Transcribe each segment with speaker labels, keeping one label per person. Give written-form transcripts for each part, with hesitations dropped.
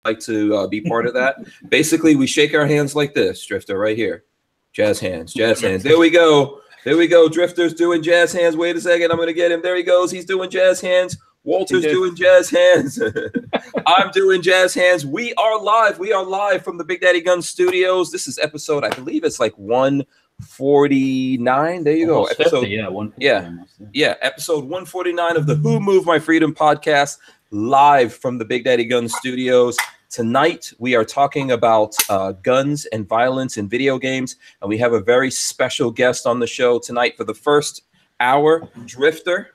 Speaker 1: like to be part of that. Basically, we shake our hands like this, Drifter, right here. Jazz hands, jazz hands. There we go. There we go. Drifter's doing jazz hands. Wait a second. I'm going to get him. There he goes. He's doing jazz hands. Walter's doing jazz hands. I'm doing jazz hands. We are live. We are live from the Big Daddy Gun Studios. This is episode, I believe it's like 149. There you go. Episode
Speaker 2: 50, yeah, 149.
Speaker 1: Yeah, episode 149 of the Who Moved My Freedom podcast, live from the Big Daddy Gun Studios. Tonight, we are talking about guns and violence in video games, and we have a very special guest on the show tonight for the first hour, Drifter.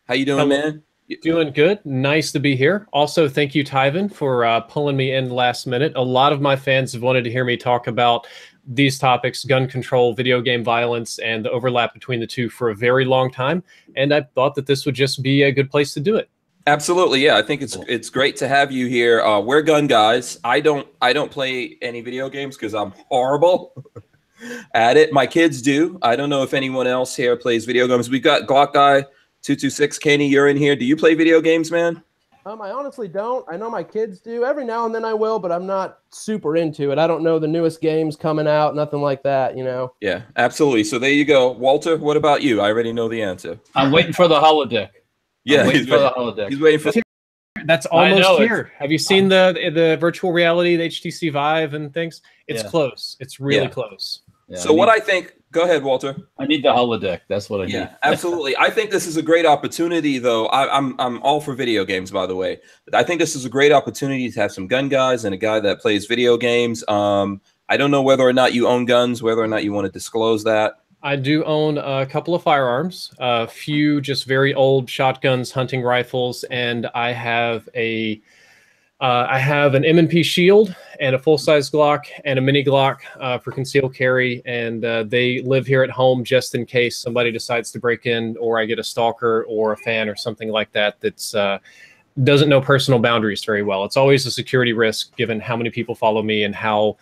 Speaker 1: How you doing, man?
Speaker 3: Doing good. Nice to be here. Also, thank you, Tyven, for pulling me in last minute. A lot of my fans have wanted to hear me talk about these topics, gun control, video game violence, and the overlap between the two for a very long time. And I thought that this would just be a good place to do it.
Speaker 1: Absolutely, yeah. I think it's great to have you here. We're gun guys. I don't play any video games because I'm horrible at it. My kids do. I don't know if anyone else here plays video games. We've got Glock Guy 226. Kenny, you're in here. Do you play video games, man?
Speaker 4: I honestly don't. I know my kids do. Every now and then I will, but I'm not super into it. I don't know the newest games coming out, nothing like that, you know?
Speaker 1: Yeah, absolutely. So there you go. Walter, what about you? I already know the answer.
Speaker 2: I'm waiting for the holodeck.
Speaker 1: Yeah,
Speaker 2: he's for the holodeck.
Speaker 1: He's waiting for.
Speaker 3: That's almost here. Have you seen the virtual reality, the HTC Vive and things? It's close. It's really close.
Speaker 1: Yeah, so what I think, go ahead, Walter.
Speaker 2: I need the holodeck. That's what I need.
Speaker 1: Yeah, absolutely. I think this is a great opportunity, though. I'm all for video games, by the way. I think this is a great opportunity to have some gun guys and a guy that plays video games. I don't know whether or not you own guns, whether or not you want to disclose that.
Speaker 3: I do own a couple of firearms, a few just very old shotguns, hunting rifles, and I have an M&P Shield and a full-size Glock and a mini Glock for concealed carry, and they live here at home just in case somebody decides to break in, or I get a stalker or a fan or something like that that's doesn't know personal boundaries very well. It's always a security risk given how many people follow me and how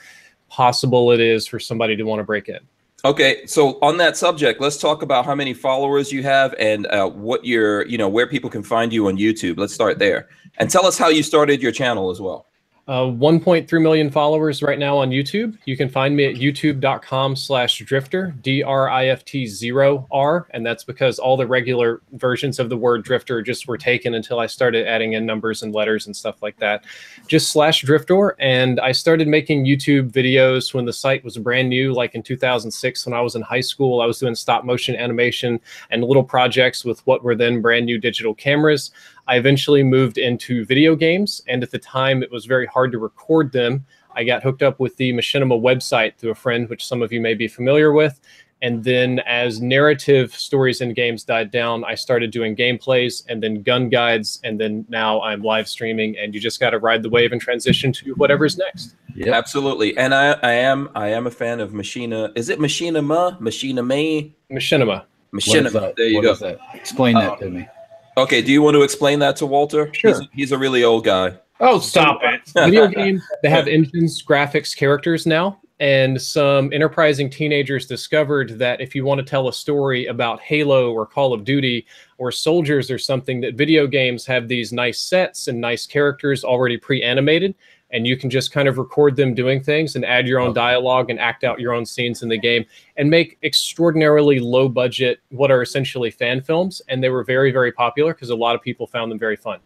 Speaker 3: possible it is for somebody to want to break in.
Speaker 1: Okay, so on that subject, let's talk about how many followers you have and what where people can find you on YouTube. Let's start there. And tell us how you started your channel as well.
Speaker 3: 1.3 million followers right now on YouTube. You can find me at youtube.com/drifter, DRIFT0R, and that's because all the regular versions of the word drifter just were taken until I started adding in numbers and letters and stuff like that. Just /driftor, and I started making YouTube videos when the site was brand new, like in 2006 when I was in high school. I was doing stop motion animation and little projects with what were then brand new digital cameras. I eventually moved into video games, and at the time it was very hard to record them. I got hooked up with the Machinima website through a friend, which some of you may be familiar with. And then as narrative stories in games died down, I started doing gameplays and then gun guides, and then now I'm live streaming, and you just got to ride the wave and transition to whatever's next.
Speaker 1: Yeah, absolutely. And I am a fan of Machinima. Is it Machinima? Machinima?
Speaker 3: Machinima.
Speaker 1: Machinima. There you go.
Speaker 2: What is that? Explain that to me.
Speaker 1: Okay, do you want to explain that to Walter?
Speaker 3: Sure.
Speaker 1: He's a really old guy.
Speaker 2: Oh, stop it.
Speaker 3: Video games, they have engines, graphics, characters now, and some enterprising teenagers discovered that if you want to tell a story about Halo or Call of Duty or soldiers or something, that video games have these nice sets and nice characters already pre-animated, and you can just kind of record them doing things and add your own dialogue and act out your own scenes in the game and make extraordinarily low budget, what are essentially fan films. And they were very, very popular because a lot of people found them very fun.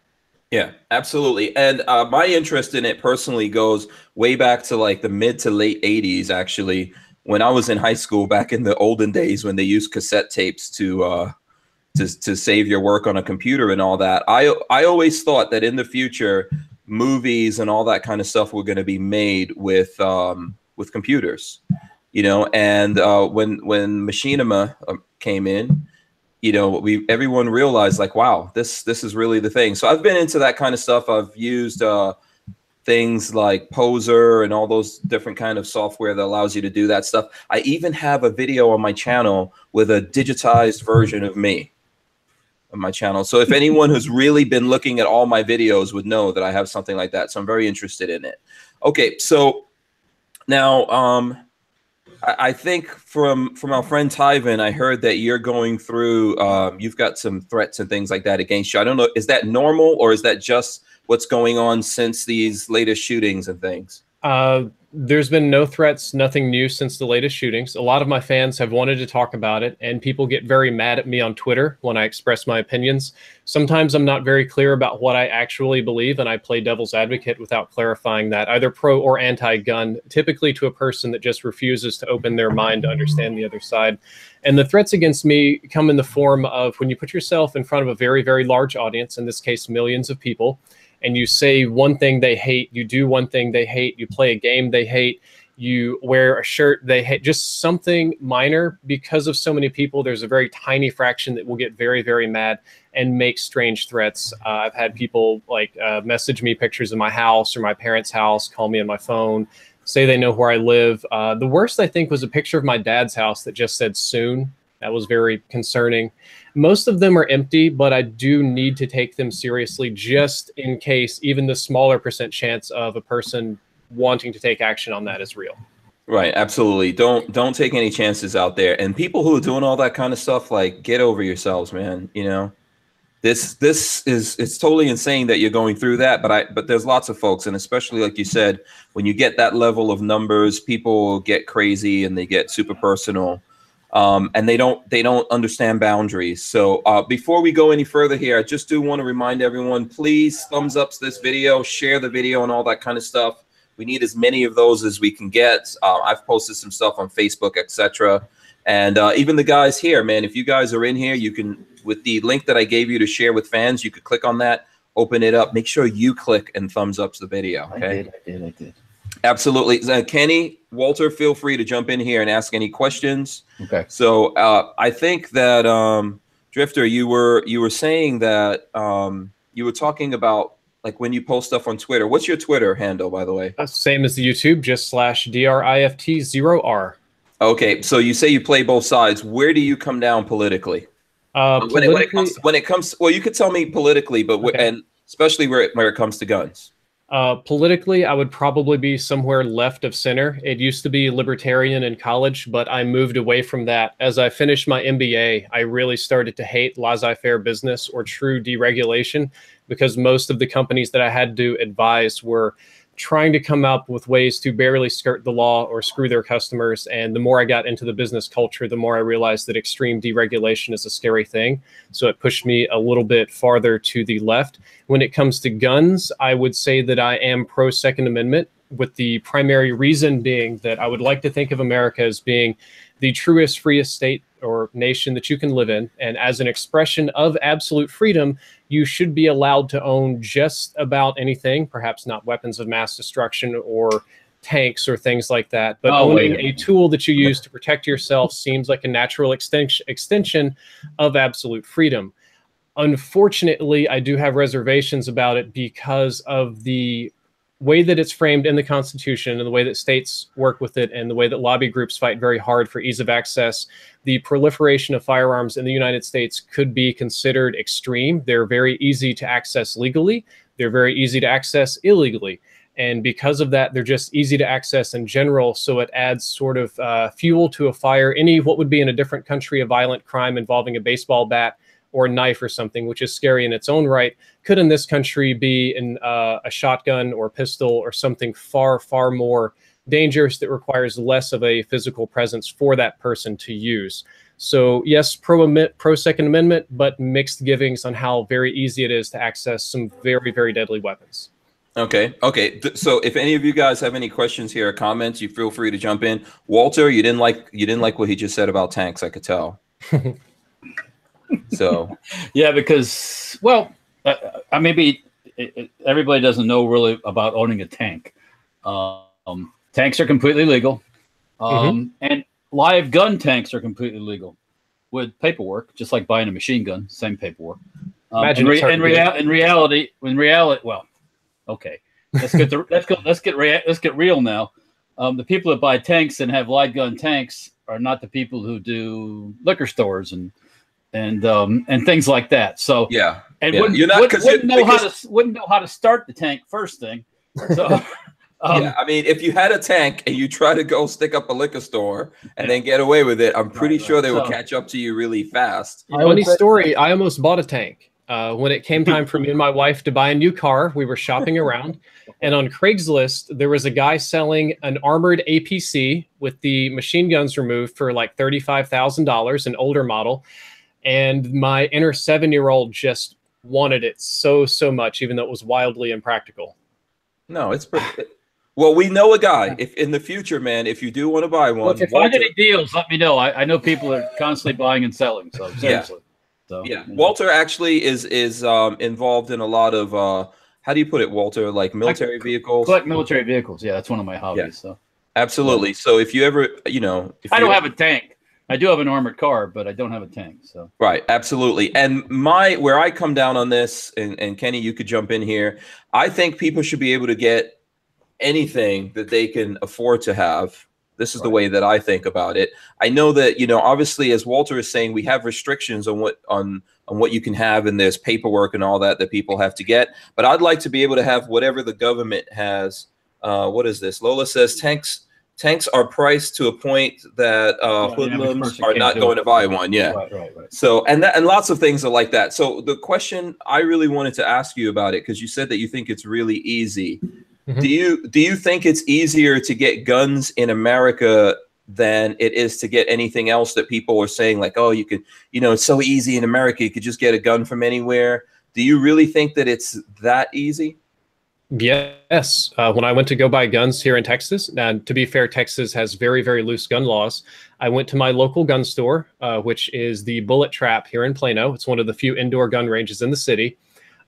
Speaker 1: Yeah, absolutely. And my interest in it personally goes way back to like the mid to late 80s, actually, when I was in high school back in the olden days when they used cassette tapes to save your work on a computer and all that. I always thought that in the future, movies and all that kind of stuff were going to be made with computers, and when Machinima came in, everyone realized like, wow, this is really the thing. So I've been into that kind of stuff. I've used things like Poser and all those different kind of software that allows you to do that stuff. I even have a video on my channel with a digitized version of me on my channel. So if anyone who's really been looking at all my videos would know that I have something like that. So I'm very interested in it. Okay, so now I think from our friend Tyven, I heard that you're going through. You've got some threats and things like that against you. I don't know. Is that normal, or is that just what's going on since these latest shootings and things?
Speaker 3: There's been no threats, nothing new since the latest shootings. A lot of my fans have wanted to talk about it, and people get very mad at me on Twitter when I express my opinions. Sometimes I'm not very clear about what I actually believe, and I play devil's advocate without clarifying that, either pro or anti-gun, typically to a person that just refuses to open their mind to understand the other side. And the threats against me come in the form of when you put yourself in front of a very, very large audience, in this case, millions of people, and you say one thing they hate, you do one thing they hate, you play a game they hate, you wear a shirt they hate, just something minor. Because of so many people, there's a very tiny fraction that will get very, very mad and make strange threats. I've had people like message me pictures of my house or my parents' house, call me on my phone, say they know where I live. The worst, I think, was a picture of my dad's house that just said soon. That was very concerning. Most of them are empty, but I do need to take them seriously just in case even the smaller percent chance of a person wanting to take action on that is real.
Speaker 1: Right, absolutely. Don't take any chances out there. And people who are doing all that kind of stuff, like, get over yourselves, man. You know, this is, it's totally insane that you're going through that. But there's lots of folks, and especially like you said, when you get that level of numbers, people get crazy and they get super personal. And they don't understand boundaries. So before we go any further here, I just do want to remind everyone, please thumbs up this video, share the video and all that kind of stuff. We need as many of those as we can get. I've posted some stuff on Facebook, etc. And even the guys here, man, if you guys are in here, you can, with the link that I gave you to share with fans, you could click on that, open it up, make sure you click and thumbs up the video. Okay.
Speaker 2: I did.
Speaker 1: Absolutely. Kenny, Walter, feel free to jump in here and ask any questions.
Speaker 2: Okay.
Speaker 1: So I think that Drifter, you were saying that you were talking about like when you post stuff on Twitter. What's your Twitter handle, by the way?
Speaker 3: Same as the YouTube, just /DRIFT0R.
Speaker 1: Okay, so you say you play both sides. Where do you come down politically? When it comes, well, you could tell me politically, but
Speaker 3: okay.
Speaker 1: And especially where it comes to guns.
Speaker 3: Politically, I would probably be somewhere left of center. It used to be libertarian in college, but I moved away from that. As I finished my MBA, I really started to hate laissez-faire business or true deregulation, because most of the companies that I had to advise were trying to come up with ways to barely skirt the law or screw their customers. And the more I got into the business culture, the more I realized that extreme deregulation is a scary thing. So it pushed me a little bit farther to the left. When it comes to guns, I would say that I am pro Second Amendment, with the primary reason being that I would like to think of America as being the truest, freest state or nation that you can live in. And as an expression of absolute freedom, you should be allowed to own just about anything, perhaps not weapons of mass destruction or tanks or things like that, but owning a tool that you use to protect yourself seems like a natural extension of absolute freedom. Unfortunately, I do have reservations about it because of the way that it's framed in the Constitution and the way that states work with it and the way that lobby groups fight very hard for ease of access. The proliferation of firearms in the United States could be considered extreme. They're very easy to access legally. They're very easy to access illegally. And because of that, they're just easy to access in general. So it adds sort of fuel to a fire. What would be in a different country a violent crime involving a baseball bat or a knife or something, which is scary in its own right, could in this country be in a shotgun or pistol or something far, far more dangerous that requires less of a physical presence for that person to use. So yes, pro Second Amendment, but mixed givings on how very easy it is to access some very, very deadly weapons.
Speaker 1: Okay. So if any of you guys have any questions here or comments, you feel free to jump in. Walter, you didn't like what he just said about tanks, I could tell. So
Speaker 2: yeah, because maybe everybody doesn't know really about owning a tank. Tanks are completely legal, and live gun tanks are completely legal with paperwork, just like buying a machine gun. Same paperwork.
Speaker 3: Imagine
Speaker 2: in reality, well, okay, let's get real now. The people that buy tanks and have live gun tanks are not the people who do liquor stores and things like that. So wouldn't know how to start the tank first thing. So
Speaker 1: Yeah, I mean, if you had a tank and you try to go stick up a liquor store and then get away with it, I'm pretty sure they will catch up to you really fast.
Speaker 3: Funny story, I almost bought a tank. When it came time for me and my wife to buy a new car, we were shopping around, and on Craigslist, there was a guy selling an armored APC with the machine guns removed for like $35,000, an older model. And my inner 7-year-old just wanted it so much, even though it was wildly impractical.
Speaker 1: No, it's pretty. Well, we know a guy. If in the future, man, if you do want to buy one,
Speaker 2: if you find any deals, let me know. I know people are constantly buying and selling. So seriously. So,
Speaker 1: yeah, Walter actually is involved in a lot of how do you put it, Walter? Like military vehicles.
Speaker 2: Collect military vehicles. Yeah, that's one of my hobbies.
Speaker 1: Yeah.
Speaker 2: So
Speaker 1: absolutely. So if you ever, you know, if
Speaker 2: I don't have a tank. I do have an armored car, but I don't have a tank. So
Speaker 1: right, absolutely. And where I come down on this, and Kenny, you could jump in here. I think people should be able to get anything that they can afford to have. This is the way that I think about it. I know that, you know, obviously, as Walter is saying, we have restrictions on what you can have, and there's paperwork and all that people have to get. But I'd like to be able to have whatever the government has. What is this? Lola says tanks are priced to a point that hoodlums are not going to buy one. Yeah.
Speaker 2: Right.
Speaker 1: So, and lots of things are like that. So the question I really wanted to ask you about it, because you said that you think it's really easy. Mm-hmm. Do you think it's easier to get guns in America than it is to get anything else that people are saying, like, oh, you could, you know, it's so easy in America, you could just get a gun from anywhere? Do you really think that it's that easy?
Speaker 3: Yes. When I went to go buy guns here in Texas, and to be fair, Texas has very, very loose gun laws. I went to my local gun store, which is the Bullet Trap here in Plano. It's one of the few indoor gun ranges in the city.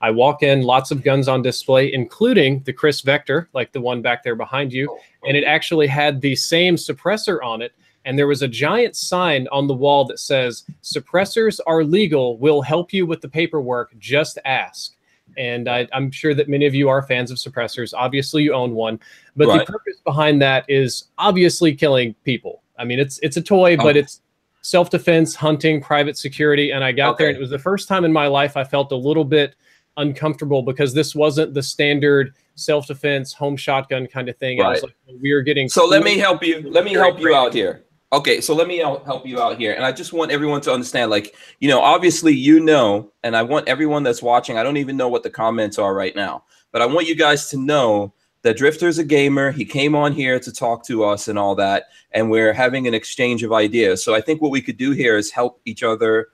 Speaker 3: I walk in, lots of guns on display, including the Chris Vector, like the one back there behind you. And it actually had the same suppressor on it. And there was a giant sign on the wall that says, "Suppressors are legal. We'll help you with the paperwork. Just ask." And I'm sure that many of you are fans of suppressors. Obviously, you own one. But the purpose behind that is obviously killing people. I mean, it's a toy, but it's self-defense, hunting, private security. And I got there, and it was the first time in my life I felt a little bit uncomfortable, because this wasn't the standard self-defense home shotgun kind of thing. I was like, we are getting
Speaker 1: let me help you. Let me help you out here. Okay, so let me help you out here. And I just want everyone to understand, like, you know, obviously, you know, and I want everyone that's watching, I don't even know what the comments are right now, but I want you guys to know that Drifter's a gamer. He came on here to talk to us and all that, and we're having an exchange of ideas. So I think what we could do here is help each other,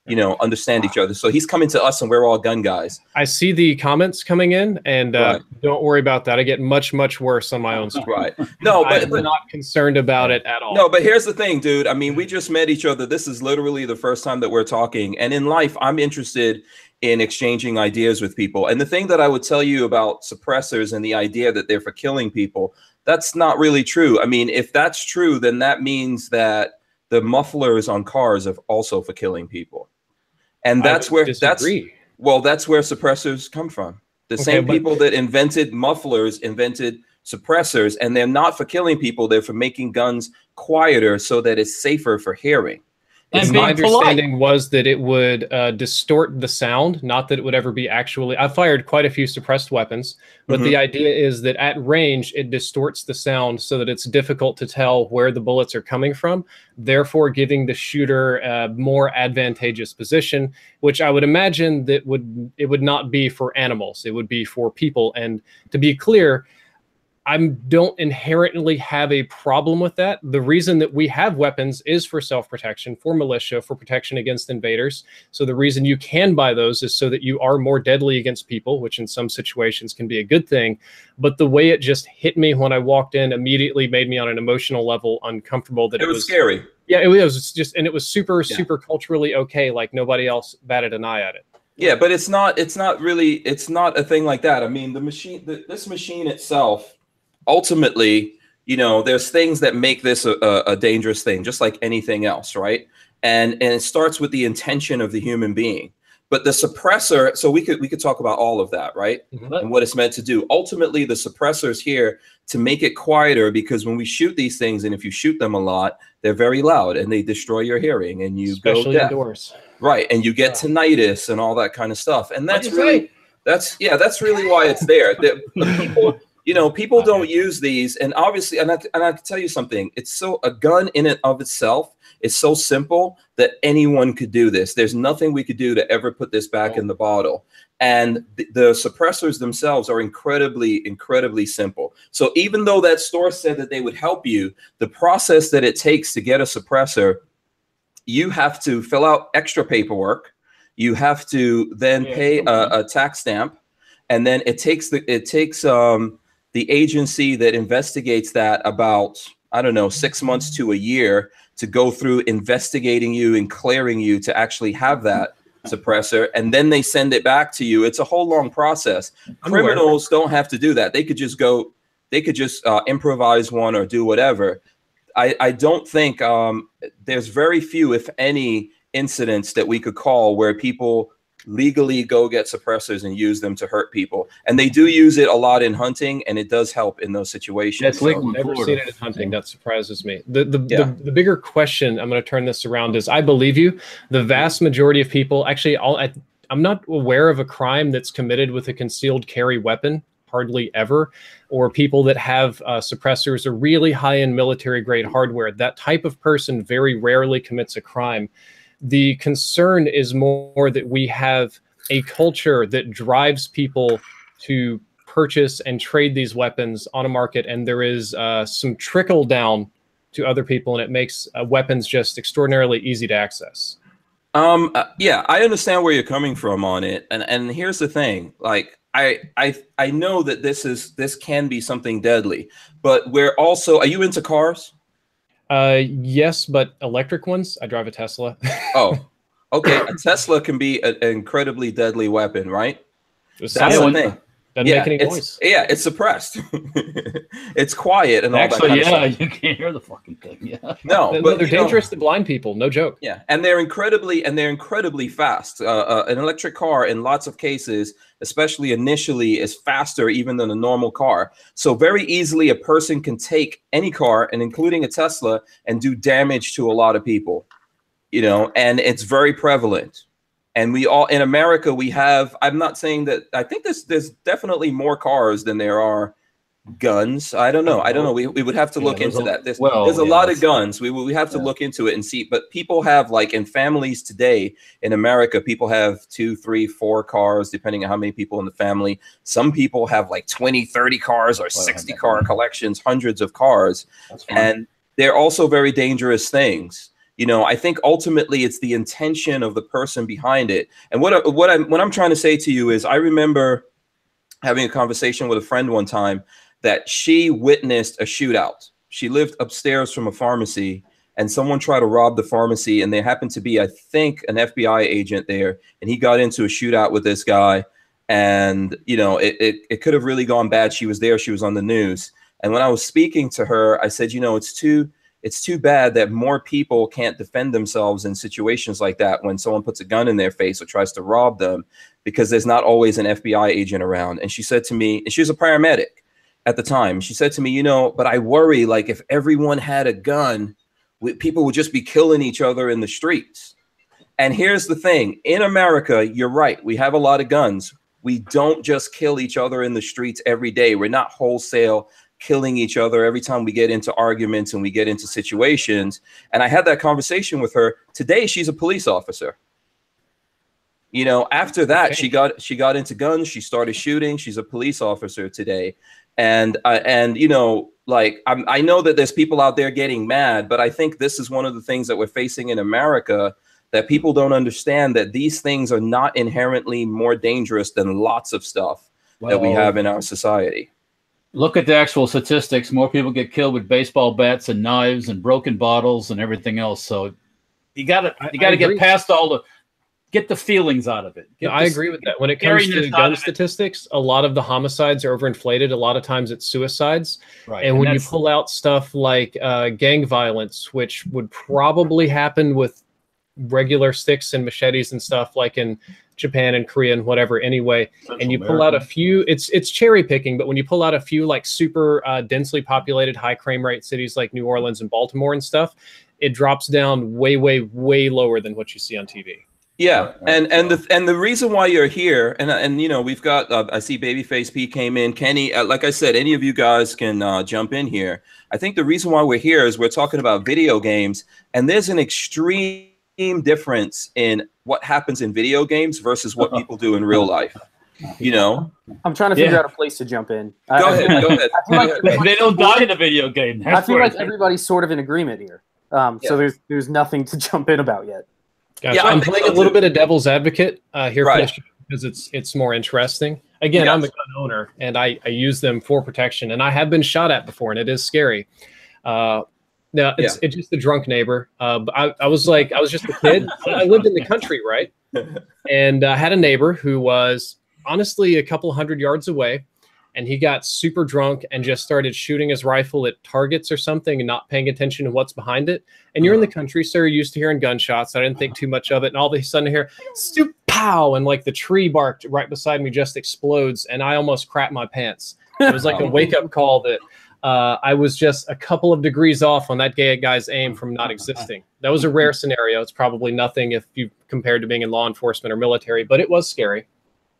Speaker 1: you know, understand each other. So he's coming to us, and we're all gun guys.
Speaker 3: I see the comments coming in, and don't worry about that. I get much worse on my own screen.
Speaker 1: Right. No, but
Speaker 3: I'm not concerned about it at all.
Speaker 1: No, but here's the thing, dude. I mean, we just met each other. This is literally the first time that we're talking. And in life, I'm interested in exchanging ideas with people. And the thing that I would tell you about suppressors and the idea that they're for killing people, that's not really true. I mean, if that's true, then that means that the mufflers on cars are also for killing people. And that's where that's where suppressors come from. The same people that invented mufflers invented suppressors, and they're not for killing people. They're for making guns quieter so that it's safer for hearing.
Speaker 3: And my understanding was that it would distort the sound, not that it would ever be actually. I've fired quite a few suppressed weapons, but the idea is that at range, it distorts the sound so that it's difficult to tell where the bullets are coming from, therefore giving the shooter a more advantageous position, which I would imagine that it would not be for animals. It would be for people. And to be clear, I don't inherently have a problem with that. The reason that we have weapons is for self-protection, for militia, for protection against invaders. So the reason you can buy those is so that you are more deadly against people, which in some situations can be a good thing. But the way it just hit me when I walked in immediately made me on an emotional level uncomfortable. That
Speaker 1: it was scary.
Speaker 3: Yeah, it was just, and it was super culturally okay. Like nobody else batted an eye at it.
Speaker 1: Yeah, but it's not a thing like that. I mean, this machine itself, ultimately, you know, there's things that make this a dangerous thing, just like anything else, right? And it starts with the intention of the human being. But the suppressor, so we could talk about all of that, right? And what it's meant to do. Ultimately, the suppressor is here to make it quieter, because when we shoot these things, and if you shoot them a lot, they're very loud and they destroy your hearing, and you
Speaker 3: especially
Speaker 1: go deaf.
Speaker 3: Indoors.
Speaker 1: Right, and you get tinnitus and all that kind of stuff. And that's really that's really why it's there. The You know, people don't use these, and obviously, and I can tell you something. A gun in and of itself is so simple that anyone could do this. There's nothing we could do to ever put this back in the bottle. And the suppressors themselves are incredibly, incredibly simple. So even though that store said that they would help you, the process that it takes to get a suppressor, you have to fill out extra paperwork. You have to then pay a tax stamp, and then it takes the agency that investigates that about, I don't know, 6 months to a year to go through investigating you and clearing you to actually have that suppressor, and then they send it back to you. It's a whole long process. Criminals don't have to do that. They could just improvise one or do whatever. I don't think there's very few, if any, incidents that we could call where people legally go get suppressors and use them to hurt people. And they do use it a lot in hunting, and it does help in those situations.
Speaker 3: That's legal. I've never seen it in hunting. That surprises me. The bigger question, I'm going to turn this around, is I believe you. The vast majority of people, actually, I'm not aware of a crime that's committed with a concealed carry weapon, hardly ever, or people that have suppressors or really high-end military-grade hardware. That type of person very rarely commits a crime. The concern is more that we have a culture that drives people to purchase and trade these weapons on a market, and there is some trickle down to other people, and it makes weapons just extraordinarily easy to access.
Speaker 1: Yeah, I understand where you're coming from on it, and here's the thing: like, I know that this can be something deadly, but we're also. Are you into cars?
Speaker 3: Yes, but electric ones. I drive a Tesla.
Speaker 1: Oh, okay. A Tesla can be an incredibly deadly weapon, right?
Speaker 3: That's the thing. Doesn't make any noise.
Speaker 1: Yeah, it's suppressed. It's quiet and
Speaker 2: actually,
Speaker 1: all that kind of stuff.
Speaker 2: You can't hear the fucking thing. Yeah.
Speaker 1: No,
Speaker 3: but they're dangerous to blind people. No joke.
Speaker 1: Yeah, and they're incredibly fast. An electric car, in lots of cases, especially initially, is faster even than a normal car. So very easily, a person can take any car, and including a Tesla, and do damage to a lot of people. You know, and it's very prevalent. And we all in America, we have, I'm not saying that, I think there's definitely more cars than there are guns. I don't know. We would have to look into that. There's a lot of guns. We have to look into it and see. But people have, like, in families today in America, people have 2, 3, 4 cars, depending on how many people in the family. Some people have like 20, 30 cars or 60 car collections, hundreds of cars. And they're also very dangerous things. You know, I think ultimately it's the intention of the person behind it. And what I'm trying to say to you is, I remember having a conversation with a friend one time that she witnessed a shootout. She lived upstairs from a pharmacy, and someone tried to rob the pharmacy, and there happened to be, I think, an FBI agent there, and he got into a shootout with this guy. And, you know, it could have really gone bad. She was there. She was on the news. And when I was speaking to her, I said, you know, it's too bad that more people can't defend themselves in situations like that when someone puts a gun in their face or tries to rob them, because there's not always an FBI agent around. And she said to me, and she was a paramedic at the time, she said to me, you know, but I worry, like, if everyone had a gun, people would just be killing each other in the streets. And here's the thing. In America, you're right. We have a lot of guns. We don't just kill each other in the streets every day. We're not wholesale killing each other every time we get into arguments and we get into situations. And I had that conversation with her today. She's a police officer. You know, after that, she got into guns. She started shooting. She's a police officer today. And you know, like, I know that there's people out there getting mad, but I think this is one of the things that we're facing in America, that people don't understand, that these things are not inherently more dangerous than lots of stuff that we have in our society.
Speaker 2: Look at the actual statistics. More people get killed with baseball bats and knives and broken bottles and everything else. So you gotta get past get the feelings out of it.
Speaker 3: I agree with that. When it comes to gun statistics, a lot of the homicides are overinflated. A lot of times it's suicides. Right. And when you pull out stuff like gang violence, which would probably happen with regular sticks and machetes and stuff, like in Japan and Korea and whatever anyway, and you pull out a few, it's cherry picking, but when you pull out a few like super densely populated high crime rate cities like New Orleans and Baltimore and stuff, it drops down way, way, way lower than what you see on TV.
Speaker 1: Yeah, and the reason why you're here, and you know, we've got I see Babyface P came in, Kenny. Like I said, any of you guys can jump in here. I think the reason why we're here is we're talking about video games, and there's an extreme difference in what happens in video games versus what people do in real life. You know,
Speaker 5: I'm trying to figure out a place to jump in.
Speaker 1: Go ahead.
Speaker 2: They don't die in a video game.
Speaker 5: I feel like everybody's sort of in agreement here. So there's nothing to jump in about yet.
Speaker 3: Gotcha. Yeah, I'm playing a little bit of devil's advocate here for this because it's more interesting. Again, I'm the gun owner and I use them for protection, and I have been shot at before, and it is scary. Now it's just a drunk neighbor. I was just a kid. I lived in the country, right? And I had a neighbor who was honestly a couple hundred yards away, and he got super drunk and just started shooting his rifle at targets or something and not paying attention to what's behind it. And you're in the country, so you're used to hearing gunshots. I didn't think too much of it. And all of a sudden I hear, stoop, pow, and like the tree barked right beside me just explodes. And I almost crapped my pants. It was like a wake-up call that I was just a couple of degrees off on that guy's aim from not existing. That was a rare scenario. It's probably nothing if you compared to being in law enforcement or military, but it was scary.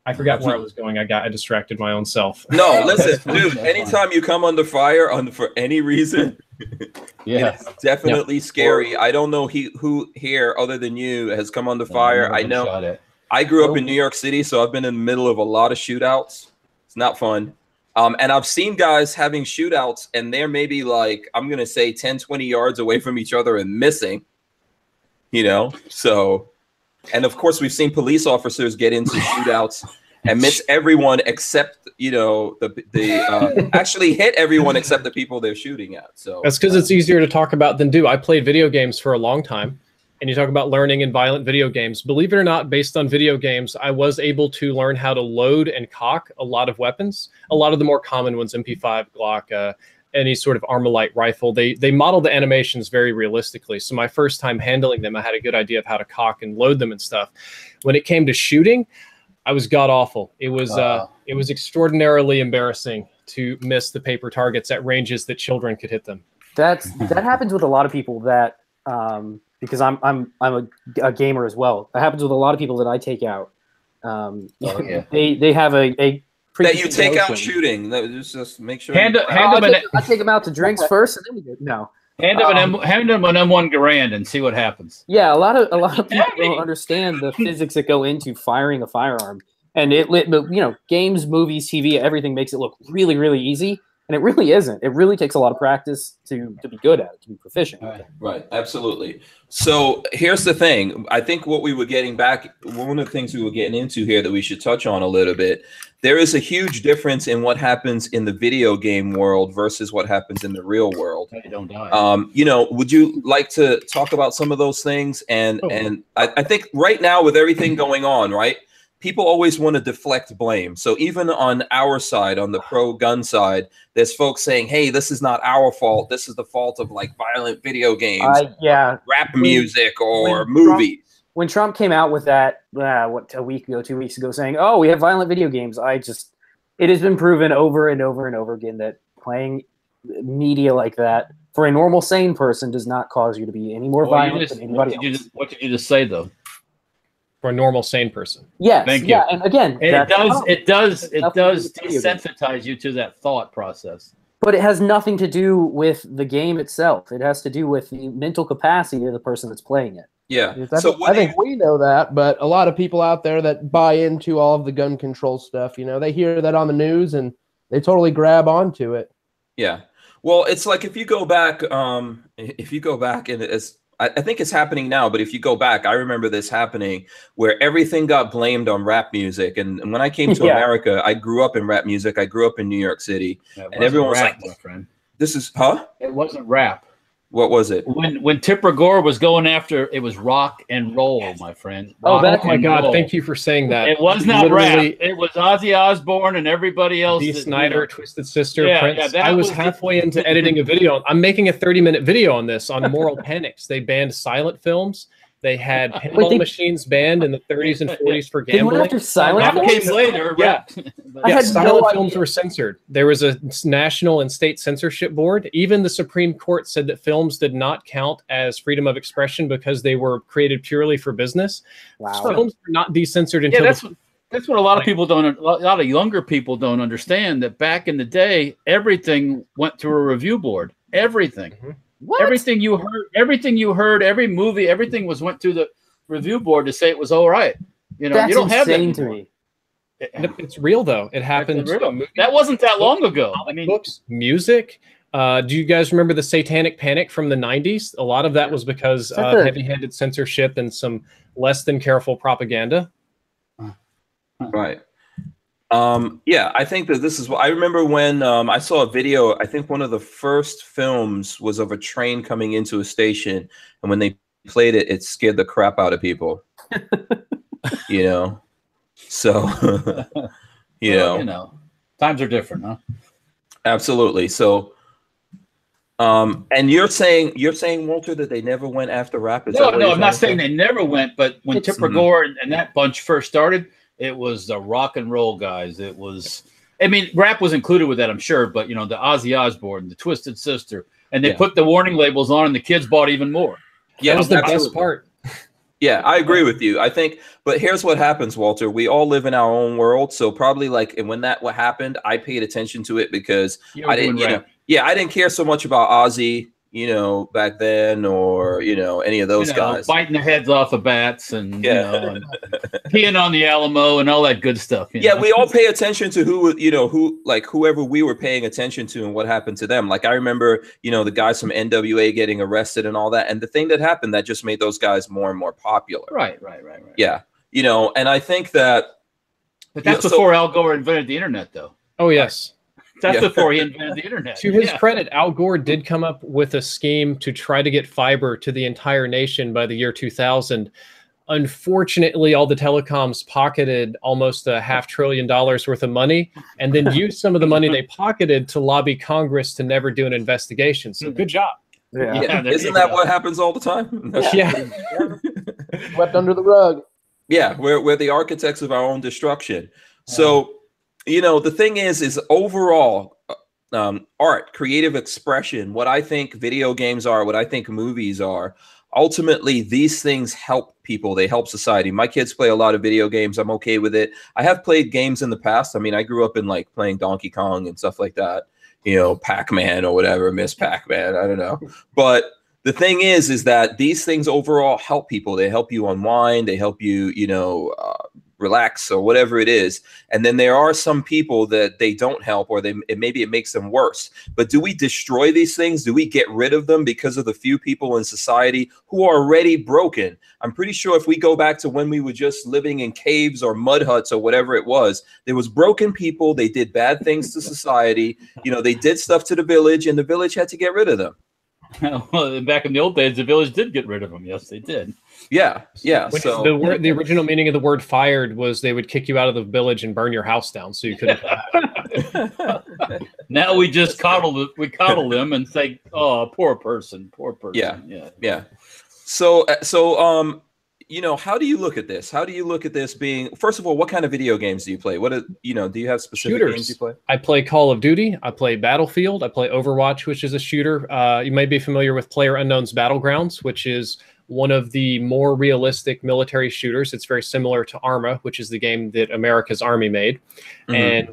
Speaker 3: I forgot where I was going. I distracted my own self.
Speaker 1: No, listen, dude. Anytime you come under fire for any reason, it's definitely scary. I don't know who here other than you has come under fire. I know. I grew up in New York City, so I've been in the middle of a lot of shootouts. It's not fun. And I've seen guys having shootouts, and they're maybe like, I'm gonna say 10, 20 yards away from each other and missing. You know, so. And of course, we've seen police officers get into shootouts and miss everyone except, you know, actually hit everyone except the people they're shooting at. So
Speaker 3: that's because it's easier to talk about than do. I played video games for a long time, and you talk about learning in violent video games. Believe it or not, based on video games, I was able to learn how to load and cock a lot of weapons. A lot of the more common ones, MP5, Glock, any sort of Armalite rifle, they model the animations very realistically. So my first time handling them, I had a good idea of how to cock and load them and stuff. When it came to shooting, I was god awful. It was extraordinarily embarrassing to miss the paper targets at ranges that children could hit them.
Speaker 5: That happens with a lot of people that because I'm a gamer as well. That happens with a lot of people that I take out. They have a
Speaker 1: that you take out shooting. Just make sure.
Speaker 5: I take them out to drinks first, and then we do. No.
Speaker 2: Hand them an M1 Garand and see what happens.
Speaker 5: Yeah, a lot of people don't understand the physics that go into firing a firearm, and games, movies, TV, everything makes it look really, really easy, and it really isn't. It really takes a lot of practice to be good at it, to be proficient.
Speaker 1: Right, absolutely. So here's the thing. I think what we were getting back, one of the things we were getting into here that we should touch on a little bit. There is a huge difference in what happens in the video game world versus what happens in the real world.
Speaker 2: You don't die.
Speaker 1: You know, would you like to talk about some of those things? And I think right now with everything going on, right, people always want to deflect blame. So even on our side, on the pro-gun side, there's folks saying, hey, this is not our fault. This is the fault of like violent video games, rap music, or movies.
Speaker 5: When Trump came out with that, a week ago, 2 weeks ago, saying, oh, we have violent video games, it has been proven over and over and over again that playing media like that for a normal, sane person does not cause you to be any more violent than anybody else.
Speaker 2: What did you just say, though?
Speaker 3: For a normal, sane person.
Speaker 5: Yes.
Speaker 2: Thank you.
Speaker 5: Yeah, and again,
Speaker 2: it does desensitize you to that thought process.
Speaker 5: But it has nothing to do with the game itself. It has to do with the mental capacity of the person that's playing it.
Speaker 1: Yeah.
Speaker 4: I think we know that, but a lot of people out there that buy into all of the gun control stuff, you know, they hear that on the news and they totally grab onto it.
Speaker 1: Yeah. Well, it's like if you go back and I think it's happening now, but if you go back, I remember this happening where everything got blamed on rap music. And when I came to America, I grew up in rap music. I grew up in New York City. And everyone was like,
Speaker 2: my friend.
Speaker 1: This is, huh?
Speaker 2: It wasn't rap.
Speaker 1: What was it?
Speaker 2: When Tipper Gore was going after, it was rock and roll, my friend.
Speaker 3: Oh my God! Thank you for saying that.
Speaker 2: It was not rap. It was Ozzy Osbourne and everybody else.
Speaker 3: Dee Snider, Twisted Sister, Prince. I was halfway into editing a video. I'm making a 30-minute video on this on moral panics. They banned silent films. They had pinball machines banned in the 30s and 40s for gambling.
Speaker 5: After silent
Speaker 2: That came later.
Speaker 3: Yeah.
Speaker 2: But
Speaker 5: I
Speaker 3: Yeah,
Speaker 5: had
Speaker 3: silent
Speaker 5: no
Speaker 3: films
Speaker 5: idea.
Speaker 3: were censored. There was a national and state censorship board. Even the Supreme Court said that films did not count as freedom of expression because they were created purely for business.
Speaker 5: Wow.
Speaker 3: Films were not decensored
Speaker 2: yeah,
Speaker 3: until
Speaker 2: that's what a lot of people don't. A lot of younger people don't understand that back in the day, everything went through a review board. Everything,
Speaker 5: What?
Speaker 2: everything you heard, every movie, everything went through the review board to say it was all right. You know,
Speaker 5: That's
Speaker 2: you don't have that
Speaker 5: insane to
Speaker 2: anymore.
Speaker 5: me.
Speaker 3: it's real though. It happened.
Speaker 2: Real.
Speaker 3: to
Speaker 2: That wasn't that long ago. I
Speaker 3: comic
Speaker 2: mean,
Speaker 3: books, music. Do you guys remember the Satanic Panic from the 90s? A lot of that was because of heavy-handed censorship and some less than careful propaganda.
Speaker 1: Right. Yeah, I think that this is what I remember when I saw a video. I think one of the first films was of a train coming into a station, and when they played it, it scared the crap out of people. You know, so you know,
Speaker 2: times are different, huh?
Speaker 1: absolutely. So, and you're saying Walter that they never went after rap? Is that what
Speaker 2: No,
Speaker 1: you're
Speaker 2: I'm not
Speaker 1: trying
Speaker 2: saying
Speaker 1: to say?
Speaker 2: they never went, but when Tipper Gore and that bunch first started, it was the rock and roll guys. It was, I mean, rap was included with that, I'm sure, but you know, the Ozzy Osbourne, the Twisted Sister, and they put the warning labels on, and the kids bought even more.
Speaker 1: Yeah,
Speaker 3: That was the
Speaker 1: absolutely.
Speaker 3: best part.
Speaker 1: Yeah, I agree with you. I think, but here's what happens, Walter. We all live in our own world, so probably like, and when what happened, I paid attention to it because I didn't, I didn't care so much about Ozzy, you know, back then, or you know, any of those guys
Speaker 2: biting the heads off of bats and you know, and peeing on the Alamo and all that good stuff. You know?
Speaker 1: we all pay attention to who like whoever we were paying attention to and what happened to them. Like I remember, you know, the guys from NWA getting arrested and all that, and the thing that happened that just made those guys more and more popular.
Speaker 2: Right.
Speaker 1: Yeah, you know, and I think that.
Speaker 2: But that's before Al Gore invented the internet, though.
Speaker 3: Oh yes.
Speaker 2: That's before he invented the internet.
Speaker 3: To his credit, Al Gore did come up with a scheme to try to get fiber to the entire nation by the year 2000. Unfortunately, all the telecoms pocketed almost $500 billion worth of money and then used some of the money they pocketed to lobby Congress to never do an investigation. So good job.
Speaker 5: Yeah.
Speaker 1: Isn't that what happens all the time?
Speaker 3: Yeah.
Speaker 4: Swept under the rug.
Speaker 1: Yeah, we're the architects of our own destruction. So, you know, the thing is overall, art, creative expression, what I think video games are, what I think movies are, ultimately these things help people. They help society. My kids play a lot of video games. I'm okay with it. I have played games in the past. I mean, I grew up in like playing Donkey Kong and stuff like that, you know, Pac-Man or whatever, Miss Pac-Man, I don't know. But the thing is that these things overall help people. They help you unwind. They help you, you know, relax or whatever it is. And then there are some people that they don't help, or maybe it makes them worse. But do we destroy these things? Do we get rid of them because of the few people in society who are already broken? I'm pretty sure if we go back to when we were just living in caves or mud huts or whatever it was, there was broken people. They did bad things to society. You know, they did stuff to the village, and the village had to get rid of them.
Speaker 2: Well, back in the old days, the village did get rid of them. Yes, they did.
Speaker 1: Yeah.
Speaker 3: So the original meaning of the word "fired" was they would kick you out of the village and burn your house down, so you couldn't.
Speaker 2: Now we just coddle them and say, "Oh, poor person."
Speaker 1: Yeah. So, you know, how do you look at this? How do you look at this being? First of all, what kind of video games do you play? Do you have specific games you play?
Speaker 3: I play Call of Duty. I play Battlefield. I play Overwatch, which is a shooter. You may be familiar with PlayerUnknown's Battlegrounds, which is one of the more realistic military shooters. It's very similar to Arma, which is the game that America's Army made, and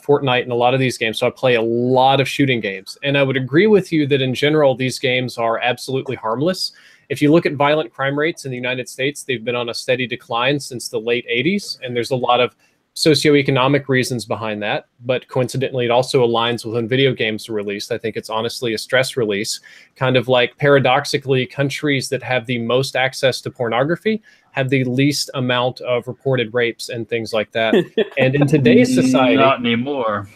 Speaker 3: Fortnite and a lot of these games. So I play a lot of shooting games. And I would agree with you that in general, these games are absolutely harmless. If you look at violent crime rates in the United States, they've been on a steady decline since the late 80s. And there's a lot of socioeconomic reasons behind that. But coincidentally, it also aligns with when video games are released. I think it's honestly a stress release, kind of like paradoxically, countries that have the most access to pornography have the least amount of reported rapes and things like that. And in today's society,
Speaker 2: not anymore.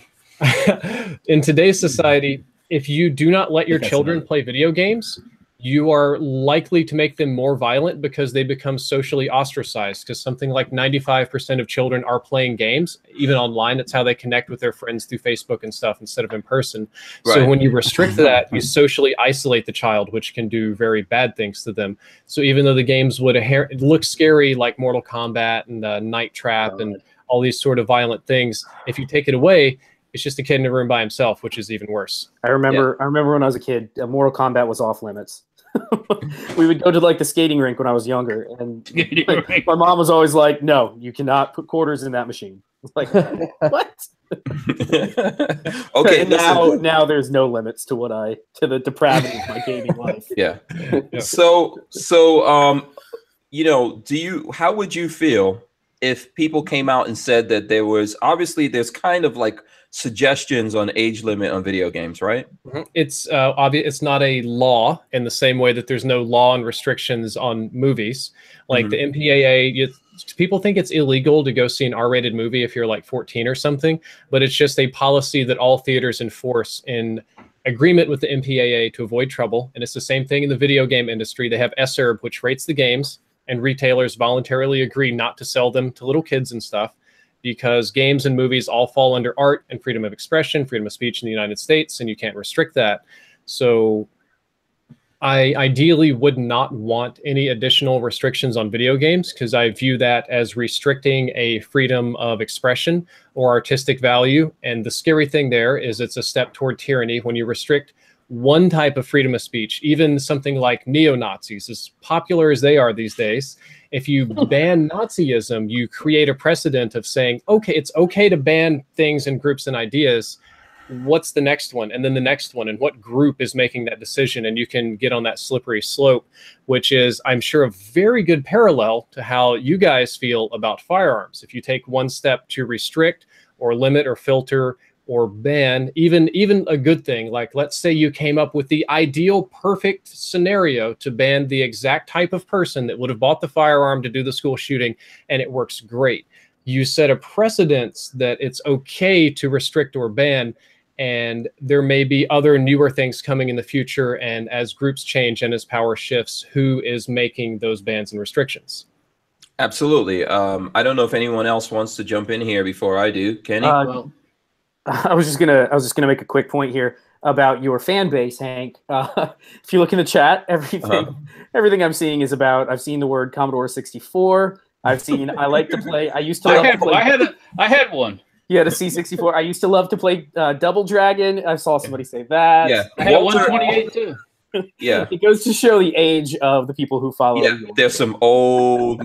Speaker 3: In today's society, if you do not let your children play video games, you are likely to make them more violent because they become socially ostracized, because something like 95% of children are playing games, even online. That's how they connect with their friends through Facebook and stuff instead of in person.
Speaker 1: Right.
Speaker 3: So when you restrict that, you socially isolate the child, which can do very bad things to them. So even though the games would look scary, like Mortal Kombat and Night Trap and all these sort of violent things, if you take it away, it's just a kid in a room by himself, which is even worse.
Speaker 5: I remember when I was a kid, Mortal Kombat was off limits. We would go to like the skating rink when I was younger, and like, my mom was always like, "No, you cannot put quarters in that machine." Like, what?
Speaker 1: Okay,
Speaker 5: now there's no limits to the depravity of my gaming life.
Speaker 1: Yeah. So you know, how would you feel if people came out and said that there's kind of like suggestions on age limit on video games, right?
Speaker 3: It's obvious. It's not a law in the same way that there's no law and restrictions on movies. Like the MPAA, people think it's illegal to go see an R-rated movie if you're like 14 or something, but it's just a policy that all theaters enforce in agreement with the MPAA to avoid trouble. And it's the same thing in the video game industry. They have SERB, which rates the games, and retailers voluntarily agree not to sell them to little kids and stuff, because games and movies all fall under art and freedom of expression, freedom of speech in the United States, and you can't restrict that. So I ideally would not want any additional restrictions on video games, because I view that as restricting a freedom of expression or artistic value. And the scary thing there is it's a step toward tyranny when you restrict one type of freedom of speech. Even something like neo-Nazis, as popular as they are these days, if you ban Nazism, you create a precedent of saying, okay, it's okay to ban things and groups and ideas. What's the next one? And then the next one, and what group is making that decision? And you can get on that slippery slope, which is, I'm sure, a very good parallel to how you guys feel about firearms. If you take one step to restrict or limit or filter or ban, even a good thing, like let's say you came up with the ideal perfect scenario to ban the exact type of person that would have bought the firearm to do the school shooting, and it works great. You set a precedence that it's okay to restrict or ban, and there may be other newer things coming in the future, and as groups change and as power shifts, who is making those bans and restrictions?
Speaker 1: Absolutely. I don't know if anyone else wants to jump in here before I do. Kenny?
Speaker 5: I was just gonna make a quick point here about your fan base, Hank. If you look in the chat, everything I'm seeing is about. I've seen the word Commodore 64. I've seen. I like to play. I used to.
Speaker 2: I had one.
Speaker 5: You had a C64. I used to love to play Double Dragon. I saw somebody say that.
Speaker 1: Yeah,
Speaker 2: I had a 128 too.
Speaker 1: Yeah,
Speaker 5: it goes to show the age of the people who follow.
Speaker 1: Yeah, there's some old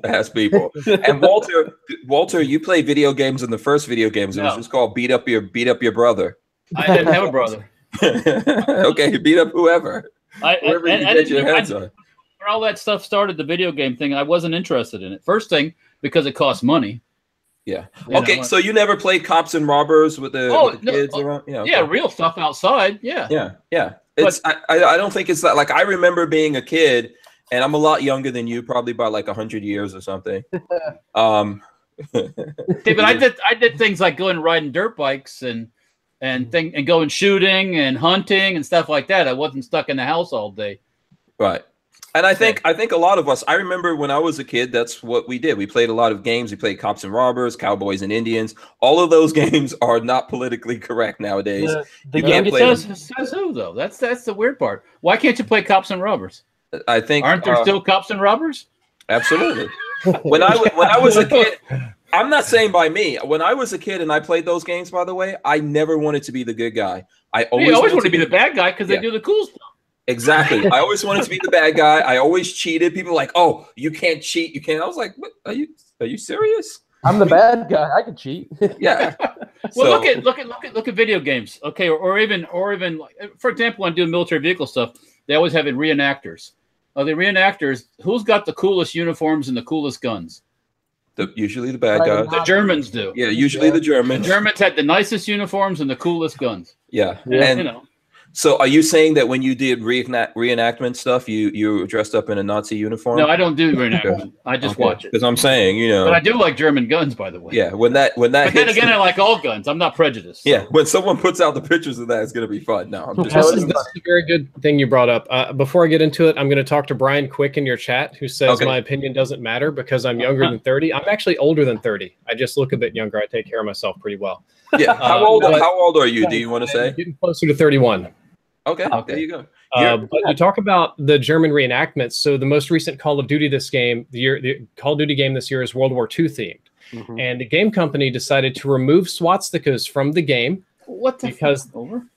Speaker 1: ass people. And Walter, you played video games in the first video games. It was just called beat up your brother.
Speaker 2: I didn't have a brother.
Speaker 1: Okay, beat up whoever. Whoever you get your hands on.
Speaker 2: When all that stuff started, the video game thing, I wasn't interested in it. First thing, because it costs money.
Speaker 1: Yeah. Okay, so you never played Cops and Robbers with the kids around?
Speaker 2: Yeah, real stuff outside. Yeah.
Speaker 1: Yeah. It's I don't think it's that. Like, I remember being a kid, and I'm a lot younger than you, probably by like 100 years or something.
Speaker 2: But I did things like going riding dirt bikes and going shooting and hunting and stuff like that. I wasn't stuck in the house all day.
Speaker 1: Right. And I think a lot of us, I remember when I was a kid, that's what we did. We played a lot of games. We played Cops and Robbers, Cowboys and Indians. All of those games are not politically correct nowadays. You can't play them.
Speaker 2: Says who, though? That's the weird part. Why can't you play Cops and Robbers?
Speaker 1: I think
Speaker 2: aren't there still Cops and Robbers?
Speaker 1: Absolutely. When I was a kid, I'm not saying by me. When I was a kid and I played those games, by the way, I never wanted to be the good guy. I always
Speaker 2: wanted to be the bad guy because they do the cool stuff.
Speaker 1: Exactly. I always wanted to be the bad guy. I always cheated. People were like, "Oh, you can't cheat. You can't." I was like, "What? Are you serious?"
Speaker 4: I'm the bad guy. I can cheat.
Speaker 1: Yeah.
Speaker 2: Well, look at video games. Okay, or even for example, when doing military vehicle stuff, they always have reenactors. The reenactors, who's got the coolest uniforms and the coolest guns?
Speaker 1: Usually the bad guys.
Speaker 2: The Germans do.
Speaker 1: Yeah, usually the Germans.
Speaker 2: The Germans had the nicest uniforms and the coolest guns.
Speaker 1: Yeah.
Speaker 2: And
Speaker 1: So are you saying that when you did reenactment stuff, you were dressed up in a Nazi uniform?
Speaker 2: No, I don't do reenactment. I just watch it.
Speaker 1: Because I'm saying, you know.
Speaker 2: But I do like German guns, by the way.
Speaker 1: Yeah, when that
Speaker 2: But then again, I like all guns. I'm not prejudiced. So.
Speaker 1: Yeah, when someone puts out the pictures of that, it's going to be fun. No, I'm just
Speaker 3: This is a very good thing you brought up. Before I get into it, I'm going to talk to Brian Quick in your chat, who says my opinion doesn't matter because I'm younger than 30. I'm actually older than 30. I just look a bit younger. I take care of myself pretty well.
Speaker 1: Yeah. How old are you? Do you want to say?
Speaker 3: Getting closer to 31.
Speaker 1: Okay, there you go.
Speaker 3: But you talk about the German reenactments. So the most recent Call of Duty the Call of Duty game this year is World War II themed. Mm-hmm. And the game company decided to remove swastikas from the game.
Speaker 2: What the
Speaker 3: because
Speaker 2: over?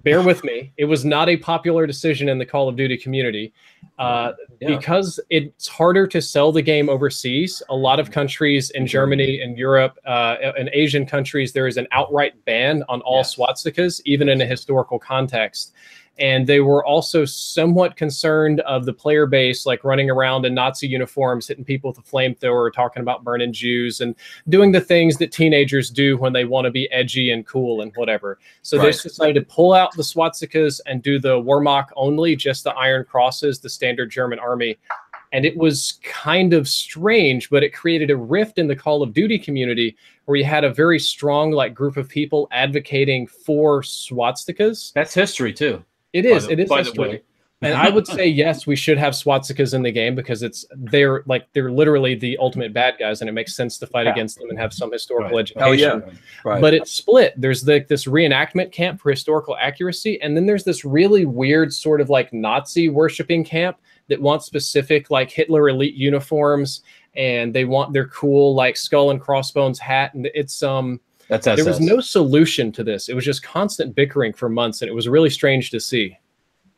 Speaker 3: Bear with me. It was not a popular decision in the Call of Duty community because it's harder to sell the game overseas. A lot of countries in Germany and Europe and Asian countries, there is an outright ban on all swastikas, even in a historical context. And they were also somewhat concerned of the player base, like running around in Nazi uniforms, hitting people with a flamethrower, talking about burning Jews, and doing the things that teenagers do when they want to be edgy and cool and whatever. So they decided to pull out the swastikas and do the Wehrmacht only, just the Iron Crosses, the standard German army. And it was kind of strange, but it created a rift in the Call of Duty community where you had a very strong group of people advocating for swastikas.
Speaker 2: That's history too.
Speaker 3: It is history. And I would say, yes, we should have swastikas in the game because they're literally the ultimate bad guys, and it makes sense to fight against them and have some historical education. But it's split. There's this reenactment camp for historical accuracy, and then there's this really weird sort of Nazi worshiping camp that wants specific Hitler elite uniforms, and they want their cool skull and crossbones hat, and it's there was no solution to this. It was just constant bickering for months, and it was really strange to see.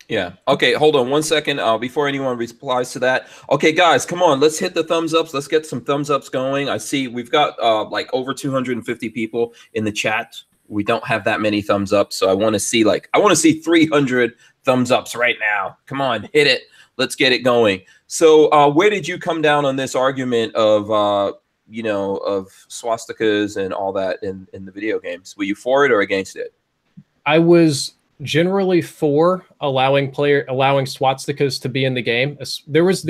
Speaker 1: Yeah. Okay, hold on 1 second before anyone replies to that. Okay, guys, come on. Let's hit the thumbs ups. Let's get some thumbs ups going. I see we've got over 250 people in the chat. We don't have that many thumbs up, so I want to see 300 thumbs ups right now. Come on, hit it. Let's get it going. So where did you come down on this argument of of swastikas and all that in the video games? Were you for it or against it?
Speaker 3: I was generally for allowing swastikas to be in the game. There was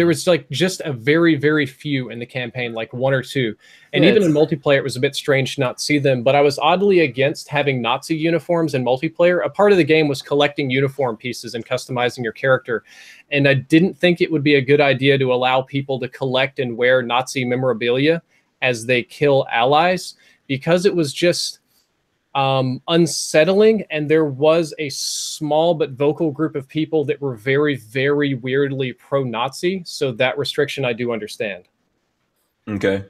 Speaker 3: just a very, very few in the campaign, one or two. And even in multiplayer, it was a bit strange to not see them. But I was oddly against having Nazi uniforms in multiplayer. A part of the game was collecting uniform pieces and customizing your character. And I didn't think it would be a good idea to allow people to collect and wear Nazi memorabilia as they kill allies, because it was just unsettling, and there was a small but vocal group of people that were very, very weirdly pro-Nazi. So that restriction I do understand. Okay.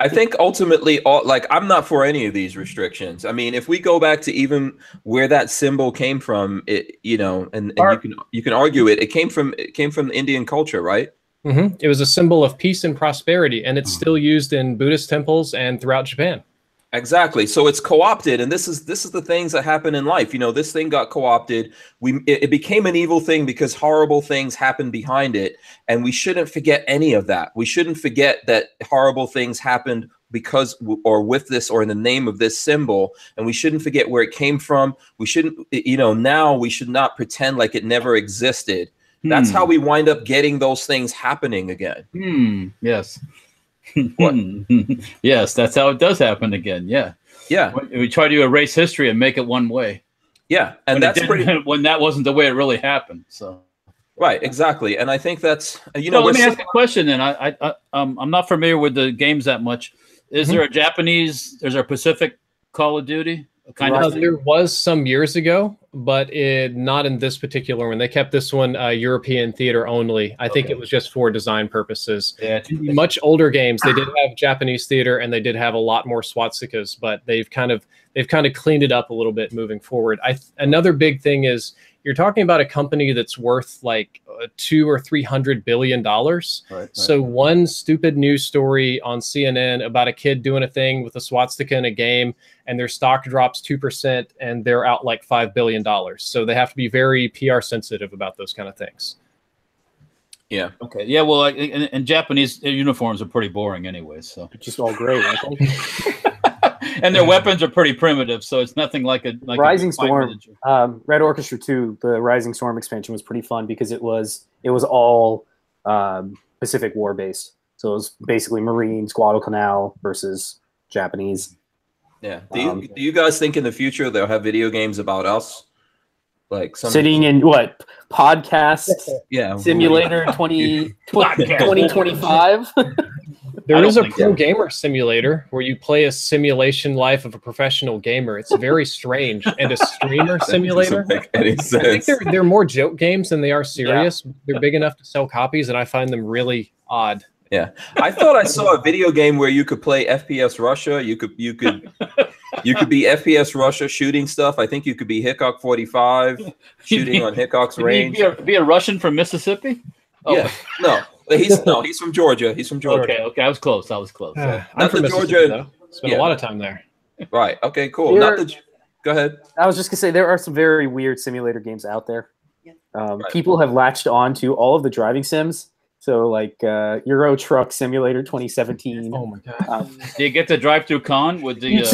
Speaker 1: I think ultimately, I'm not for any of these restrictions. I mean, if we go back to even where that symbol came from, and you can argue it came from the Indian culture, right?
Speaker 3: Mm-hmm. It was a symbol of peace and prosperity, and it's still used in Buddhist temples and throughout Japan.
Speaker 1: Exactly. So it's co-opted, and this is the things that happen in life. This thing got co-opted. It became an evil thing because horrible things happened behind it, and we shouldn't forget any of that. We shouldn't forget that horrible things happened because or with this or in the name of this symbol, and we shouldn't forget where it came from. We shouldn't, now we should not pretend like it never existed. That's how we wind up getting those things happening again.
Speaker 2: Yes. Yes, that's how it does happen again. Yeah. We try to erase history and make it one way.
Speaker 1: Yeah, and that's
Speaker 2: when that wasn't the way it really happened. So.
Speaker 1: Right, exactly, and I think that's
Speaker 2: let me ask a question. Then I'm not familiar with the games that much. Is there a Japanese? There's a Pacific Call of Duty?
Speaker 3: There was some years ago, but not in this particular one. They kept this one European theater only. I think it was just for design purposes. Yeah, much older games, they did have Japanese theater, and they did have a lot more swastikas, but they've kind of cleaned it up a little bit moving forward. Another big thing is you're talking about a company that's worth $200 or $300 billion. Right. So one stupid news story on CNN about a kid doing a thing with a swastika in a game, and their stock drops 2%, and they're out $5 billion. So they have to be very PR sensitive about those kind of things.
Speaker 1: Yeah.
Speaker 2: Okay. Yeah. Well, and Japanese uniforms are pretty boring anyway. So
Speaker 5: just all gray.
Speaker 2: and their weapons are pretty primitive, so it's nothing like a
Speaker 5: Rising
Speaker 2: a fight
Speaker 5: Storm,
Speaker 2: miniature.
Speaker 5: Red Orchestra 2, the Rising Storm expansion was pretty fun because it was all Pacific War based. So it was basically Marines, Guadalcanal versus Japanese.
Speaker 1: Yeah. Do you guys think in the future they'll have video games about us? Like
Speaker 5: Sitting in what podcast
Speaker 1: yeah
Speaker 5: simulator 2025?
Speaker 3: There is a pro gamer simulator where you play a simulation life of a professional gamer. It's very strange. And a streamer simulator.
Speaker 1: Doesn't make any sense.
Speaker 3: I think they're more joke games than they are serious. Yeah. They're big enough to sell copies, and I find them really odd.
Speaker 1: Yeah, I thought I saw a video game where you could play FPS Russia. You could be FPS Russia shooting stuff. I think you could be Hickok 45 shooting on Hickok's range.
Speaker 2: Be a Russian from Mississippi?
Speaker 1: Oh. Yeah, he's from Georgia. He's from Georgia.
Speaker 2: Okay, I was close.
Speaker 3: I'm
Speaker 1: not
Speaker 3: from
Speaker 1: the Georgia.
Speaker 3: Though. Spent a lot of time there.
Speaker 1: Right. Okay. Cool. Go ahead.
Speaker 5: I was just gonna say there are some very weird simulator games out there. People have latched on to all of the driving sims. So like Euro Truck Simulator 2017.
Speaker 3: Oh my god!
Speaker 2: Do you get to drive through con with the?
Speaker 5: You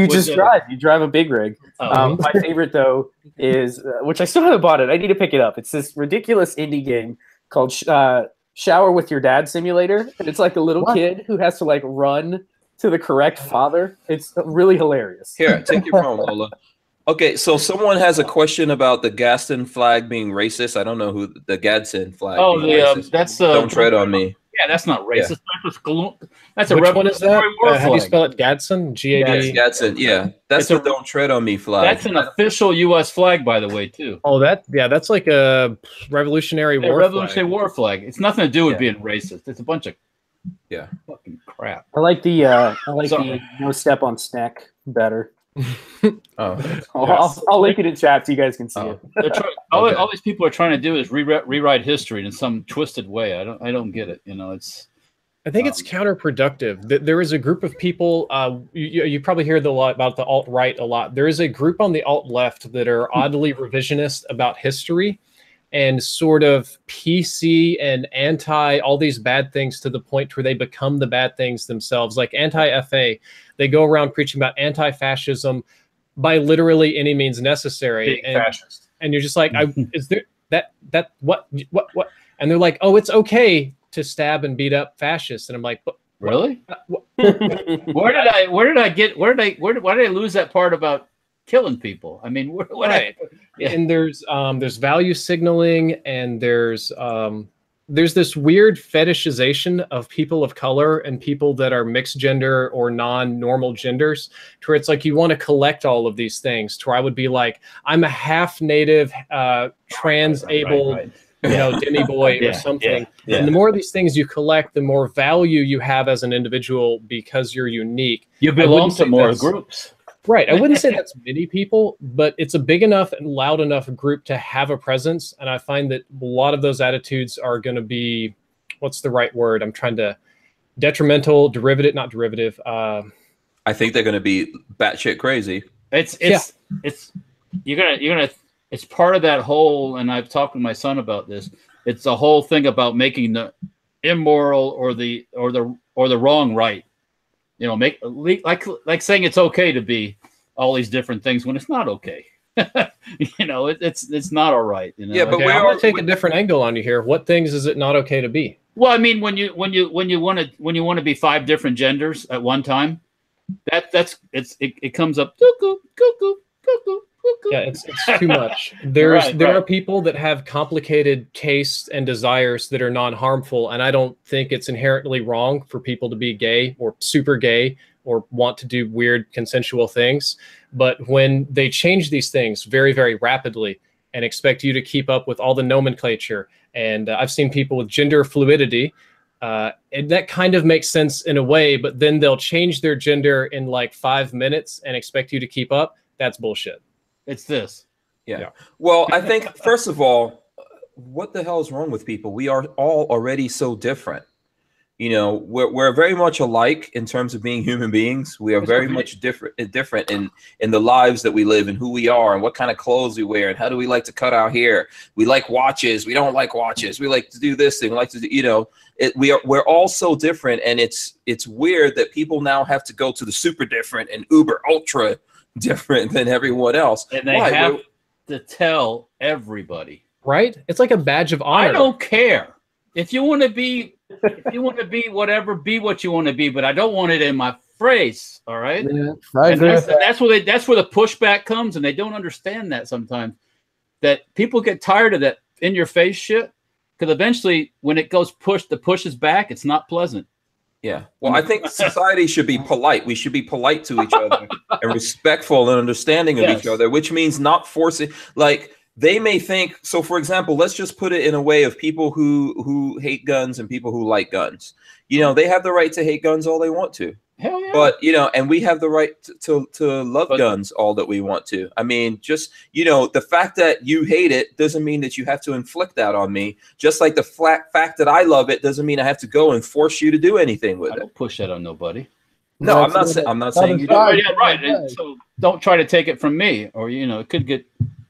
Speaker 5: just drive. You drive a big rig. My favorite though is which I still haven't bought it. I need to pick it up. It's this ridiculous indie game called Shower with Your Dad Simulator, and it's like a little kid who has to like run to the correct father. It's really hilarious.
Speaker 1: Here, take your phone, Lola. Okay, so someone has a question about the Gadsden flag being racist. I don't know who the Gadsden flag.
Speaker 2: Oh, that's
Speaker 1: Don't Tread on Me.
Speaker 2: Yeah, that's not racist.
Speaker 1: Yeah.
Speaker 2: That's a
Speaker 3: Which one is that? How do you
Speaker 2: flag.
Speaker 3: spell it? Gadsden? G-A-D?
Speaker 1: Gadsden. Yeah, that's the Don't Tread on Me flag.
Speaker 2: That's an official U.S. flag, by the way, too.
Speaker 3: Oh, that's like a Revolutionary War.
Speaker 2: Revolutionary War flag. It's nothing to do with being racist. It's a bunch of fucking crap.
Speaker 5: I like the the No Step on Snack better. I'll link it in chat so you guys can see it.
Speaker 2: All these people are trying to do is rewrite history in some twisted way. I don't get it.
Speaker 3: I think it's counterproductive. There is a group of people. You probably hear about the alt-right a lot. There is a group on the alt-left that are oddly revisionist about history and sort of PC and anti all these bad things to the point where they become the bad things themselves. Like anti-FA, they go around preaching about anti-fascism by literally any means necessary. And you're just like, is there that what? And they're like, oh, it's okay to stab and beat up fascists. And I'm like,
Speaker 2: really? Where did I lose that part about killing people? I mean,
Speaker 3: and there's value signaling, and there's this weird fetishization of people of color and people that are mixed gender or non-normal genders, to where it's like you want to collect all of these things. To where I would be like, I'm a half native, trans-abled, demi boy or something. And the more of these things you collect, the more value you have as an individual because you're unique.
Speaker 2: You belong to more groups.
Speaker 3: Right. I wouldn't say that's many people, but it's a big enough and loud enough group to have a presence. And I find that a lot of those attitudes are going to be, what's the right word? I'm trying to detrimental, not derivative.
Speaker 1: I think they're going to be batshit crazy.
Speaker 2: It's part of that whole, and I've talked with my son about this. It's the whole thing about making the immoral or the wrong right. Like saying it's okay to be all these different things when it's not okay. It's not all right.
Speaker 3: Yeah, but I'm going to take a different angle on you here. What things is it not okay to be?
Speaker 2: Well, I mean, when you want to be 5 different genders at one time, it comes up cuckoo, cuckoo, cuckoo.
Speaker 3: Yeah, it's too much. There are people that have complicated tastes and desires that are non-harmful, and I don't think it's inherently wrong for people to be gay or super gay or want to do weird consensual things. But when they change these things very, very rapidly and expect you to keep up with all the nomenclature, and I've seen people with gender fluidity, and that kind of makes sense in a way, but then they'll change their gender in like 5 minutes and expect you to keep up. That's bullshit.
Speaker 2: It's this.
Speaker 1: Yeah. Well, I think, first of all, what the hell is wrong with people? We are all already so different. You know, we're very much alike in terms of being human beings. We are very much different in the lives that we live and who we are and what kind of clothes we wear and how do we like to cut our hair. We like watches. We don't like watches. We like to do this thing. We like to do, you know, we're all so different, and it's weird that people now have to go to the super different and uber ultra different than everyone else.
Speaker 2: And they have to tell everybody.
Speaker 3: Right? It's like a badge of honor.
Speaker 2: I don't care. If you want to be whatever, be what you want to be, but I don't want it in my face. All right.
Speaker 4: Yeah, I
Speaker 2: and
Speaker 4: agree
Speaker 2: that's where the pushback comes, and they don't understand that sometimes. That people get tired of that in your face shit, because eventually when it goes the pushes back, it's not pleasant.
Speaker 1: Yeah. Well, I think society should be polite. We should be polite to each other and respectful and understanding of each other, which means not forcing, like, they may think, so for example, let's just put it in a way of people who hate guns and people who like guns. You know, they have the right to hate guns all they want to.
Speaker 2: Hell yeah.
Speaker 1: But, you know, and we have the right to love guns all that we want to. I mean, just, you know, the fact that you hate it doesn't mean that you have to inflict that on me. Just like the fact that I love it doesn't mean I have to go and force you to do anything with it.
Speaker 2: Don't push that on nobody.
Speaker 1: No, I'm not saying you do.
Speaker 2: Yeah, right. And so don't try to take it from me, or, you know, it could get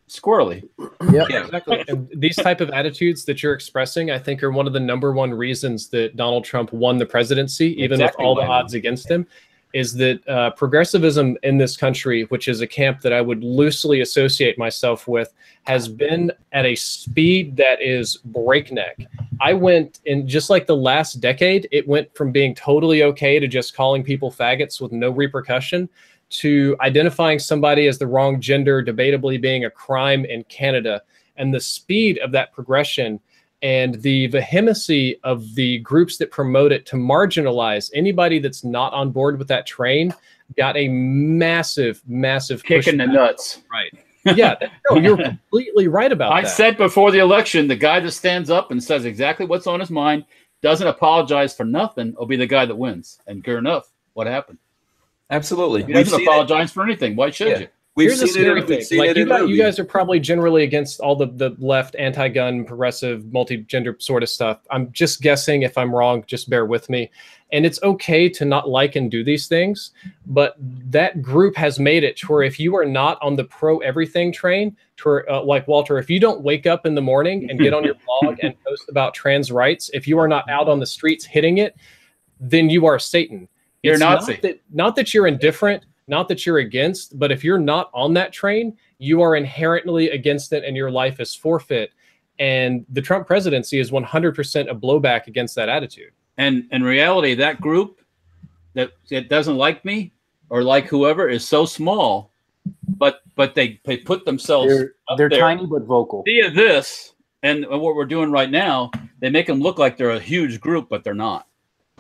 Speaker 2: squirrely.
Speaker 3: Yeah, exactly. And these type of attitudes that you're expressing, I think, are one of the #1 reasons that Donald Trump won the presidency, even with all the odds against him, is that progressivism in this country, which is a camp that I would loosely associate myself with, has been at a speed that is breakneck. I went in just like the last decade, it went from being totally okay to just calling people faggots with no repercussion to identifying somebody as the wrong gender, debatably being a crime in Canada. And the speed of that progression and the vehemency of the groups that promote it to marginalize anybody that's not on board with that train got a massive
Speaker 2: kick in the nuts.
Speaker 3: Right. Yeah, no, you're completely right about that.
Speaker 2: I said before the election, the guy that stands up and says exactly what's on his mind, doesn't apologize for nothing, will be the guy that wins. And sure enough, what happened?
Speaker 1: Absolutely.
Speaker 2: He doesn't apologize for anything. Why should you?
Speaker 3: Here's the scary thing. Like you guys are probably generally against all the left, anti-gun, progressive, multi-gender sort of stuff. I'm just guessing. If I'm wrong, just bear with me. And it's okay to not like and do these things, but that group has made it to where if you are not on the pro everything train, to where, like Walter, if you don't wake up in the morning and get on your blog and post about trans rights, if you are not out on the streets hitting it, then you are Satan.
Speaker 2: You're Nazi.
Speaker 3: Not that you're indifferent, not that you're against, but if you're not on that train, you are inherently against it and your life is forfeit. And the Trump presidency is 100% a blowback against that attitude.
Speaker 2: And in reality, that group that doesn't like me or like whoever is so small, but they put themselves
Speaker 5: they're tiny but vocal.
Speaker 2: Via this and what we're doing right now, they make them look like they're a huge group, but they're not.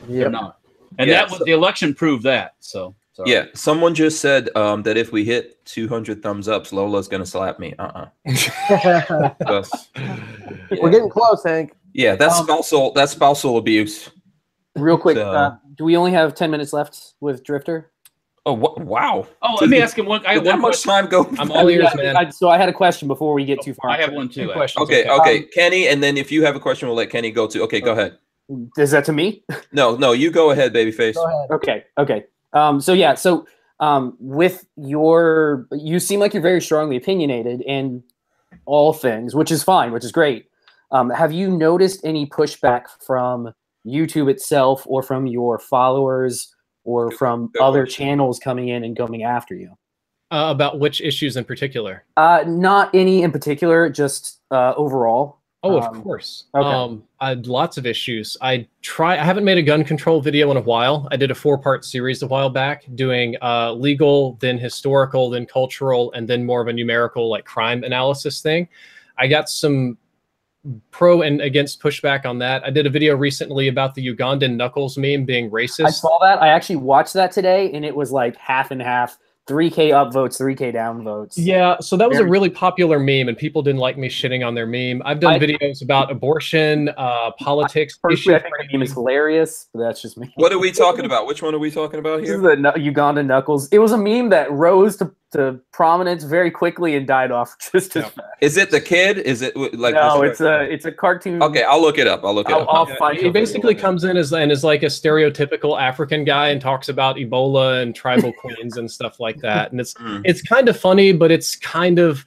Speaker 2: Yep. They're not. And that was the election proved that. So sorry.
Speaker 1: Yeah, someone just said that if we hit 200 thumbs ups, Lola's gonna slap me.
Speaker 4: We're getting close, Hank.
Speaker 1: Yeah, that's spousal abuse.
Speaker 5: Real quick, do we only have 10 minutes left with Drifter?
Speaker 1: Oh, wow.
Speaker 2: Oh, let me ask him one. I have
Speaker 1: that much time go.
Speaker 3: I'm all ears, man.
Speaker 5: So I had a question before we get too far.
Speaker 2: I have one too.
Speaker 1: Okay, Kenny, and then if you have a question, we'll let Kenny go too. Okay, go ahead.
Speaker 5: Is that to me?
Speaker 1: No, you go ahead, babyface.
Speaker 5: Go ahead. Okay. With you seem like you're very strongly opinionated in all things, which is fine, which is great. Have you noticed any pushback from YouTube itself or from your followers or from other channels coming in and going after you?
Speaker 3: About which issues in particular?
Speaker 5: Not any in particular, just overall.
Speaker 3: Oh, of course.
Speaker 5: Okay.
Speaker 3: I had lots of issues. I haven't made a gun control video in a while. I did a 4-part series a while back doing legal, then historical, then cultural, and then more of a numerical like crime analysis thing. I got some pro and against pushback on that. I did a video recently about the Ugandan Knuckles meme being racist. I
Speaker 5: saw that. I actually watched that today, and it was like half and half. 3K upvotes, 3K downvotes.
Speaker 3: Yeah, so that was a really popular meme, and people didn't like me shitting on their meme. I've done videos about abortion, politics.
Speaker 5: Personally, I think the meme is hilarious, but that's just me.
Speaker 1: What are we talking about? Which one are we talking about here?
Speaker 5: This is the Uganda Knuckles. It was a meme that rose to prominence very quickly and died off just as fast.
Speaker 1: Is it the kid? Is it like?
Speaker 5: No, it's a cartoon.
Speaker 1: Okay, I'll look it up.
Speaker 5: I'll find
Speaker 3: He basically comes in as like a stereotypical African guy and talks about Ebola and tribal queens and stuff like that. And it's kind of funny, but it's kind of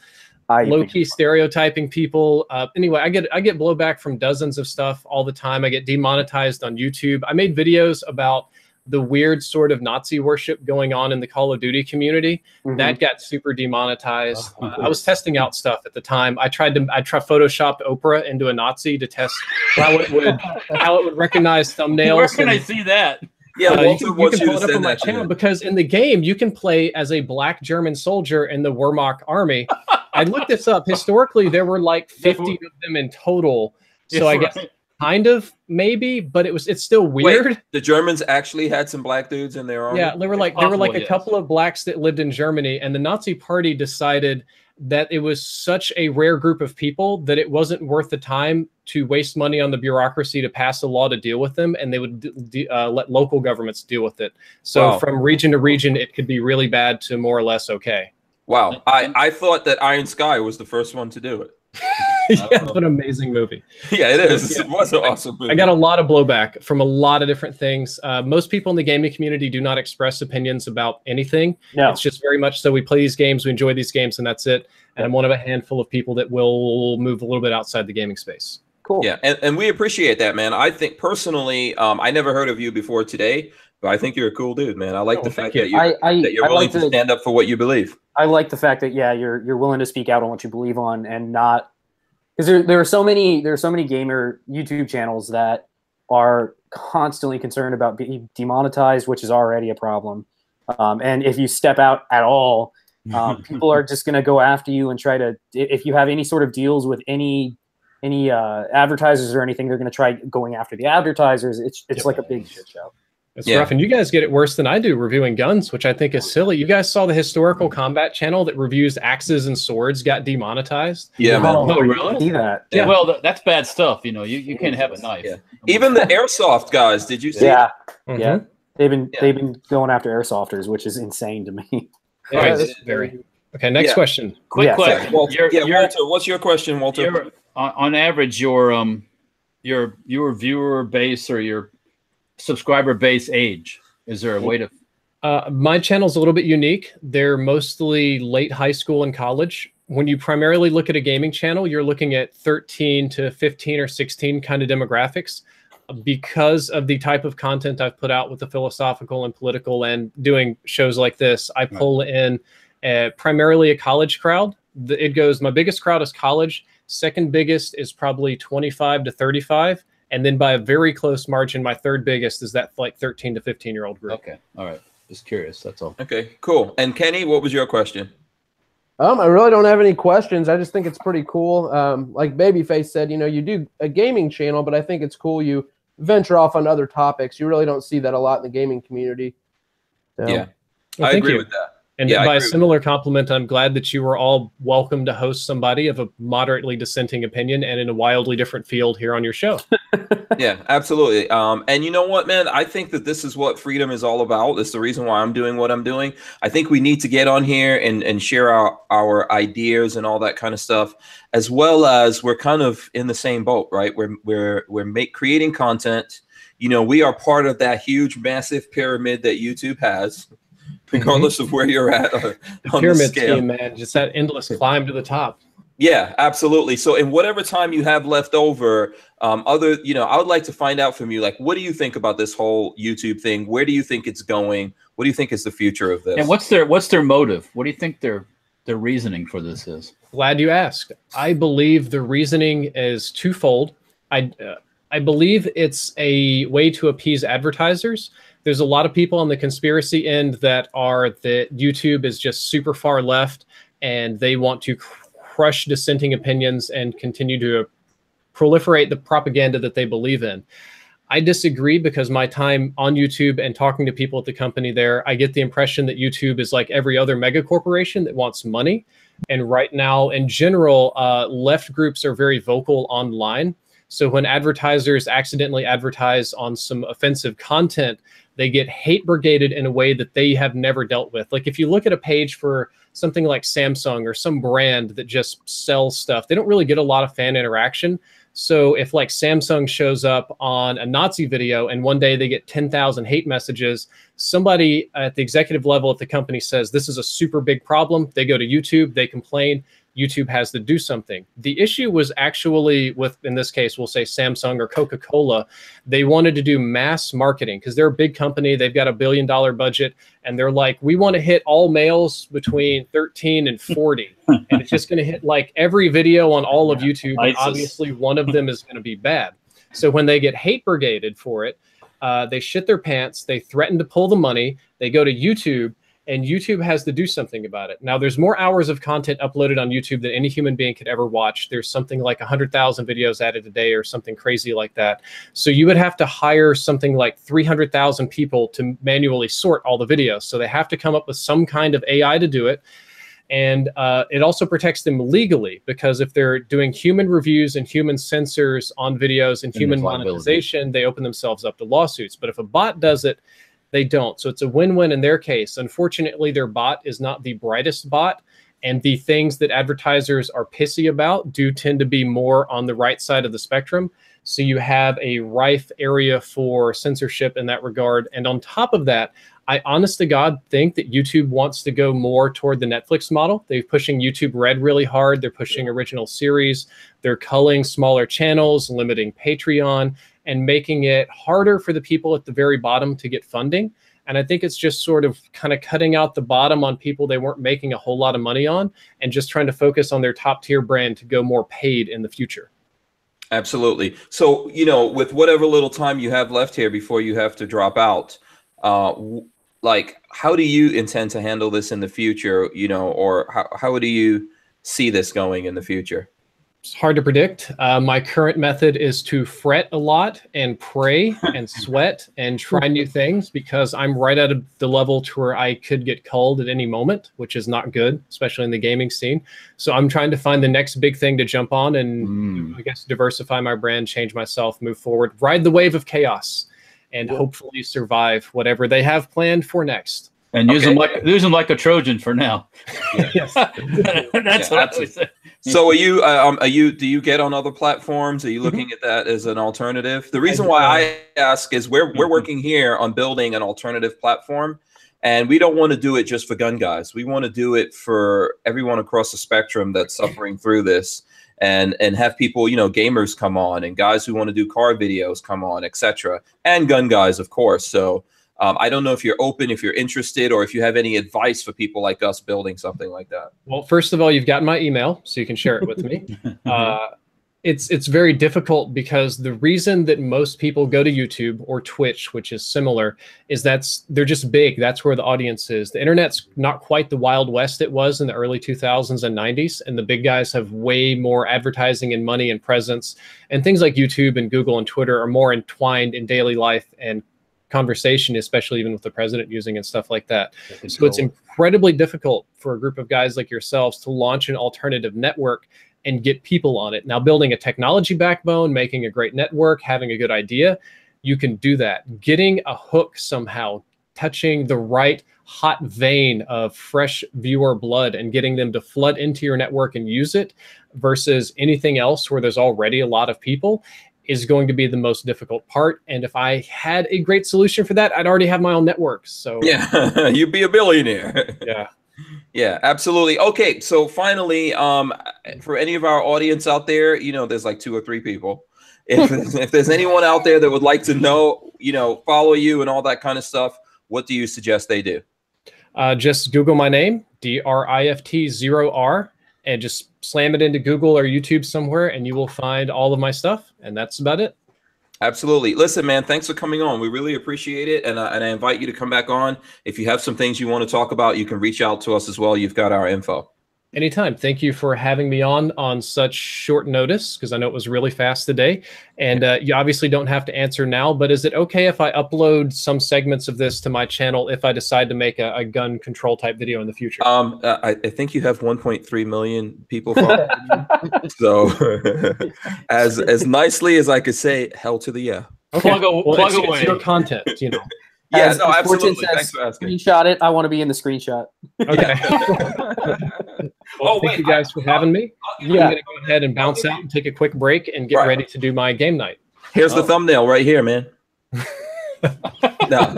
Speaker 3: low-key stereotyping people. Anyway, I get blowback from dozens of stuff all the time. I get demonetized on YouTube. I made videos about the weird sort of Nazi worship going on in the Call of Duty community. That got super demonetized. I was testing out stuff at the time. I tried Photoshopped Oprah into a Nazi to test how it would recognize thumbnails.
Speaker 2: Where can I see that?
Speaker 1: Yeah,
Speaker 3: you can pull it up on my channel because in the game you can play as a black German soldier in the Wehrmacht army. I looked this up. Historically, there were like 50 of them in total. So I guess kind of maybe, but it's still weird.
Speaker 1: Wait, the Germans actually had some black dudes in their army.
Speaker 3: Yeah, there were like a couple of blacks that lived in Germany, and the Nazi Party decided that it was such a rare group of people that it wasn't worth the time to waste money on the bureaucracy to pass a law to deal with them, and they would let local governments deal with it. So from region to region, it could be really bad to more or less okay.
Speaker 1: Wow, I thought that Iron Sky was the first one to do it.
Speaker 3: Yeah, what an amazing movie.
Speaker 1: Yeah, it is. Yeah. It was an awesome movie.
Speaker 3: I got a lot of blowback from a lot of different things. Most people in the gaming community do not express opinions about anything. No. It's just very much so we play these games, we enjoy these games, and that's it. And I'm one of a handful of people that will move a little bit outside the gaming space.
Speaker 5: Cool.
Speaker 1: Yeah, and we appreciate that, man. I think personally, I never heard of you before today, but I think you're a cool dude, man. I like the fact that you're willing to stand up for what you believe.
Speaker 5: I like the fact that you're willing to speak out on what you believe on and not because there are so many gamer YouTube channels that are constantly concerned about being demonetized, which is already a problem. And if you step out at all, people are just going to go after you and try to. If you have any sort of deals with any advertisers or anything, they're going to try going after the advertisers. It's like a big shit show.
Speaker 3: It's rough, and you guys get it worse than I do reviewing guns, which I think is silly. You guys saw the Historical Combat channel that reviews axes and swords got demonetized?
Speaker 1: Yeah, man.
Speaker 2: Oh, really?
Speaker 5: See that?
Speaker 2: Yeah. Well, that's bad stuff. You know, you can't have a knife.
Speaker 1: Yeah. Even the airsoft guys, did you see?
Speaker 5: Yeah, yeah. They've been going after airsofters, which is insane to me.
Speaker 3: Yeah, very. Okay, next question.
Speaker 2: Quick question.
Speaker 1: Walter, Walter, what's your question, Walter?
Speaker 2: On average, your viewer base or your subscriber base age, is there a way to
Speaker 3: my channel's a little bit unique. They're mostly late high school and college. When you primarily look at a gaming channel, you're looking at 13 to 15 or 16 kind of demographics because of the type of content I've put out with the philosophical and political and doing shows like this. I pull in primarily a college crowd. It goes, my biggest crowd is college. Second biggest is probably 25 to 35. And then by a very close margin, my third biggest is that like 13 to 15-year-old group.
Speaker 2: Okay. All right. Just curious. That's all.
Speaker 1: Okay, cool. And Kenny, what was your question?
Speaker 4: I really don't have any questions. I just think it's pretty cool. Like Babyface said, you know, you do a gaming channel, but I think it's cool you venture off on other topics. You really don't see that a lot in the gaming community. So.
Speaker 1: Yeah,
Speaker 3: well,
Speaker 1: I agree with that.
Speaker 3: And by a similar compliment, I'm glad that you were all welcome to host somebody of a moderately dissenting opinion and in a wildly different field here on your show.
Speaker 1: Yeah, absolutely. And you know what, man? I think that this is what freedom is all about. It's the reason why I'm doing what I'm doing. I think we need to get on here and share our ideas and all that kind of stuff, as well as we're kind of in the same boat, right? We're creating content. You know, we are part of that huge, massive pyramid that YouTube has. Regardless of where you're at on the
Speaker 3: pyramid
Speaker 1: scale.
Speaker 3: Scheme, man, just that endless climb to the top.
Speaker 1: Yeah, absolutely. So in whatever time you have left over, I would like to find out from you, like, what do you think about this whole YouTube thing? Where do you think it's going? What do you think is the future of this?
Speaker 2: And what's their motive? What do you think their reasoning for this is?
Speaker 3: Glad you asked. I believe the reasoning is twofold. I believe it's a way to appease advertisers. There's a lot of people on the conspiracy end that YouTube is just super far left and they want to crush dissenting opinions and continue to proliferate the propaganda that they believe in. I disagree because my time on YouTube and talking to people at the company there, I get the impression that YouTube is like every other mega corporation that wants money. And right now, in general, left groups are very vocal online. So when advertisers accidentally advertise on some offensive content, they get hate brigaded in a way that they have never dealt with. Like if you look at a page for something like Samsung or some brand that just sells stuff, they don't really get a lot of fan interaction. So if like Samsung shows up on a Nazi video and one day they get 10,000 hate messages, somebody at the executive level at the company says, this is a super big problem. They go to YouTube, they complain. YouTube has to do something. The issue was actually with, in this case, we'll say Samsung or Coca-Cola. They wanted to do mass marketing because they're a big company. They've got $1 billion budget. And they're like, we want to hit all males between 13 and 40. And it's just going to hit like every video on all of YouTube. And obviously one of them is going to be bad. So when they get hate brigaded for it, they shit their pants. They threaten to pull the money. They go to YouTube. And YouTube has to do something about it. Now, there's more hours of content uploaded on YouTube than any human being could ever watch. There's something like 100,000 videos added a day or something crazy like that. So you would have to hire something like 300,000 people to manually sort all the videos. So they have to come up with some kind of AI to do it. And it also protects them legally, because if they're doing human reviews and human censors on videos and human monetization, they open themselves up to lawsuits. But if a bot does it, they don't. So it's a win-win in their case. Unfortunately, their bot is not the brightest bot, and the things that advertisers are pissy about do tend to be more on the right side of the spectrum. So you have a rife area for censorship in that regard. And on top of that, I honest to God think that YouTube wants to go more toward the Netflix model. They're pushing YouTube Red really hard. They're pushing original series. They're culling smaller channels, limiting Patreon, and making it harder for the people at the very bottom to get funding. And I think it's just sort of kind of cutting out the bottom on people they weren't making a whole lot of money on, and just trying to focus on their top tier brand to go more paid in the future.
Speaker 1: Absolutely. So, you know, with whatever little time you have left here before you have to drop out, like, how do you intend to handle this in the future, you know, or how do you see this going in the future?
Speaker 3: It's hard to predict. My current method is to fret a lot and pray and sweat and try new things, because I'm right at the level to where I could get culled at any moment, which is not good, especially in the gaming scene. So I'm trying to find the next big thing to jump on and I guess diversify my brand, change myself, move forward, ride the wave of chaos, and hopefully survive whatever they have planned for next.
Speaker 2: And use them like a Trojan for now.
Speaker 3: Yes.
Speaker 2: That's what I would say.
Speaker 1: So do you get on other platforms? Are you looking at that as an alternative? The reason why I ask is we're working here on building an alternative platform, and we don't want to do it just for gun guys. We want to do it for everyone across the spectrum that's suffering through this, and have people, you know, gamers come on, and guys who want to do car videos come on, etc., and gun guys, of course. So I don't know if you're open, if you're interested, or if you have any advice for people like us building something like that.
Speaker 3: Well, first of all, you've got my email, so you can share it with me. It's very difficult, because the reason that most people go to YouTube or Twitch, which is similar, is they're just big. That's where the audience is. The internet's not quite the Wild West it was in the early 2000s and 90s, and the big guys have way more advertising and money and presence. And things like YouTube and Google and Twitter are more entwined in daily life and conversation, especially even with the president using and stuff like that. So it's incredibly difficult for a group of guys like yourselves to launch an alternative network and get people on it. Now, building a technology backbone, making a great network, having a good idea, you can do that. Getting a hook somehow, touching the right hot vein of fresh viewer blood and getting them to flood into your network and use it versus anything else where there's already a lot of people is going to be the most difficult part. And if I had a great solution for that, I'd already have my own network. So
Speaker 1: yeah, you'd be a billionaire.
Speaker 3: Yeah.
Speaker 1: Yeah, absolutely. Okay, so finally, for any of our audience out there, you know, there's like 2 or 3 people. If there's anyone out there that would like to know, you know, follow you and all that kind of stuff, what do you suggest they do?
Speaker 3: Just Google my name, DRIFT0R, and just slam it into Google or YouTube somewhere, and you will find all of my stuff. And that's about it.
Speaker 1: Absolutely. Listen, man, thanks for coming on. We really appreciate it. And I invite you to come back on. If you have some things you want to talk about, you can reach out to us as well. You've got our info.
Speaker 3: Anytime. Thank you for having me on such short notice, because I know it was really fast today. And you obviously don't have to answer now, but is it okay if I upload some segments of this to my channel if I decide to make a gun control type video in the future?
Speaker 1: I think you have 1.3 million people following you. So as nicely as I could say, hell to the yeah.
Speaker 3: Okay.
Speaker 2: Plug away.
Speaker 3: It's your content, you know.
Speaker 1: Yeah,
Speaker 5: As
Speaker 1: no,
Speaker 5: Fortune
Speaker 1: absolutely.
Speaker 5: says,
Speaker 1: Thanks for asking.
Speaker 5: screenshot it. I want to be in the screenshot.
Speaker 3: Okay. Well,
Speaker 1: Oh,
Speaker 3: thank
Speaker 1: wait,
Speaker 3: you guys for having me. I'm
Speaker 5: Yeah.
Speaker 3: going to go ahead and bounce out and take a quick break and get
Speaker 1: Right.
Speaker 3: ready to do my game night.
Speaker 1: Here's the
Speaker 2: Oh.
Speaker 1: thumbnail right here, man. No.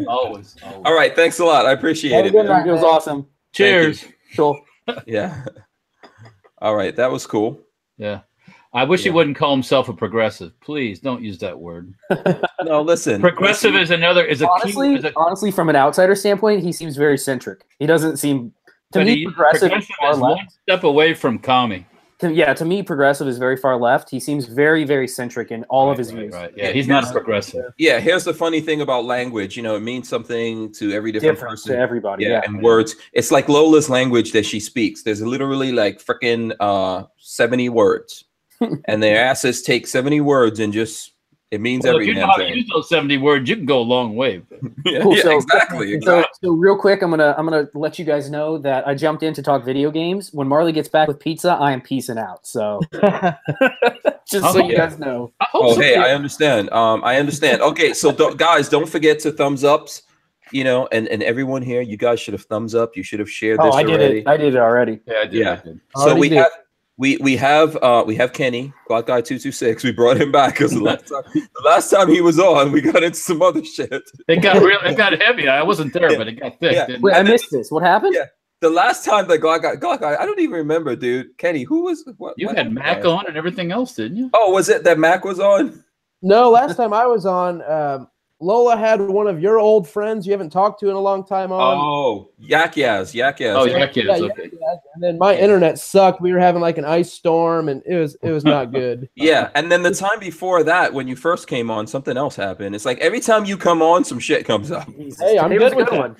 Speaker 2: Always.
Speaker 1: All right, thanks a lot. I appreciate
Speaker 5: Have a
Speaker 1: it.
Speaker 5: good
Speaker 1: man.
Speaker 5: night. It was awesome.
Speaker 2: Cheers.
Speaker 5: Cool.
Speaker 1: Yeah. All right, that was cool.
Speaker 2: Yeah. I wish he
Speaker 1: Yeah.
Speaker 2: wouldn't call himself a progressive. Please don't use that word.
Speaker 1: No, listen.
Speaker 2: Progressive is another is a
Speaker 5: Honestly,
Speaker 2: key.
Speaker 5: honestly, from an outsider standpoint, he seems very centric. He doesn't seem to
Speaker 2: But
Speaker 5: me progressive is far
Speaker 2: is one
Speaker 5: left.
Speaker 2: step away from commie.
Speaker 5: To me, progressive is very far left. He seems very, very centric in all of his views.
Speaker 2: Right. Yeah,
Speaker 1: Yeah,
Speaker 2: he's not a progressive.
Speaker 1: Yeah, here's the funny thing about language. You know, it means something to every different
Speaker 5: Different
Speaker 1: person.
Speaker 5: to everybody.
Speaker 1: Yeah,
Speaker 5: Yeah.
Speaker 1: and words. It's like Lola's language that she speaks. There's literally like freaking 70 words. And their asses take 70 words and just it means
Speaker 2: Well, if
Speaker 1: every
Speaker 2: you know
Speaker 1: damn
Speaker 2: how to
Speaker 1: thing.
Speaker 2: use those 70 words, you can go a long way.
Speaker 1: Yeah,
Speaker 5: Cool,
Speaker 1: yeah,
Speaker 5: so-
Speaker 1: exactly.
Speaker 5: So real quick, I'm gonna let you guys know that I jumped in to talk video games. When Marley gets back with pizza, I am peacing out. So just so you
Speaker 1: Yeah.
Speaker 5: guys know.
Speaker 2: I hope
Speaker 1: Oh,
Speaker 2: so.
Speaker 1: hey, I understand. I understand. Okay, so guys, don't forget to thumbs ups. You know, and everyone here, you guys should have thumbs up. You should have shared this
Speaker 5: Oh, I did
Speaker 1: already.
Speaker 5: it. I did it already.
Speaker 2: Yeah, I did.
Speaker 1: Yeah.
Speaker 2: I did.
Speaker 1: So
Speaker 4: Already
Speaker 1: we
Speaker 4: did.
Speaker 1: have we have Kenny, Glock Guy 226. We brought him back because the last time he was on, we got into some other shit.
Speaker 2: It got heavy. I wasn't there, but it got thick.
Speaker 1: Yeah.
Speaker 2: didn't
Speaker 5: Wait,
Speaker 2: it?
Speaker 5: I missed this. What happened?
Speaker 1: Yeah. The last time the Glock Guy, I don't even remember, dude. Kenny, who was what?
Speaker 2: You
Speaker 1: what
Speaker 2: had
Speaker 1: happened
Speaker 2: Mac
Speaker 1: last-
Speaker 2: on and everything else, didn't you?
Speaker 1: Oh, was it that Mac was on?
Speaker 4: No, last time I was on, Lola had one of your old friends you haven't talked to in a long time on.
Speaker 1: Oh, Yak Yaz.
Speaker 2: Oh, yeah, kids.
Speaker 4: Yeah,
Speaker 2: Okay.
Speaker 4: And then my internet sucked. We were having like an ice storm, and it was not good.
Speaker 1: Yeah, and then the time before that, when you first came on, something else happened. It's like every time you come on, some shit comes up.
Speaker 5: Jesus.
Speaker 4: Hey, I'm
Speaker 5: Today was
Speaker 4: good
Speaker 5: a
Speaker 4: with
Speaker 5: good one.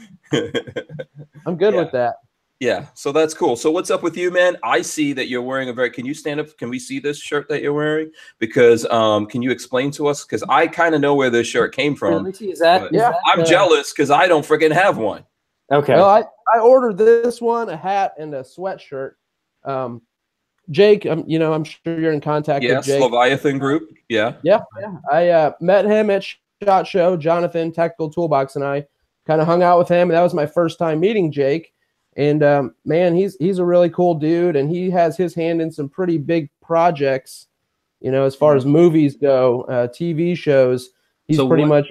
Speaker 4: I'm good
Speaker 1: Yeah.
Speaker 4: with that.
Speaker 1: Yeah, so that's cool. So what's up with you, man? I see that you're wearing a very. Can you stand up? Can we see this shirt that you're wearing? Because can you explain to us? Because I kind of know where this shirt came
Speaker 5: Let
Speaker 1: from.
Speaker 5: me see. Is that?
Speaker 1: but
Speaker 5: is
Speaker 4: Yeah.
Speaker 5: that,
Speaker 1: I'm jealous because I don't freaking have one.
Speaker 5: Okay.
Speaker 4: Well, I ordered this one, a hat, and a sweatshirt. Jake, I'm sure you're in contact
Speaker 1: Yeah,
Speaker 4: with Jake.
Speaker 1: Leviathan Group. Yeah.
Speaker 4: Yeah. I met him at SHOT Show. Jonathan, Tactical Toolbox, and I kind of hung out with him. That was my first time meeting Jake. And man, he's a really cool dude, and he has his hand in some pretty big projects. You know, as far as movies go, TV shows, he's
Speaker 2: So
Speaker 4: pretty
Speaker 2: what-
Speaker 4: much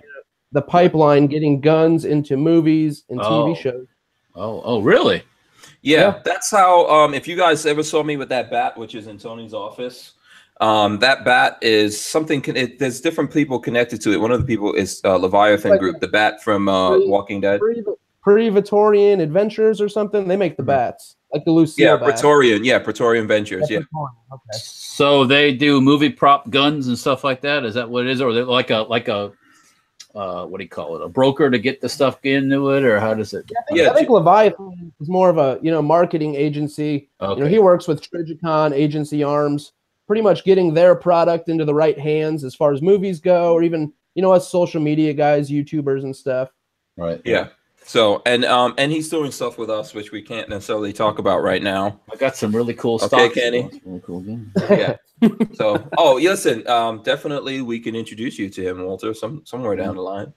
Speaker 4: the pipeline getting guns into movies and
Speaker 2: Oh.
Speaker 4: TV shows.
Speaker 2: Oh, really?
Speaker 1: Yeah,
Speaker 4: Yeah.
Speaker 1: that's how. If you guys ever saw me with that bat, which is in Tony's office, that bat is something. There's different people connected to it. One of the people is Leviathan
Speaker 4: Like-
Speaker 1: Group, the bat from Walking Dead.
Speaker 4: Pre-Vitorian Adventures or something. They make the bats, like the Lucille
Speaker 1: Yeah,
Speaker 4: bat.
Speaker 1: Praetorian. Yeah, Praetorian Ventures. Yeah.
Speaker 4: Okay.
Speaker 2: So they do movie prop guns and stuff like that. Is that what it is, or they like a what do you call it? A broker to get the stuff into it, or how does it?
Speaker 1: Yeah,
Speaker 4: I think Leviathan is more of a marketing agency.
Speaker 2: Okay.
Speaker 4: He works with Trigicon, Agency Arms, pretty much getting their product into the right hands as far as movies go, or even us social media guys, YouTubers and stuff.
Speaker 2: Right.
Speaker 1: Yeah. So and he's doing stuff with us, which we can't necessarily talk about right now.
Speaker 2: I got some really cool
Speaker 1: Okay,
Speaker 2: stuff.
Speaker 1: Kenny.
Speaker 2: That's really cool game.
Speaker 1: Yeah. So, listen, definitely we can introduce you to him, Walter, somewhere down the line.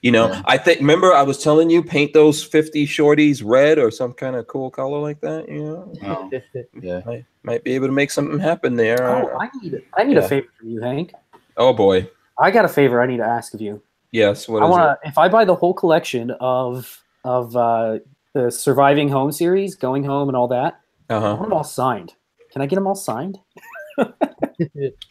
Speaker 2: Yeah.
Speaker 1: I think, remember I was telling you, paint those 50 shorties red or some kind of cool color like that,
Speaker 2: Oh, yeah.
Speaker 1: might be able to make something happen there.
Speaker 5: Oh, I need
Speaker 1: Yeah.
Speaker 5: a favor from you, Hank.
Speaker 1: Oh boy.
Speaker 5: I got a favor I need to ask of you.
Speaker 1: Yes. What
Speaker 5: I
Speaker 1: is
Speaker 5: want to. If I buy the whole collection of the Surviving Home series, Going Home, and all that,
Speaker 1: it?
Speaker 5: I
Speaker 1: Uh-huh.
Speaker 5: want them all signed. Can I get them all signed?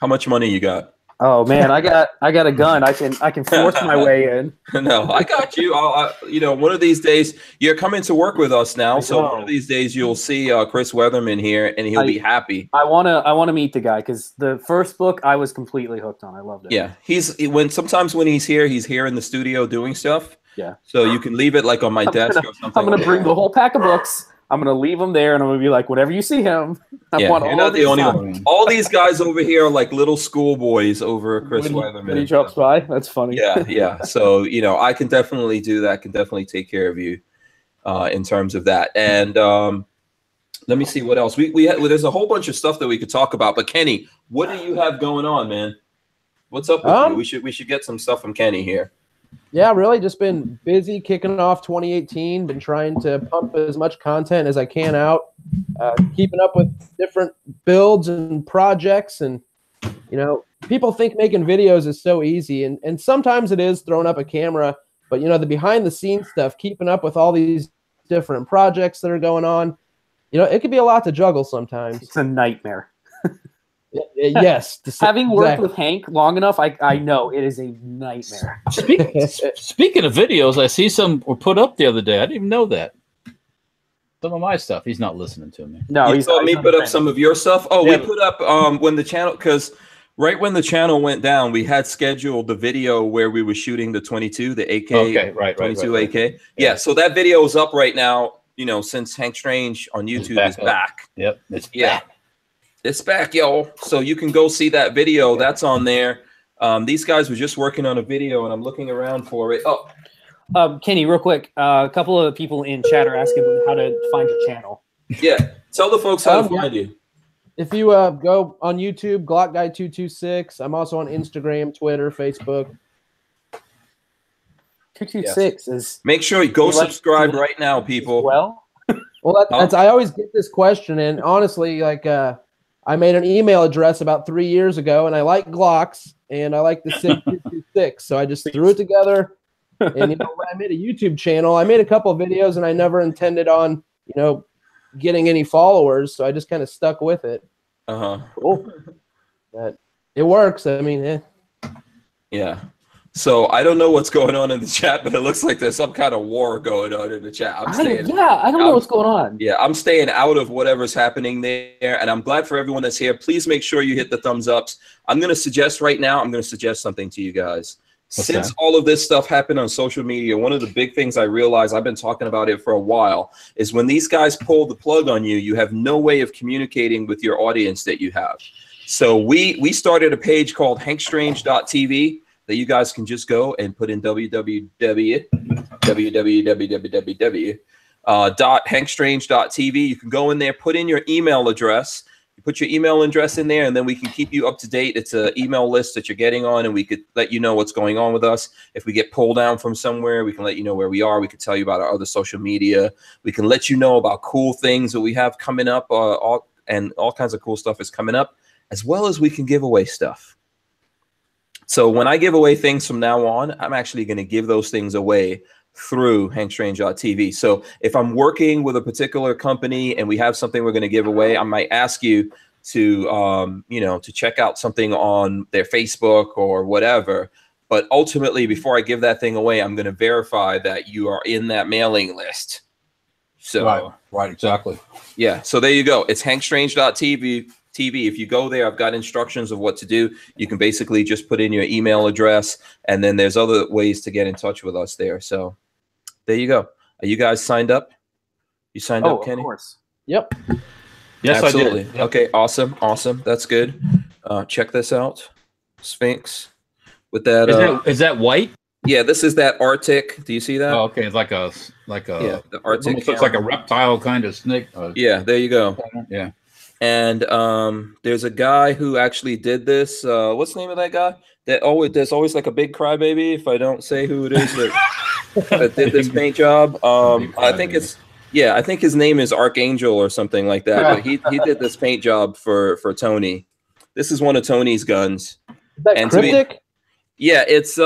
Speaker 1: How much money you got?
Speaker 5: Oh man, I got a gun. I can force my way in.
Speaker 1: No, I got you. One of these days you're coming to work with us now. So one
Speaker 5: know.
Speaker 1: of these days you'll see Chris Weatherman here and he'll be happy.
Speaker 5: I wanna meet the guy because the first book I was completely hooked on. I loved it.
Speaker 1: Yeah, sometimes when he's here in the studio doing stuff.
Speaker 5: Yeah.
Speaker 1: So you can leave it like on my desk or something.
Speaker 5: I'm gonna bring the whole pack of books. I'm gonna leave them there, and I'm gonna be like, whenever you see him, I
Speaker 1: Yeah,
Speaker 5: want
Speaker 1: you're
Speaker 5: all
Speaker 1: not
Speaker 5: of
Speaker 1: the
Speaker 5: these
Speaker 1: only
Speaker 5: signed.
Speaker 1: one. All these guys over here are like little schoolboys over Chris
Speaker 5: When
Speaker 1: Weatherman.
Speaker 5: he drops by, that's funny.
Speaker 1: Yeah. So I can definitely do that. Can definitely take care of you in terms of that. And let me see what else there's a whole bunch of stuff that we could talk about. But Kenny, what do you have going on, man? What's up with you? We should get some stuff from Kenny here.
Speaker 4: Yeah, really just been busy kicking off 2018. Been trying to pump as much content as I can out, keeping up with different builds and projects. And, people think making videos is so easy. And sometimes it is throwing up a camera. But, the behind the scenes stuff, keeping up with all these different projects that are going on, it could be a lot to juggle sometimes.
Speaker 5: It's a nightmare.
Speaker 4: Yes.
Speaker 5: Having worked with Hank long enough, I know it is a nightmare.
Speaker 2: Speaking of videos, I see some were put up the other day. I didn't even know that. Some of my stuff. He's not listening to me.
Speaker 5: No,
Speaker 1: you saw me put up some of your stuff. Oh,
Speaker 2: Yeah.
Speaker 1: we put up when the channel, because right when the channel went down, we had scheduled the video where we were shooting the 22, the AK,
Speaker 2: Okay, right,
Speaker 1: 22
Speaker 2: right.
Speaker 1: AK. Yeah, so that video is up right now. Since Hank Strange on YouTube is
Speaker 2: back up.
Speaker 1: back.
Speaker 2: Yep, it's
Speaker 1: Yeah.
Speaker 2: back.
Speaker 1: It's back, yo. So you can go see that video. That's on there. These guys were just working on a video, and I'm looking around for it. Oh,
Speaker 5: Kenny, real quick, a couple of people in chat are asking how to find your channel.
Speaker 1: yeah. Tell the folks how to find you.
Speaker 4: If you go on YouTube, GlockGuy226. I'm also on Instagram, Twitter, Facebook.
Speaker 5: 226 is
Speaker 1: Make sure you go
Speaker 5: You like-
Speaker 1: subscribe right now, people.
Speaker 5: well.
Speaker 4: Well, that's I always get this question, and honestly, I made an email address about 3 years ago, and I like Glocks, and I like the 6226, so I just threw it together. And when I made a YouTube channel, I made a couple of videos, and I never intended on getting any followers, so I just kind of stuck with it.
Speaker 5: Cool.
Speaker 4: But it works. I mean,
Speaker 1: Yeah. So I don't know what's going on in the chat, but it looks like there's some kind of war going on in the chat.
Speaker 5: I don't know what's going on.
Speaker 1: Yeah, I'm staying out of whatever's happening there, and I'm glad for everyone that's here. Please make sure you hit the thumbs ups. I'm going to suggest right now, something to you guys. Since all of this stuff happened on social media, one of the big things I realized, I've been talking about it for a while, is when these guys pull the plug on you, you have no way of communicating with your audience that you have. So we started a page called hankstrange.tv that you guys can just go and put in www.hankstrange.tv. You can go in there, put in your email address. You put your email address in there, and then we can keep you up to date. It's an email list that you're getting on, and we could let you know what's going on with us. If we get pulled down from somewhere, we can let you know where we are. We can tell you about our other social media. We can let you know about cool things that we have coming up, all kinds of cool stuff is coming up, as well as we can give away stuff. So when I give away things from now on, I'm actually going to give those things away through hankstrange.tv. So if I'm working with a particular company and we have something we're going to give away, I might ask you to, to check out something on their Facebook or whatever. But ultimately, before I give that thing away, I'm going to verify that you are in that mailing list. So
Speaker 2: Right, exactly.
Speaker 1: yeah, so there you go. It's hankstrange.tv. If you go there, I've got instructions of what to do. You can basically just put in your email address, and then there's other ways to get in touch with us there. So there you go. Are you guys signed up? You signed up, Kenny?
Speaker 5: Of course.
Speaker 4: yep.
Speaker 2: Yes,
Speaker 1: Absolutely.
Speaker 2: I did. Yep.
Speaker 1: Okay, awesome. That's good. Check this out. Sphinx with that.
Speaker 2: Is that white?
Speaker 1: Yeah, this is that Arctic. Do you see that?
Speaker 2: Oh, okay. It's like a
Speaker 1: Yeah, the
Speaker 2: it
Speaker 1: Arctic.
Speaker 2: almost looks like a reptile kind of snake.
Speaker 1: Yeah, there you go.
Speaker 2: Yeah.
Speaker 1: And there's a guy who actually did this. What's the name of that guy? There's always like a big crybaby. If I don't say who it is that did this paint job, I think his name is Archangel or something like that. But he did this paint job for Tony. This is one of Tony's guns.
Speaker 4: Is that
Speaker 1: And to me-
Speaker 4: cryptic?
Speaker 1: Yeah, it's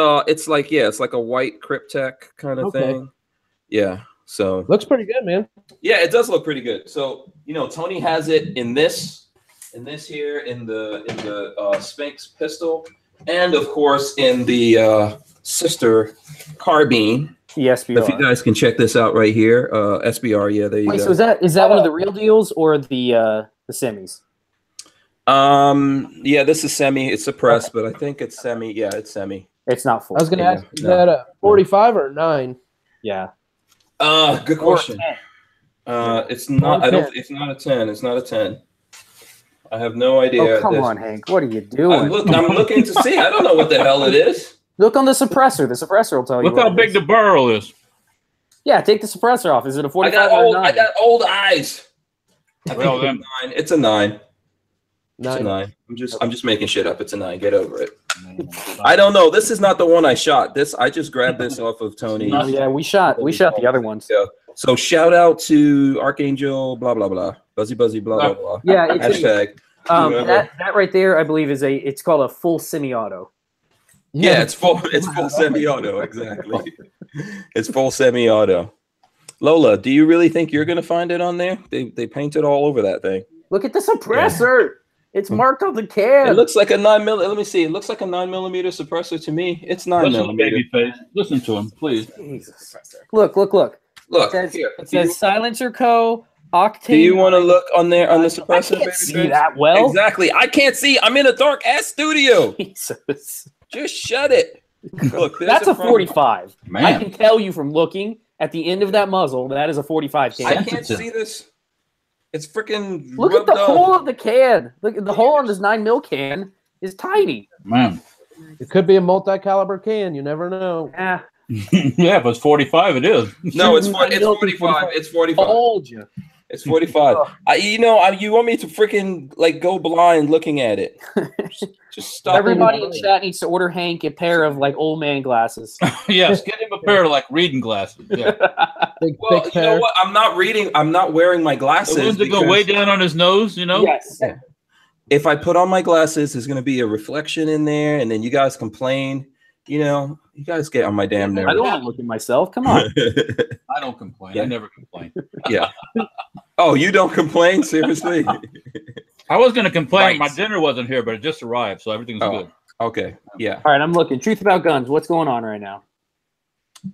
Speaker 1: like a white Cryptek kind of thing. Yeah. So
Speaker 4: Looks pretty good, man.
Speaker 1: yeah, it does look pretty good. So Tony has it in this here in the Sphinx pistol, and of course in the sister carbine.
Speaker 5: Yes,
Speaker 1: If you guys can check this out right here, SBR. Yeah, there you
Speaker 5: Wait,
Speaker 1: go.
Speaker 5: so is that one of the real deals or the semis?
Speaker 1: Yeah, this is semi. It's suppressed, but I think it's semi. Yeah, it's semi.
Speaker 5: It's not full.
Speaker 4: I was going to ask, is
Speaker 1: No.
Speaker 4: that a 45 or a 9?
Speaker 5: Yeah.
Speaker 1: Good question. It's not. It's not a 10. It's not a 10. I have no idea.
Speaker 5: Oh, come on, Hank. What are you doing?
Speaker 1: I'm looking to see. I don't know what the hell it is.
Speaker 5: Look on the suppressor. The suppressor will tell you.
Speaker 2: Look how big the barrel is.
Speaker 5: Yeah, take the suppressor off. Is it a
Speaker 1: I
Speaker 5: 45
Speaker 1: got
Speaker 5: or a 9?
Speaker 1: old eyes.
Speaker 2: Well, then,
Speaker 1: It's a 9. It's a 9. I'm just making shit up. It's a 9. Get over it. I don't know. This is not the one I shot. I just grabbed this off of Tony.
Speaker 5: Oh, yeah, we shot the other ones.
Speaker 1: Yeah. So shout out to Archangel, blah blah blah, Buzzy blah blah blah.
Speaker 5: Yeah, it's
Speaker 1: hashtag.
Speaker 5: that right there, I believe, it's called a full semi-auto.
Speaker 1: Yeah, it's full semi-auto, exactly. It's full semi-auto. Lola, do you really think you're gonna find it on there? They painted all over that thing.
Speaker 5: Look at the suppressor. It's marked on the can.
Speaker 1: It looks like a 9mm. Let me see. It looks like a 9mm suppressor to me. It's 9mm.
Speaker 2: Babyface. Listen to him, please.
Speaker 5: Jesus. Look.
Speaker 1: Look.
Speaker 5: It says Silencer Co. Octane.
Speaker 1: Do you want to look on there on the suppressor?
Speaker 5: I can't see that well.
Speaker 1: Exactly. I can't see. I'm in a dark ass studio.
Speaker 5: Jesus.
Speaker 1: Just shut it. Look,
Speaker 5: that's a 45.
Speaker 2: Man.
Speaker 5: I can tell you from looking at the end of that muzzle that is a 45 can.
Speaker 1: I can't see this. It's freaking.
Speaker 5: Look at the hole of the can. Look at the hole on this 9mm can is tiny.
Speaker 2: Man.
Speaker 4: It could be a multi-caliber can. You never know.
Speaker 5: Yeah.
Speaker 2: Yeah, if it's 45, it is.
Speaker 1: No, it's 45. It's 45.
Speaker 5: Told you.
Speaker 1: It's 45. You want me to freaking like go blind looking at it? Just stop.
Speaker 5: Everybody in chat needs to order Hank a pair of like old man glasses.
Speaker 2: Yes, get him a pair of like reading glasses. Yeah.
Speaker 1: Well, you know what? I'm not reading. I'm not wearing my glasses.
Speaker 2: The ones that go way down on his nose, you know?
Speaker 5: Yes.
Speaker 1: Yeah. If I put on my glasses, there's going to be a reflection in there, and then you guys complain. You know, you guys get on my damn nerves.
Speaker 5: I don't want to look at myself. Come on.
Speaker 2: I don't complain. I never complain.
Speaker 1: Yeah. Oh, you don't complain? Seriously?
Speaker 2: I was going to complain.
Speaker 1: Right.
Speaker 2: My dinner wasn't here, but it just arrived, so everything's good.
Speaker 1: Okay. Yeah.
Speaker 5: All right, I'm looking. Truth about guns. What's going on right now?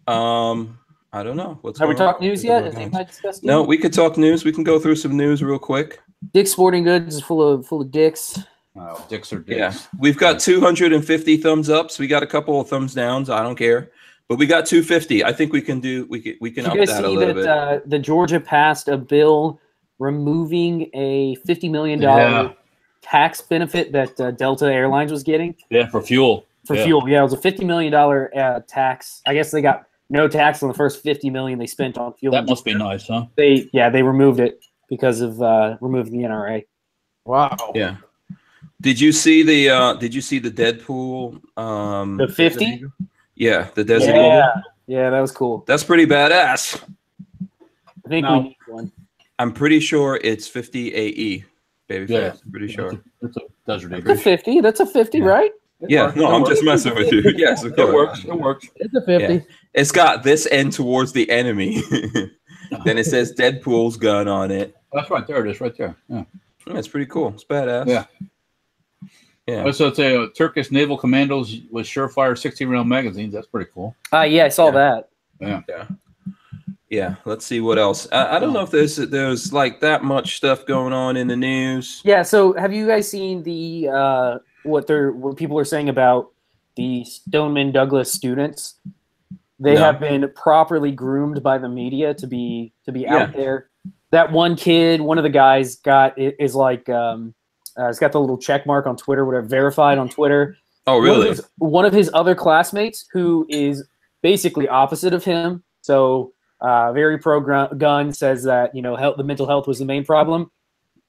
Speaker 1: I don't know.
Speaker 5: Have we talked news yet? Has anybody discussed
Speaker 1: No,
Speaker 5: news?
Speaker 1: we could talk news. We can go through some news real quick.
Speaker 5: Dick's Sporting Goods is full of dicks.
Speaker 2: Oh, dicks are dicks.
Speaker 1: Yeah. We've got 250 thumbs ups. We got a couple of thumbs downs. I don't care. But we got 250. I think we can
Speaker 5: Did
Speaker 1: up
Speaker 5: you guys
Speaker 1: that a
Speaker 5: see
Speaker 1: little
Speaker 5: that
Speaker 1: bit.
Speaker 5: the Georgia passed a bill removing a $50 million tax benefit that Delta Airlines was getting?
Speaker 2: Yeah, for fuel.
Speaker 5: Fuel. Yeah, it was a $50 million tax. I guess they got no tax on the first $50 million they spent on fuel.
Speaker 2: That must be nice, huh?
Speaker 5: They removed it because of removing the NRA.
Speaker 4: Wow.
Speaker 1: Yeah. Did you see the Deadpool?
Speaker 5: The 50?
Speaker 1: Yeah, the Desert Eagle.
Speaker 5: Yeah, that was cool.
Speaker 1: That's pretty badass.
Speaker 5: I think we need one.
Speaker 1: I'm pretty sure it's 50 AE. Babyface.
Speaker 2: Yeah.
Speaker 1: I'm pretty sure.
Speaker 2: It's a Desert
Speaker 5: That's
Speaker 2: Eagle.
Speaker 5: a 50. That's a 50, right?
Speaker 1: Yeah, no, I'm just messing with you. Yes, of course.
Speaker 2: It works. It works.
Speaker 4: It's a 50.
Speaker 1: Yeah. It's got this end towards the enemy. Then it says Deadpool's gun on it.
Speaker 2: That's right there. It is right there. Yeah.
Speaker 1: That's pretty cool. It's badass.
Speaker 2: Yeah.
Speaker 1: Yeah.
Speaker 2: So it's a Turkish naval commandos with Surefire 16-round magazines. That's pretty cool.
Speaker 5: Yeah, I saw that.
Speaker 2: Yeah.
Speaker 1: Yeah. Let's see what else. I don't know if there's like that much stuff going on in the news.
Speaker 5: Yeah. So, have you guys seen the what people are saying about the Stoneman Douglas students? They
Speaker 1: No.
Speaker 5: have been properly groomed by the media to be out there. That one kid, one of the guys, is like it's got the little check mark on Twitter, whatever, verified on Twitter.
Speaker 1: Oh, really?
Speaker 5: One of his other classmates, who is basically opposite of him, so very pro-gun, says that the mental health was the main problem.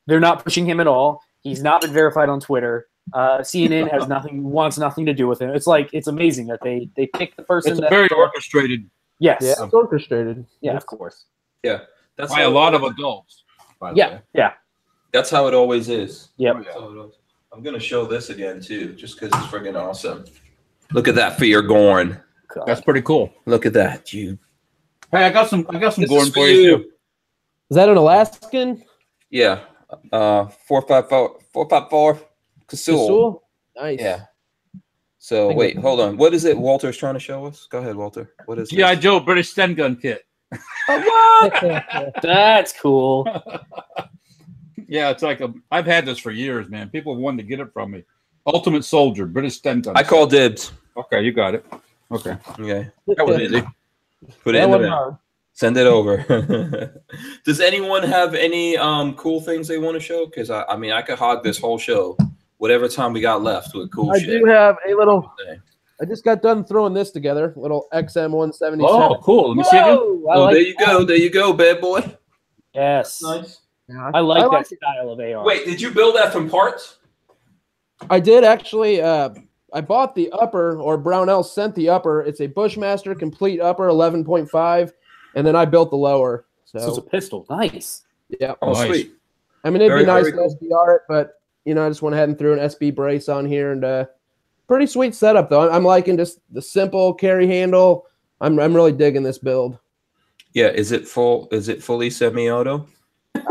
Speaker 5: They're not pushing him at all. He's not been verified on Twitter. CNN wants nothing to do with him. It's amazing that they picked the person.
Speaker 2: It's very orchestrated.
Speaker 5: Yes.
Speaker 4: Yeah, it's orchestrated.
Speaker 5: Yeah, of course.
Speaker 1: Yeah. That's
Speaker 2: By a lot of adults. By the way.
Speaker 5: Yeah.
Speaker 1: That's how it always is.
Speaker 5: Yep.
Speaker 1: That's how it is. I'm gonna show this again too, just because it's friggin' awesome. Look at that for your Gorn.
Speaker 2: That's pretty cool.
Speaker 1: Look at that, you.
Speaker 2: Hey, I got some
Speaker 1: This
Speaker 2: Gorn
Speaker 1: is
Speaker 2: for you too.
Speaker 4: Is that an Alaskan?
Speaker 1: Yeah. 454 Kasul.
Speaker 4: Kasul? Nice.
Speaker 1: Yeah. So wait, hold on. What is it Walter's trying to show us? Go ahead, Walter. What is
Speaker 2: G.I.
Speaker 1: this?
Speaker 2: Joe British Sten Gun Kit.
Speaker 5: That's cool.
Speaker 2: Yeah, it's like I've had this for years, man. People have wanted to get it from me. Ultimate Soldier, British Sten Gun.
Speaker 1: I call dibs.
Speaker 2: Okay, you got it. Okay.
Speaker 1: Okay.
Speaker 2: That was easy.
Speaker 1: Put it
Speaker 4: That
Speaker 1: in
Speaker 4: wasn't
Speaker 1: there.
Speaker 4: hard.
Speaker 1: Send it over. Does anyone have any cool things they want to show? Because I mean, I could hog this whole show, whatever time we got left with cool
Speaker 4: I
Speaker 1: shit.
Speaker 4: do have a little.
Speaker 1: Okay.
Speaker 4: I just got done throwing this together. Little XM177.
Speaker 2: Oh, cool. Let me see again.
Speaker 5: Whoa, I
Speaker 1: Oh,
Speaker 5: like
Speaker 1: there you go. There you go, bad boy.
Speaker 5: Yes.
Speaker 1: Nice.
Speaker 4: Yeah,
Speaker 5: I like that
Speaker 4: it.
Speaker 5: style of AR.
Speaker 1: Wait, did you build that from parts?
Speaker 4: I did actually. I bought the upper, or Brownell sent the upper. It's a Bushmaster complete upper, 11.5, and then I built the lower.
Speaker 5: So it's a pistol. Nice.
Speaker 4: Yeah.
Speaker 1: Oh,
Speaker 2: Nice.
Speaker 1: sweet.
Speaker 4: I mean, it'd
Speaker 1: Very,
Speaker 4: be nice
Speaker 1: very
Speaker 4: to
Speaker 1: cool.
Speaker 4: SBR it, but you know, I just went ahead and threw an SB brace on here, and pretty sweet setup though. I'm liking just the simple carry handle. I'm really digging this build.
Speaker 1: Yeah, is it fully semi-auto?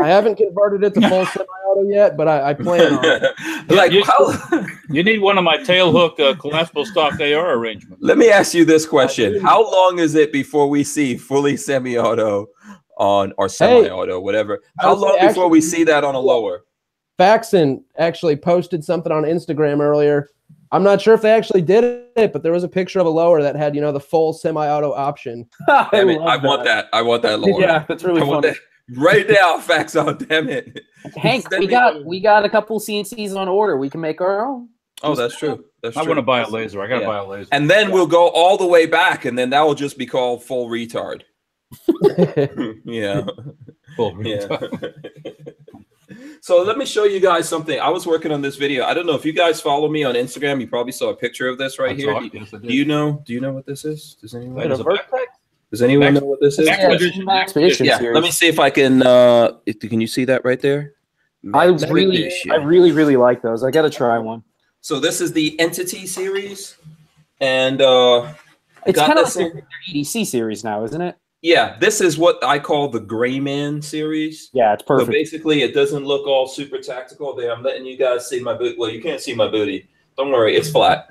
Speaker 4: I haven't converted it to full semi-auto yet, but I plan on it.
Speaker 1: Like,
Speaker 2: You-
Speaker 1: how,
Speaker 2: You need one of my tail hook collapsible stock AR arrangements.
Speaker 1: let me ask you this question: how long is it before we see fully semi-auto on or semi-auto, whatever? How
Speaker 4: would say
Speaker 1: long before
Speaker 4: actually-
Speaker 1: we see that on a lower?
Speaker 4: Faxon actually posted something on Instagram earlier. I'm not sure if they actually did it, but there was a picture of a lower that had, you know, the full semi-auto option.
Speaker 1: Damn it,
Speaker 5: love
Speaker 1: I want that. I want that lower.
Speaker 5: Yeah, that's really
Speaker 1: I want
Speaker 5: funny.
Speaker 1: that right now. Faxon, damn it.
Speaker 5: Hank,
Speaker 1: Send
Speaker 5: we
Speaker 1: me
Speaker 5: got
Speaker 1: one.
Speaker 5: we got a couple CNCs on order. We can make our own.
Speaker 1: Oh, that's true. That's
Speaker 2: I
Speaker 1: true.
Speaker 2: want to buy a laser. I got to
Speaker 1: Yeah.
Speaker 2: buy a laser.
Speaker 1: And then we'll go all the way back, and then that will just be called full retard. Yeah.
Speaker 2: Full
Speaker 1: Yeah.
Speaker 2: retard.
Speaker 1: So let me show you guys something. I was working on this video. I don't know if you guys follow me on Instagram. You probably saw a picture of this right
Speaker 2: I
Speaker 1: here.
Speaker 2: saw
Speaker 1: Do,
Speaker 2: it. Yes, I did.
Speaker 1: do you know? Do you know what this is? Does anyone?
Speaker 2: Wait, is it backpack?
Speaker 1: Does anyone
Speaker 2: Max-
Speaker 1: know what this is?
Speaker 2: Max-
Speaker 5: Yeah,
Speaker 2: Expedition.
Speaker 5: it's an Expedition
Speaker 1: Yeah.
Speaker 5: series.
Speaker 1: Let me see if I can. Can you see that right there?
Speaker 5: I
Speaker 1: Expedition.
Speaker 5: really like those. I got to try one.
Speaker 1: So this is the Entity series, and
Speaker 5: It's
Speaker 1: got
Speaker 5: kind of
Speaker 1: this
Speaker 5: like
Speaker 1: in-
Speaker 5: their EDC series now, isn't it?
Speaker 1: yeah, this is what I call the Gray Man series.
Speaker 5: Yeah, it's
Speaker 1: So
Speaker 5: perfect.
Speaker 1: basically, it doesn't look all super tactical. There, I'm letting you guys see my boot. Well, you can't see my booty. Don't worry, it's flat.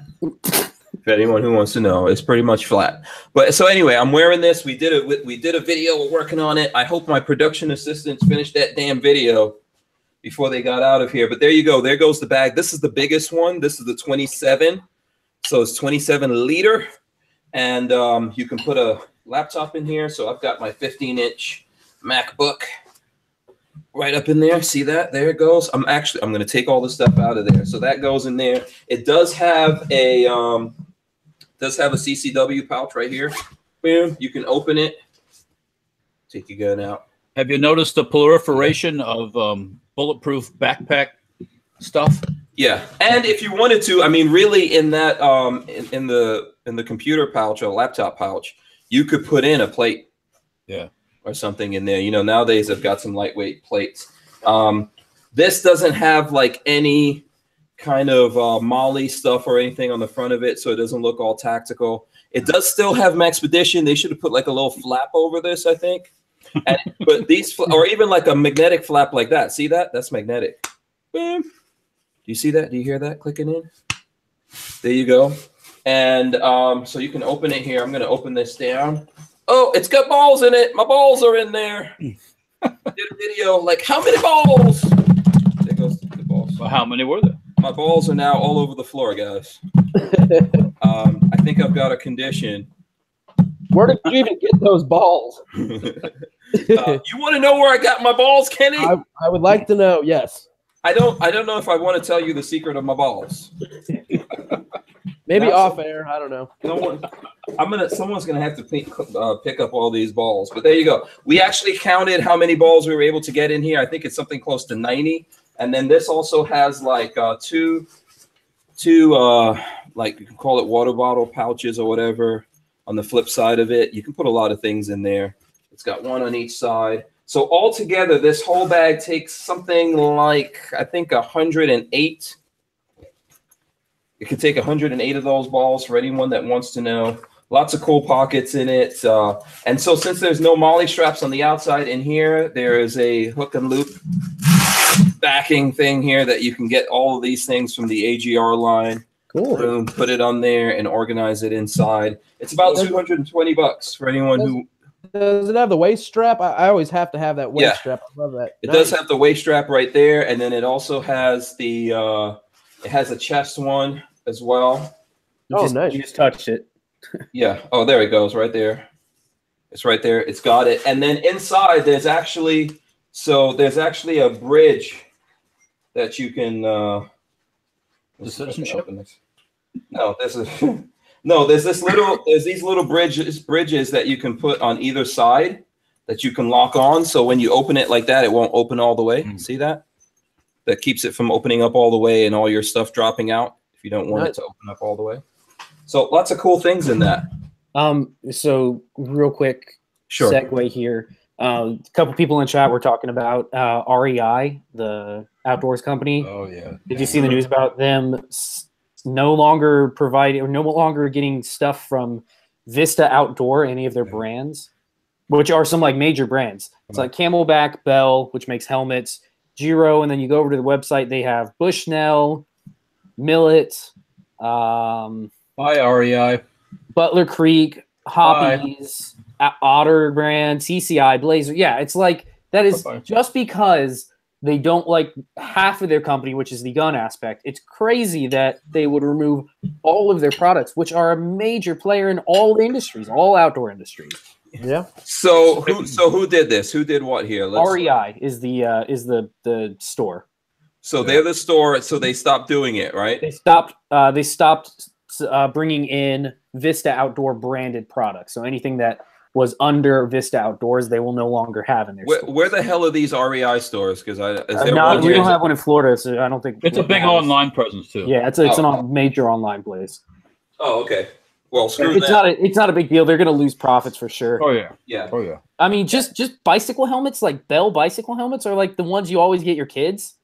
Speaker 1: For anyone who wants to know, it's pretty much flat. But so anyway, I'm wearing this. We did a video. We're working on it. I hope my production assistants finished that damn video before they got out of here. But there you go. There goes the bag. This is the biggest one. This is the 27. So it's 27 liter, and you can put a laptop in here. So I've got my 15-inch MacBook right up in there. See that? There it goes. I'm going to take all the stuff out of there. So that goes in there. It does have a CCW pouch right here. Boom. You can open it. Take your gun out.
Speaker 2: Have you noticed the proliferation of bulletproof backpack stuff?
Speaker 1: Yeah, and if you wanted to, I mean, really, in that in the computer pouch or laptop pouch, you could put in a plate,
Speaker 2: Yeah.
Speaker 1: or something in there. You know, nowadays I've got some lightweight plates. This doesn't have like any kind of Molly stuff or anything on the front of it, so it doesn't look all tactical. It does still have Maxpedition. They should have put like a little flap over this, I think. And, but these, or even like a magnetic flap like that. See that? That's magnetic. Boom. Do you see that? Do you hear that clicking in? There you go. And so you can open it here. I'm going to open this down. Oh, it's got balls in it. My balls are in there. Did a video like, how many balls? There goes the balls.
Speaker 2: Well, how many were there?
Speaker 1: My balls are now all over the floor, guys. I think I've got a condition.
Speaker 4: Where did you even get those balls?
Speaker 1: You want to know where I got my balls, Kenny?
Speaker 4: I would like to know. Yes.
Speaker 1: I don't know if I want to tell you the secret of my balls.
Speaker 4: Maybe
Speaker 1: That's-
Speaker 4: off air. I don't know.
Speaker 1: Someone's gonna have to pick up all these balls. But there you go. We actually counted how many balls we were able to get in here. I think it's something close to 90. And then this also has like two like you can call it water bottle pouches or whatever. On the flip side of it, you can put a lot of things in there. It's got one on each side. So altogether, this whole bag takes something like, I think, 108. It could take 108 of those balls for anyone that wants to know. Lots of cool pockets in it. And so since there's no molly straps on the outside in here, there is a hook and loop backing thing here that you can get all of these things from the AGR line.
Speaker 4: Cool.
Speaker 1: Boom, put it on there and organize it inside. It's about $220 for anyone who.
Speaker 4: Does it have the waist strap? I always have to have that waist
Speaker 1: Yeah.
Speaker 4: strap. I love that.
Speaker 1: It does have the waist strap right there, and then it also has the it has a chest one as well.
Speaker 4: Nice.
Speaker 5: You just touched it.
Speaker 1: Yeah. Oh, there it goes, right there. It's right there. It's got it. And then inside, there's actually a bridge that you can.
Speaker 2: The citizenship?
Speaker 1: No, there's these little bridges that you can put on either side that you can lock on. So when you open it like that, it won't open all the way. See that? that keeps it from opening up all the way and all your stuff dropping out if you don't want
Speaker 4: Nice.
Speaker 1: it to open up all the way. So lots of cool things in that.
Speaker 5: So real quick
Speaker 1: Sure.
Speaker 5: segue here. A couple people in chat were talking about REI, the outdoors company.
Speaker 2: Oh yeah.
Speaker 5: Did you see the news about them no longer providing or no longer getting stuff from Vista Outdoor, any of their brands, which are some like major brands? It's like Camelback, Bell, which makes helmets, Giro, and then you go over to the website. They have Bushnell, Millet,
Speaker 2: Bye, REI.
Speaker 5: Butler Creek, Hobbies, Otter brand, CCI, Blazer. Yeah, it's like that is
Speaker 2: Bye-bye.
Speaker 5: just because they don't like half of their company, which is the gun aspect. It's crazy that they would remove all of their products, which are a major player in all the industries, all outdoor industries.
Speaker 4: Yeah.
Speaker 1: So who did this? Who did what here?
Speaker 5: REI is the store.
Speaker 1: So they're the store. So they stopped doing it, right?
Speaker 5: They stopped bringing in Vista Outdoor branded products. So anything that was under Vista Outdoors, they will no longer have in their stores.
Speaker 1: Where the hell are these REI stores? Because
Speaker 5: We don't have one in Florida, so I don't think
Speaker 2: It's a big online presence too.
Speaker 5: Yeah, it's major online place.
Speaker 1: Oh, okay. Well, screw
Speaker 5: It's
Speaker 1: that.
Speaker 5: it's not a big deal. They're going to lose profits for sure.
Speaker 2: Oh yeah.
Speaker 1: Yeah.
Speaker 2: Oh yeah.
Speaker 5: I mean, just bicycle helmets, like Bell bicycle helmets, are like the ones you always get your kids.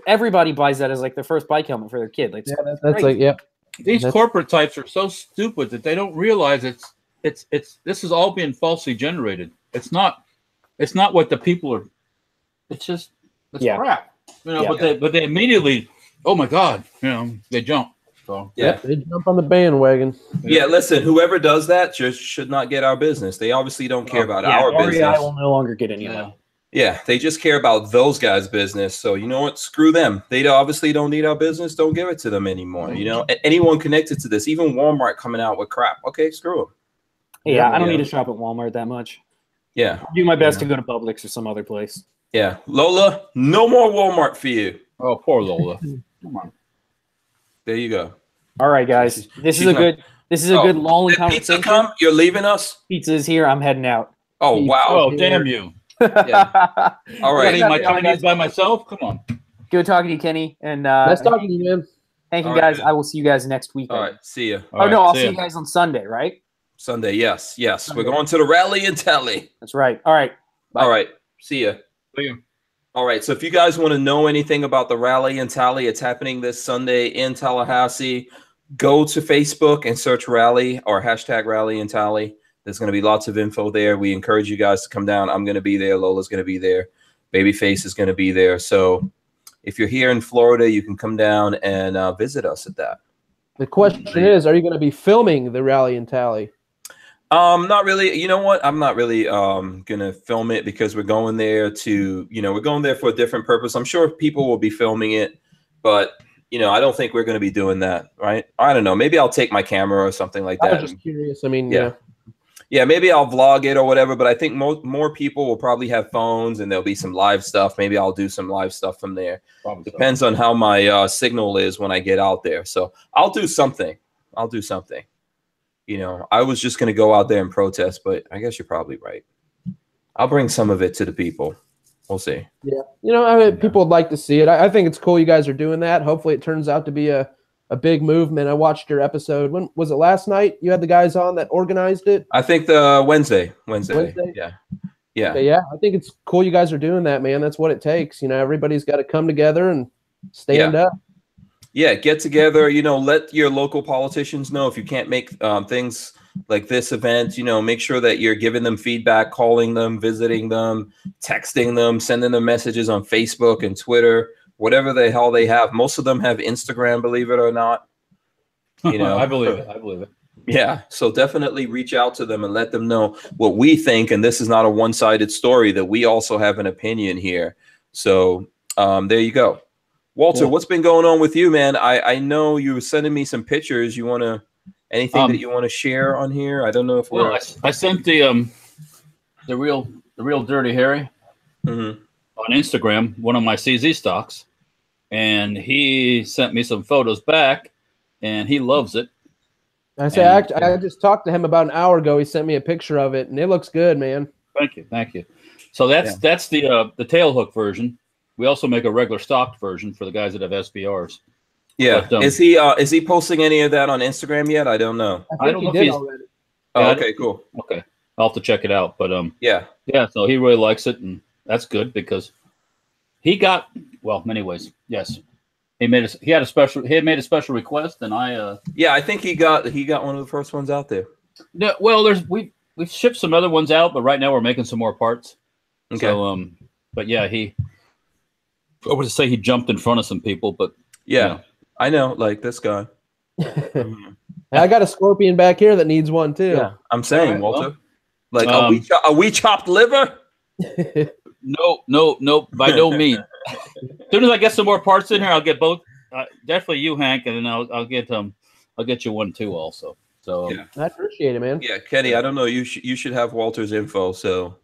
Speaker 5: Everybody buys that as like their first bike helmet for their kid. Like,
Speaker 4: Yeah, that's like, yep.
Speaker 2: These
Speaker 4: That's-
Speaker 2: corporate types are so stupid that they don't realize this is all being falsely generated. It's not what the people are. It's crap. But they immediately, oh my God, they jump. So
Speaker 1: Yeah.
Speaker 4: They jump on the bandwagon.
Speaker 1: Yeah. Listen, whoever does that just should not get our business. They obviously don't care about our
Speaker 5: REI
Speaker 1: business.
Speaker 5: will no longer get any of that.
Speaker 1: Yeah, they just care about those guys' business. So you know what? Screw them. They obviously don't need our business. Don't give it to them anymore. Anyone connected to this, even Walmart coming out with crap. Okay, screw them.
Speaker 5: Yeah, I don't
Speaker 1: Yeah.
Speaker 5: need to shop at Walmart that much.
Speaker 1: Yeah,
Speaker 5: I'll do my best to go to Publix or some other place.
Speaker 1: yeah. Lola, no more Walmart for you.
Speaker 2: Oh, poor Lola. Come on.
Speaker 1: There you go.
Speaker 5: All right, guys. This is a good long
Speaker 1: Did pizza
Speaker 5: conversation.
Speaker 1: come? You're leaving us?
Speaker 5: Pizza is here. I'm heading out.
Speaker 1: Oh wow.
Speaker 2: Oh, damn you.
Speaker 1: Yeah. All
Speaker 2: I gotta eat
Speaker 1: right.
Speaker 2: my Chinese by myself. Come on.
Speaker 5: Good talking to you, Kenny. And
Speaker 4: Nice talking to you, man.
Speaker 5: thank you,
Speaker 1: All right,
Speaker 5: guys.
Speaker 1: man.
Speaker 5: I will see you guys next week.
Speaker 1: All right. See ya.
Speaker 5: Oh no, I'll
Speaker 2: see
Speaker 5: see
Speaker 2: ya.
Speaker 5: you guys on Sunday, right?
Speaker 1: Sunday. Yes. We're going to the rally in Tally.
Speaker 5: That's right. All right. Bye.
Speaker 1: All right. See ya.
Speaker 2: See ya.
Speaker 1: All right. So if you guys want to know anything about the rally in Tally, it's happening this Sunday in Tallahassee. Go to Facebook and search rally or hashtag rally in Tally. There's going to be lots of info there. We encourage you guys to come down. I'm going to be there. Lola's going to be there. Babyface is going to be there. So if you're here in Florida, you can come down and visit us at that.
Speaker 4: The question is, are you going to be filming the rally and tally?
Speaker 1: Not really. You know what? I'm not really gonna film it because we're going there we're going there for a different purpose. I'm sure people will be filming it, but I don't think we're gonna be doing that, right? I don't know. Maybe I'll take my camera or something like
Speaker 4: I
Speaker 1: that.
Speaker 4: was just curious. I mean,
Speaker 1: Yeah. Yeah, maybe I'll vlog it or whatever, but I think more people will probably have phones and there'll be some live stuff. Maybe I'll do some live stuff from there.
Speaker 2: Probably so.
Speaker 1: Depends on how my signal is when I get out there. So I'll do something. I was just going to go out there and protest, but I guess you're probably right. I'll bring some of it to the people. We'll see.
Speaker 4: Yeah. People would like to see it. I think it's cool you guys are doing that. Hopefully it turns out to be a big movement. I watched your episode. When was it? Last night? You had the guys on that organized it?
Speaker 1: I think the Wednesday.
Speaker 4: Wednesday?
Speaker 1: Yeah.
Speaker 4: But yeah, I think it's cool you guys are doing that, man. That's what it takes. Everybody's got to come together and stand up.
Speaker 1: Yeah, get together, let your local politicians know if you can't make things like this event, make sure that you're giving them feedback, calling them, visiting them, texting them, sending them messages on Facebook and Twitter, whatever the hell they have. Most of them have Instagram, believe it or not.
Speaker 2: I believe it.
Speaker 1: Yeah, so definitely reach out to them and let them know what we think. And this is not a one-sided story, that we also have an opinion here. So there you go. Walter, what's been going on with you, man? I know you were sending me some pictures. You want to anything that you want to share on here? I don't know if we're.
Speaker 2: I sent the real Dirty Harry
Speaker 1: Mhm.
Speaker 2: on Instagram, one of my CZ stocks, and he sent me some photos back, and he loves it.
Speaker 4: I say, I just talked to him about an hour ago. He sent me a picture of it, and it looks good, man.
Speaker 2: Thank you. So that's the tail hook version. we also make a regular stocked version for the guys that have SBRs.
Speaker 1: Yeah.
Speaker 2: But,
Speaker 1: is he posting any of that on Instagram yet? I don't know.
Speaker 2: I don't know if he's
Speaker 4: already.
Speaker 1: Oh,
Speaker 2: Yeah,
Speaker 1: okay, cool.
Speaker 2: okay. I'll have to check it out. But
Speaker 1: Yeah.
Speaker 2: yeah. So he really likes it, and that's good because he got many ways. Yes, he made he had made a special request, and I
Speaker 1: Yeah, I think he got one of the first ones out there.
Speaker 2: no, well, we've shipped some other ones out, but right now we're making some more parts.
Speaker 1: Okay.
Speaker 2: So but yeah, I would say he jumped in front of some people, but
Speaker 1: Yeah.
Speaker 2: you know.
Speaker 1: I know, like this guy.
Speaker 4: I got a scorpion back here that needs one too.
Speaker 5: Yeah.
Speaker 1: I'm saying,
Speaker 2: All right,
Speaker 1: Walter. Like a
Speaker 2: well,
Speaker 1: we chopped liver?
Speaker 2: No, by no means. As soon as I get some more parts in here, I'll get both. Definitely you, Hank, and then I'll get you one too, also. So
Speaker 1: Yeah.
Speaker 4: I appreciate it, man.
Speaker 1: Yeah, Kenny, I don't know. You should have Walter's info. So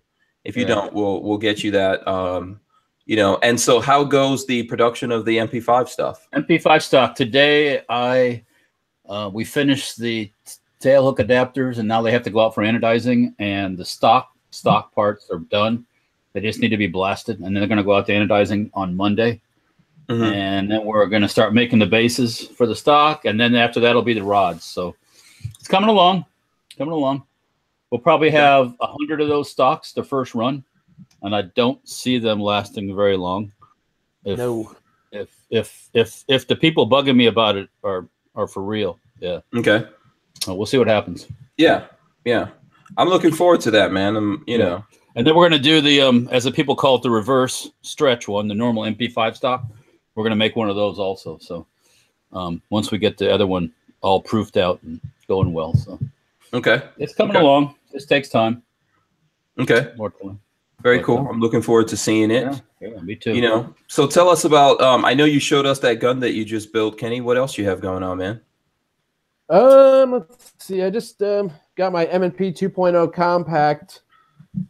Speaker 1: if you
Speaker 2: Yeah.
Speaker 1: don't, we'll get you that. And so how goes the production of the MP5 stuff?
Speaker 2: MP5 stock today. We finished the tail hook adapters, and now they have to go out for anodizing. And the stock parts are done. They just need to be blasted, and then they're going to go out to anodizing on Monday.
Speaker 1: Mhm.
Speaker 2: And then we're going to start making the bases for the stock, and then after that will be the rods. So it's coming along. We'll probably have 100 of those stocks the first run, and I don't see them lasting very long. If the people bugging me about it are for real, yeah.
Speaker 1: Okay.
Speaker 2: We'll see what happens.
Speaker 1: Yeah. I'm looking forward to that, man.
Speaker 2: And then we're going to do the as the people call it, the reverse stretch one, the normal MP5 stock. We're going to make one of those also. So once we get the other one all proofed out and going well, so
Speaker 1: Okay.
Speaker 2: it's coming along. This takes time.
Speaker 1: Okay.
Speaker 2: More time.
Speaker 1: Very cool. I'm looking forward to seeing it.
Speaker 2: Yeah, me too.
Speaker 1: So tell us about. I know you showed us that gun that you just built, Kenny. What else you have going on, man?
Speaker 4: Let's see. I just got my M&P 2.0 compact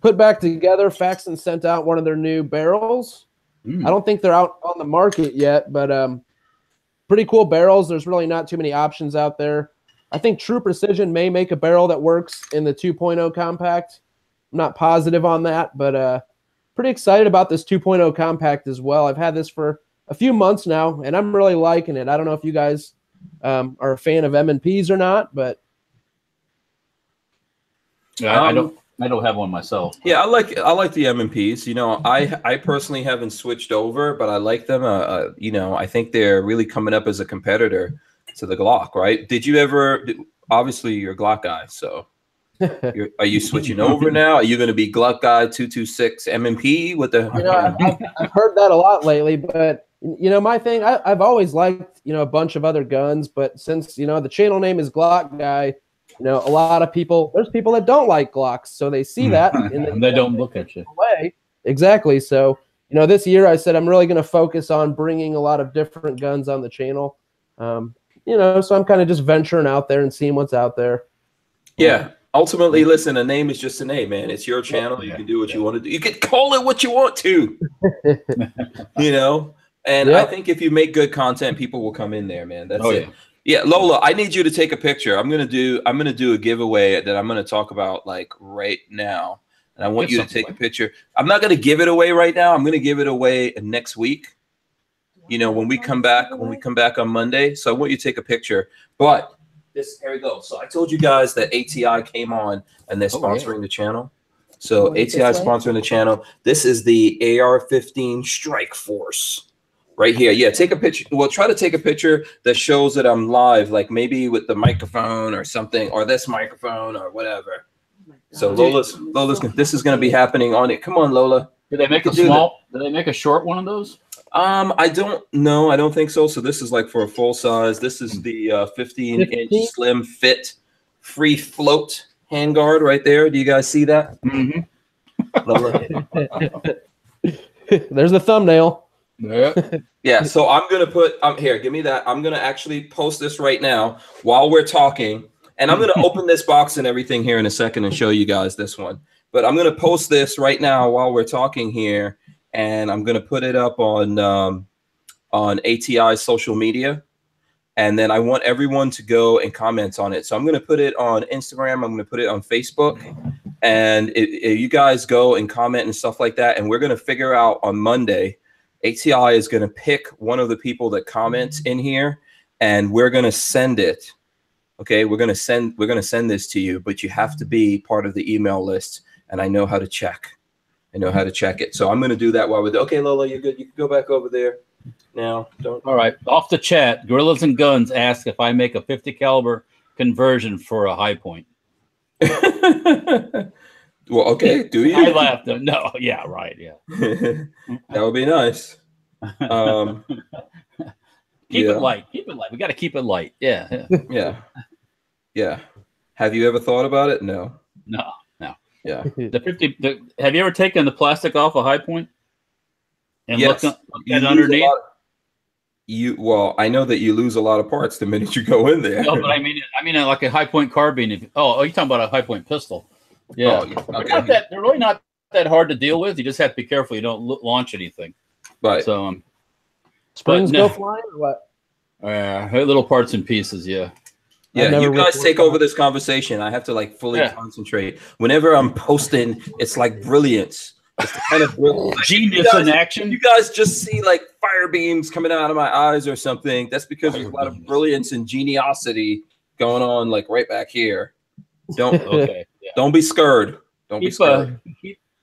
Speaker 4: put back together. Faxon sent out one of their new barrels. I don't think they're out on the market yet, but pretty cool barrels. There's really not too many options out there. I think True Precision may make a barrel that works in the 2.0 compact. I'm not positive on that, but pretty excited about this 2.0 compact as well. I've had this for a few months now, and I'm really liking it. I don't know if you guys are a fan of M&Ps or not, but
Speaker 2: Yeah, I don't have one myself.
Speaker 1: Yeah, I like the M&Ps. I personally haven't switched over, but I like them. I think they're really coming up as a competitor to the Glock, right? Did you ever? Obviously, you're a Glock guy, so are you switching over now? Are you going to be Glock guy 226 M&P with the?
Speaker 4: I've heard that a lot lately, but my thing, I've always liked a bunch of other guns, but since the channel name is Glock Guy. A lot of people, there's people that don't like Glocks, so they see that
Speaker 2: and they don't look at you.
Speaker 4: Away. Exactly. So, this year I said I'm really going to focus on bringing a lot of different guns on the channel. So I'm kind of just venturing out there and seeing what's out there.
Speaker 1: Yeah. Ultimately, listen, a name is just a name, man. It's your channel. You can do what you want to do. You can call it what you want to. And I think if you make good content, people will come in there, man. That's it.
Speaker 2: Yeah.
Speaker 1: Yeah, Lola, I need you to take a picture. I'm gonna do a giveaway that I'm gonna talk about like right now, and I want you to take a picture. I'm not gonna give it away right now. I'm gonna give it away next week. When we come back on Monday. So I want you to take a picture. But here we go. So I told you guys that ATI came on and they're sponsoring the channel. So ATI is sponsoring the channel. This is the AR-15 Strike Force. Right here. Yeah, take a picture. Well, try to take a picture that shows that I'm live, like maybe with the microphone or something, or this microphone or whatever. So Lola's this is going to be happening on it. Come on, Lola.
Speaker 2: Did they make a small? Did they make a short one of those?
Speaker 1: I don't know. I don't think so. So this is like for a full size. This is the 15-inch slim fit free float handguard right there. Do you guys see that?
Speaker 2: Mm-hmm.
Speaker 1: Lola.
Speaker 4: There's the thumbnail.
Speaker 2: Yeah.
Speaker 1: Yeah, so I'm gonna put here. Give me that. I'm gonna actually post this right now while we're talking, and I'm gonna open this box and everything here in a second and show you guys this one. But I'm gonna post this right now while we're talking here, and I'm gonna put it up on ATI social media, and then I want everyone to go and comment on it. So I'm gonna put it on Instagram. I'm gonna put it on Facebook, and if you guys go and comment and stuff like that, and we're gonna figure out on Monday HCI is going to pick one of the people that comments in here, and we're going to send it. Okay, we're going to send this to you, but you have to be part of the email list, and I know how to check. I know how to check it. So I'm going to do that while we're okay, Lola, you're good. You can go back over there now. Don't.
Speaker 2: All right. Off the chat, Gorillas and Guns asked if I make a 50 caliber conversion for a high point.
Speaker 1: Well, okay. Do you?
Speaker 2: I laughed. No. Yeah. Right. Yeah.
Speaker 1: That would be nice.
Speaker 2: Keep it light. Keep it light. We got to keep it light. Yeah.
Speaker 1: Yeah. Have you ever thought about it? No.
Speaker 2: No.
Speaker 1: Yeah.
Speaker 2: Have you ever taken the plastic off a high point and
Speaker 1: yes.
Speaker 2: looked underneath?
Speaker 1: Well, I know that you lose a lot of parts the minute you go in there.
Speaker 2: No, but I mean like a high point carbine. You're talking about a high point pistol. Yeah.
Speaker 1: Oh, okay.
Speaker 2: They're really not that hard to deal with. You just have to be careful you don't launch anything.
Speaker 1: Right.
Speaker 2: So
Speaker 4: springs go flying or what?
Speaker 2: Little parts and pieces. Yeah.
Speaker 1: Yeah, you guys take over this conversation. I have to like fully concentrate. Whenever I'm posting, it's like brilliance. It's the kind of
Speaker 2: genius in action.
Speaker 1: You guys just see like fire beams coming out of my eyes or something. That's because there's a lot of brilliance and geniosity going on, like right back here. Don't don't be scared. Don't be scared.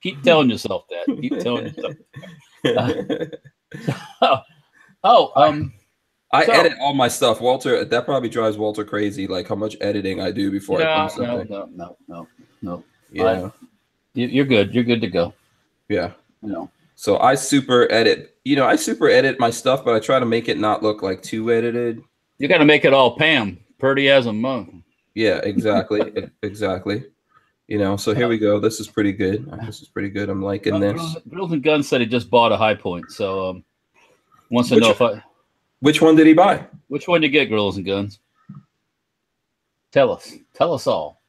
Speaker 2: Keep telling yourself that. Keep telling yourself.
Speaker 1: I edit all my stuff, Walter. That probably drives Walter crazy. Like how much editing I do before I post something.
Speaker 2: No.
Speaker 1: Yeah,
Speaker 2: you're good. You're good to go.
Speaker 1: Yeah.
Speaker 2: No.
Speaker 1: So I super edit. I super edit my stuff, but I try to make it not look like too edited.
Speaker 2: You got to make it all Pam, pretty as a monk.
Speaker 1: Yeah, exactly, exactly. So here we go. This is pretty good. This is pretty good. I'm liking this.
Speaker 2: Grills and Guns said he just bought a high point, so wants to know if
Speaker 1: Which one did he buy?
Speaker 2: Which one did you get, Grills and Guns? Tell us all.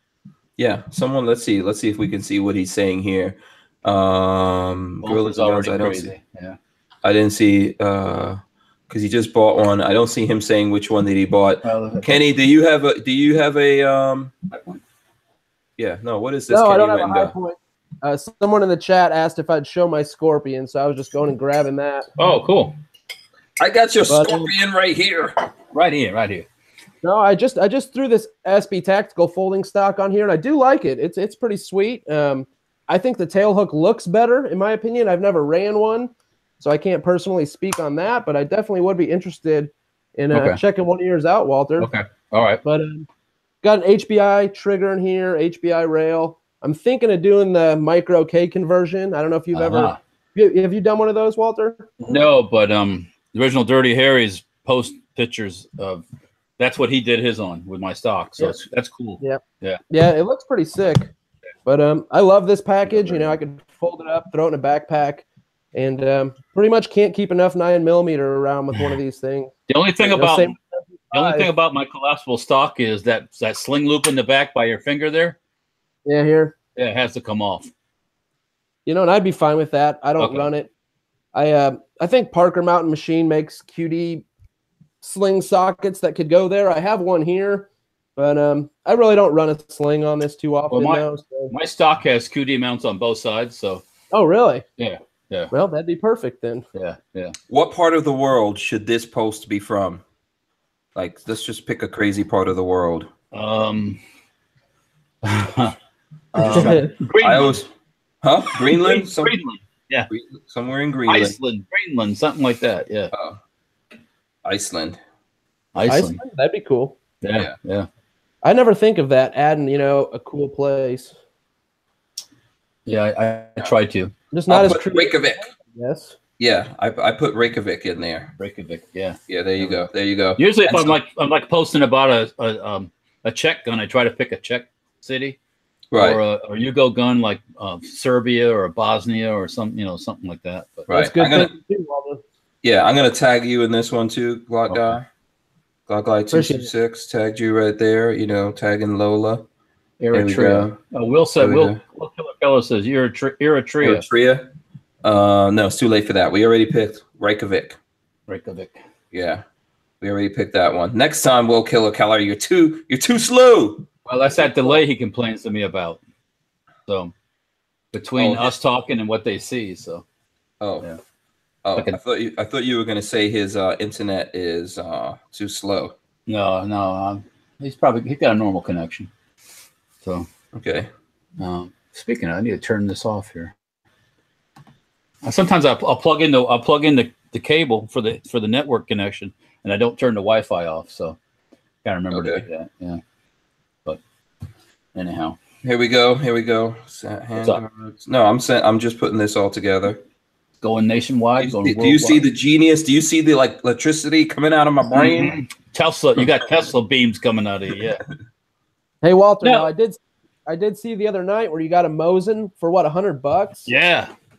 Speaker 1: Yeah, someone. Let's see if we can see what he's saying here. Grills and Guns. I don't see.
Speaker 2: Yeah,
Speaker 1: I didn't see because he just bought one. I don't see him saying which one that he bought. Kenny, do you have a Yeah, no. What is this?
Speaker 4: No,
Speaker 1: Kenny
Speaker 4: I don't have a high point. Someone in the chat asked if I'd show my Scorpion, so I was just going and grabbing that.
Speaker 2: Oh, cool.
Speaker 1: I got your Scorpion right here.
Speaker 2: Right here.
Speaker 4: No, I just threw this SB Tactical folding stock on here, and I do like it. It's pretty sweet. I think the tail hook looks better, in my opinion. I've never ran one, so I can't personally speak on that, but I definitely would be interested in checking one of yours out, Walter.
Speaker 2: Okay. All right.
Speaker 4: But got an HBI trigger in here, HBI rail. I'm thinking of doing the micro K conversion. I don't know if you've ever have you done one of those, Walter?
Speaker 2: No, but the original Dirty Harry's post pictures of that's what he did his on with my stock. So that's cool.
Speaker 4: Yeah. It looks pretty sick. But I love this package. I could fold it up, throw it in a backpack, and pretty much can't keep enough 9mm around with one of these things.
Speaker 2: The only thing about my collapsible stock is that sling loop in the back by your finger there.
Speaker 4: Yeah, here.
Speaker 2: Yeah, it has to come off.
Speaker 4: And I'd be fine with that. I don't run it. I think Parker Mountain Machine makes QD sling sockets that could go there. I have one here, but I really don't run a sling on this too often.
Speaker 2: Well, my stock has QD mounts on both sides, so.
Speaker 4: Oh, really?
Speaker 2: Yeah.
Speaker 4: Well, that'd be perfect then.
Speaker 2: Yeah.
Speaker 1: What part of the world should this post be from? Like, let's just pick a crazy part of the world.
Speaker 2: Greenland.
Speaker 1: Greenland?
Speaker 2: Greenland. Yeah.
Speaker 1: Somewhere in Greenland.
Speaker 2: Iceland, Greenland, something like that. Yeah.
Speaker 1: Iceland.
Speaker 4: That'd be cool.
Speaker 2: Yeah.
Speaker 4: I never think of that, adding, a cool place.
Speaker 2: Yeah, I tried to.
Speaker 4: Just not as
Speaker 1: Reykjavik.
Speaker 4: Yes.
Speaker 1: Yeah, I put Reykjavik in there.
Speaker 2: Reykjavik, yeah.
Speaker 1: Yeah, there you go.
Speaker 2: Usually if I'm like posting about a Czech gun, I try to pick a Czech city.
Speaker 1: Right.
Speaker 2: Or a Yugo gun like Serbia or Bosnia or something like that. But
Speaker 1: right.
Speaker 4: That's good.
Speaker 1: I'm gonna tag you in this one too, Glock Guy. Glock Guy 226 tagged you right there. Tagging Lola.
Speaker 2: Eritrea. Will Killer Fellow says Eritrea.
Speaker 1: Eritrea. No, it's too late for that. We already picked Reykjavik. Yeah, we already picked that one. Next time, Will Killer Keller, you're too slow.
Speaker 2: Well, that's that delay he complains to me about. So between us talking and what they see, so.
Speaker 1: Oh, Oh, I thought you were going to say his internet is too slow.
Speaker 2: No, he's got a normal connection. So
Speaker 1: okay.
Speaker 2: Speaking of, I need to turn this off here. Sometimes I'll plug in the cable for the network connection, and I don't turn the Wi-Fi off. So gotta remember to do that. Yeah. But anyhow,
Speaker 1: here we go. No, I'm just putting this all together.
Speaker 2: Going nationwide.
Speaker 1: Do you see the genius? Do you see the electricity coming out of my brain?
Speaker 2: Mm-hmm. Tesla, you got Tesla beams coming out of you. Yeah.
Speaker 4: Hey Walter, no. I did see the other night where you got a Mosin for what, $100?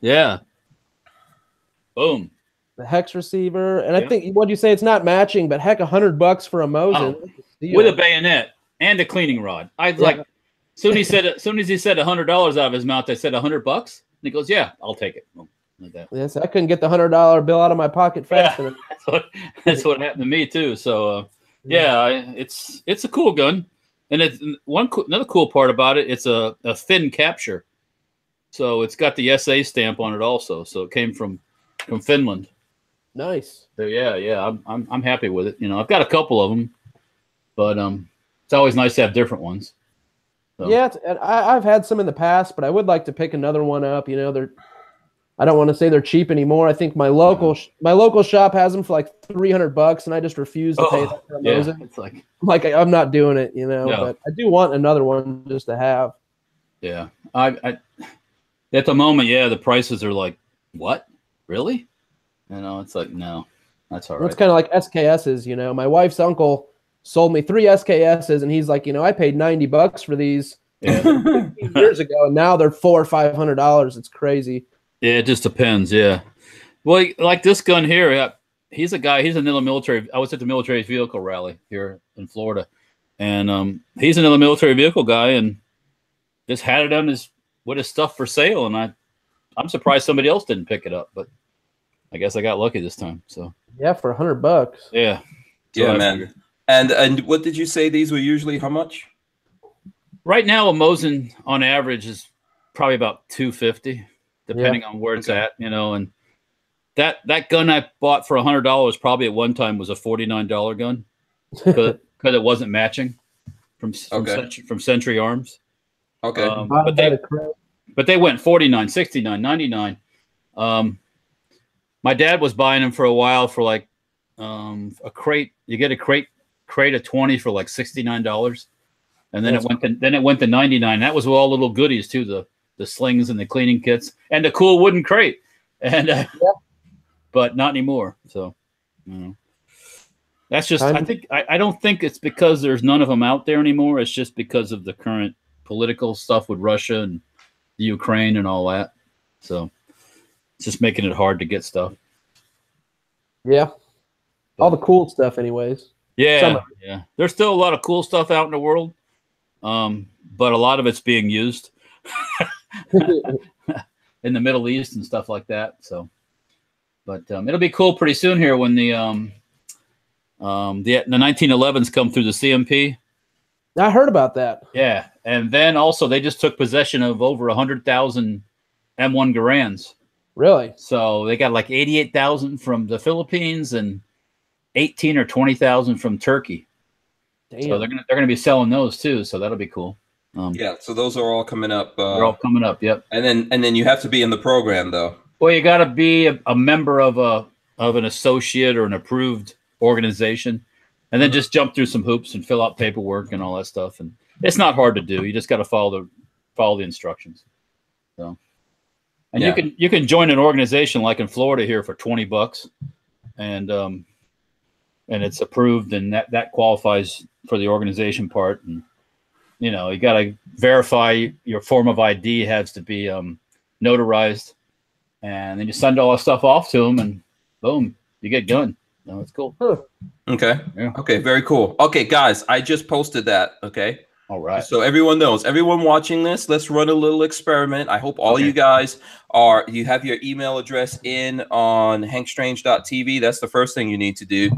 Speaker 2: Yeah. Boom.
Speaker 4: The hex receiver, and I think what you say it's not matching, but heck, $100 for a Mosin
Speaker 2: with a bayonet and a cleaning rod. As soon as he said $100 out of his mouth, I said $100, and he goes, "Yeah, I'll take it." Like that.
Speaker 4: Yes, I couldn't get the $100 bill out of my pocket fast enough.
Speaker 2: That's what happened to me too. So it's a cool gun, and it's another cool part about it. It's a thin capture, so it's got the SA stamp on it also. So it came from Finland.
Speaker 4: Nice.
Speaker 2: So I'm happy with it. I've got a couple of them, but it's always nice to have different ones. So.
Speaker 4: Yeah, and I've had some in the past, but I would like to pick another one up. I don't want to say they're cheap anymore. I think my local shop has them for like $300, and I just refuse to pay that for a Mosin.
Speaker 2: It's like
Speaker 4: I'm not doing it, But I do want another one just to have.
Speaker 2: Yeah, I at the moment, the prices are like, what? Really? It's like, no, that's all right.
Speaker 4: It's kind of like SKSs. My wife's uncle sold me 3 SKSs, and he's like, I paid $90 for these 15 years ago, and now they're $400 or $500. It's crazy.
Speaker 2: Yeah, it just depends. Yeah. Well, like this gun here, he's a guy. He's another military. I was at the military vehicle rally here in Florida, and he's another military vehicle guy, and just had it on with his stuff for sale. And I'm surprised somebody else didn't pick it up, but I guess I got lucky this time. So
Speaker 4: yeah, for $100.
Speaker 2: Yeah.
Speaker 1: Yeah, man. And what did you say these were usually? How much?
Speaker 2: Right now, a Mosin on average is probably about $250. Depending on where it's at, and that gun I bought for $100 probably at one time was a $49 gun because it wasn't matching from Century Arms.
Speaker 1: Okay,
Speaker 2: but they went $49, $69, $99. My dad was buying them for a while for like a crate. You get a crate of 20 for like $69, and then it went to $99. That was with all little goodies too. The slings and the cleaning kits and the cool wooden crate, and but not anymore. So, that's just. I don't think it's because there's none of them out there anymore. It's just because of the current political stuff with Russia and the Ukraine and all that. So, it's just making it hard to get stuff.
Speaker 4: Yeah, all the cool stuff, anyways.
Speaker 2: Yeah. There's still a lot of cool stuff out in the world, but a lot of it's being used. In the Middle East and stuff like that. So, but it'll be cool pretty soon here when the 1911s come through the CMP.
Speaker 4: I heard about that.
Speaker 2: Yeah, and then also they just took possession of over 100,000 M1 Garands.
Speaker 4: Really?
Speaker 2: So they got like 88,000 from the Philippines and 18 or 20,000 from Turkey. Damn. So they're gonna be selling those too. So that'll be cool.
Speaker 1: So those are all coming up.
Speaker 2: They're all coming up. Yep.
Speaker 1: And then you have to be in the program though.
Speaker 2: Well, you got to be a member of an associate or an approved organization, and then just jump through some hoops and fill out paperwork and all that stuff. And it's not hard to do. You just got to follow the instructions. So, and you can join an organization like in Florida here for $20, and it's approved, and that qualifies for the organization part. And you got to verify your form of ID has to be notarized, and then you send all that stuff off to them, and boom, you get done. It's cool.
Speaker 1: Okay.
Speaker 2: Yeah.
Speaker 1: Okay. Very cool. Okay, guys, I just posted that. Okay.
Speaker 2: All right.
Speaker 1: So everyone knows, everyone watching this, let's run a little experiment. I hope all you guys you have your email address in on hankstrange.tv. That's the first thing you need to do.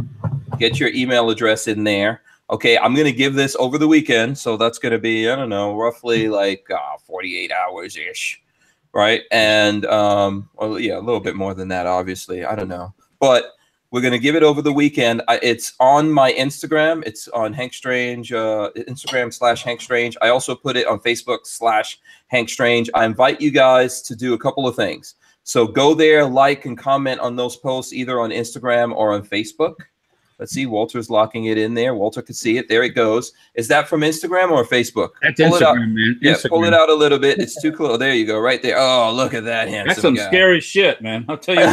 Speaker 1: Get your email address in there. Okay, I'm going to give this over the weekend. So that's going to be, I don't know, roughly like 48 hours-ish. right? And well, yeah, a little bit more than that, obviously. I don't know, but we're gonna give it over the weekend. It's on my Instagram. It's on Hank Strange, Instagram/Hank Strange. I also put it on Facebook/Hank Strange. I invite you guys to do a couple of things. So go there, like and comment on those posts, either on Instagram or on Facebook. Let's see, Walter's locking it in there. Walter can see it. There it goes. Is that from Instagram or Facebook?
Speaker 2: That's
Speaker 1: pull
Speaker 2: Instagram,
Speaker 1: it out.
Speaker 2: man.
Speaker 1: Yeah,
Speaker 2: Instagram.
Speaker 1: pull it out a little bit. It's too close. There you go, right there. Oh, look at that handsome
Speaker 2: That's some
Speaker 1: guy.
Speaker 2: scary shit, man. I'll tell you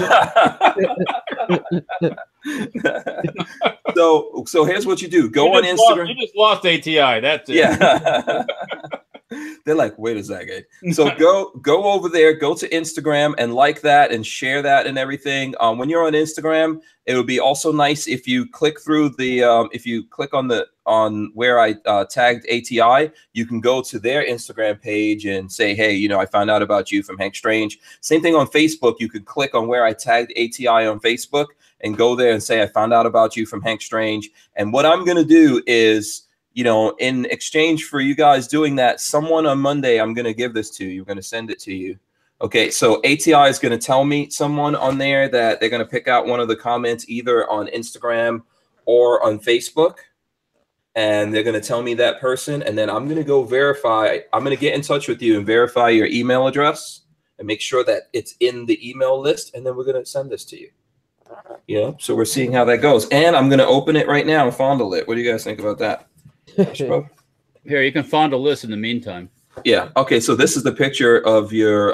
Speaker 2: what.
Speaker 1: So here's what you do. Go on Instagram.
Speaker 2: You just lost ATI. That's it.
Speaker 1: Yeah. They're like, wait a second. So go over there, go to Instagram and like that and share that and everything. When you're on Instagram, it would be also nice if you click through the if you click on where I tagged ATI, you can go to their Instagram page and say, hey, you know, I found out about you from Hank Strange. Same thing on Facebook. You could click on where I tagged ATI on Facebook and go there and say, I found out about you from Hank Strange. And what I'm going to do is, you know, in exchange for you guys doing that, someone on Monday, I'm going to give this to you. We're going to send it to you. Okay, so ATI is going to tell me someone on there that they're going to pick out one of the comments either on Instagram or on Facebook. And they're going to tell me that person. And then I'm going to go verify. I'm going to get in touch with you and verify your email address and make sure that it's in the email list. And then we're going to send this to you. You know, so we're seeing how that goes. And I'm going to open it right now and fondle it. What do you guys think about that?
Speaker 2: Here, you can fondle this in the meantime.
Speaker 1: Yeah. Okay. So this is the picture of your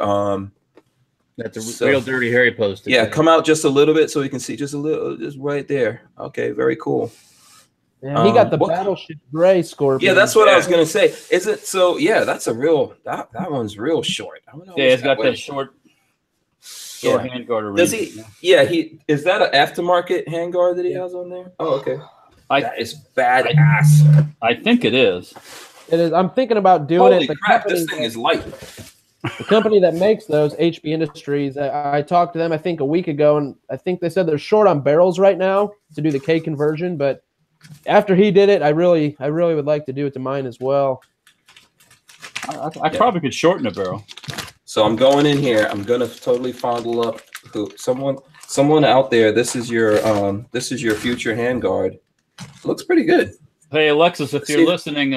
Speaker 2: That's a real Dirty Harry poster.
Speaker 1: Yeah. Come out just a little bit so you can see just a little, just right there. Okay. Very cool.
Speaker 4: Yeah, he got the Battleship Gray Scorpion.
Speaker 1: Yeah, that's what I was gonna say. Is it so? Yeah, that's a real that one's real short. I don't know.
Speaker 2: Yeah, it's got that short handguard.
Speaker 1: Does he? Yeah, he is that an aftermarket handguard that he has on there? Oh, okay. That is badass.
Speaker 2: I think it is.
Speaker 4: It is. I'm thinking about doing
Speaker 1: Holy
Speaker 4: it. The
Speaker 1: crap! This thing is light.
Speaker 4: The company that makes those, HB Industries, I talked to them I think a week ago, and I think they said they're short on barrels right now to do the K conversion. But after he did it, I really would like to do it to mine as well.
Speaker 2: I probably could shorten a barrel.
Speaker 1: So I'm going in here. I'm gonna totally fondle up someone out there. This is your future handguard. Looks pretty good.
Speaker 2: Hey Alexis, if you're listening,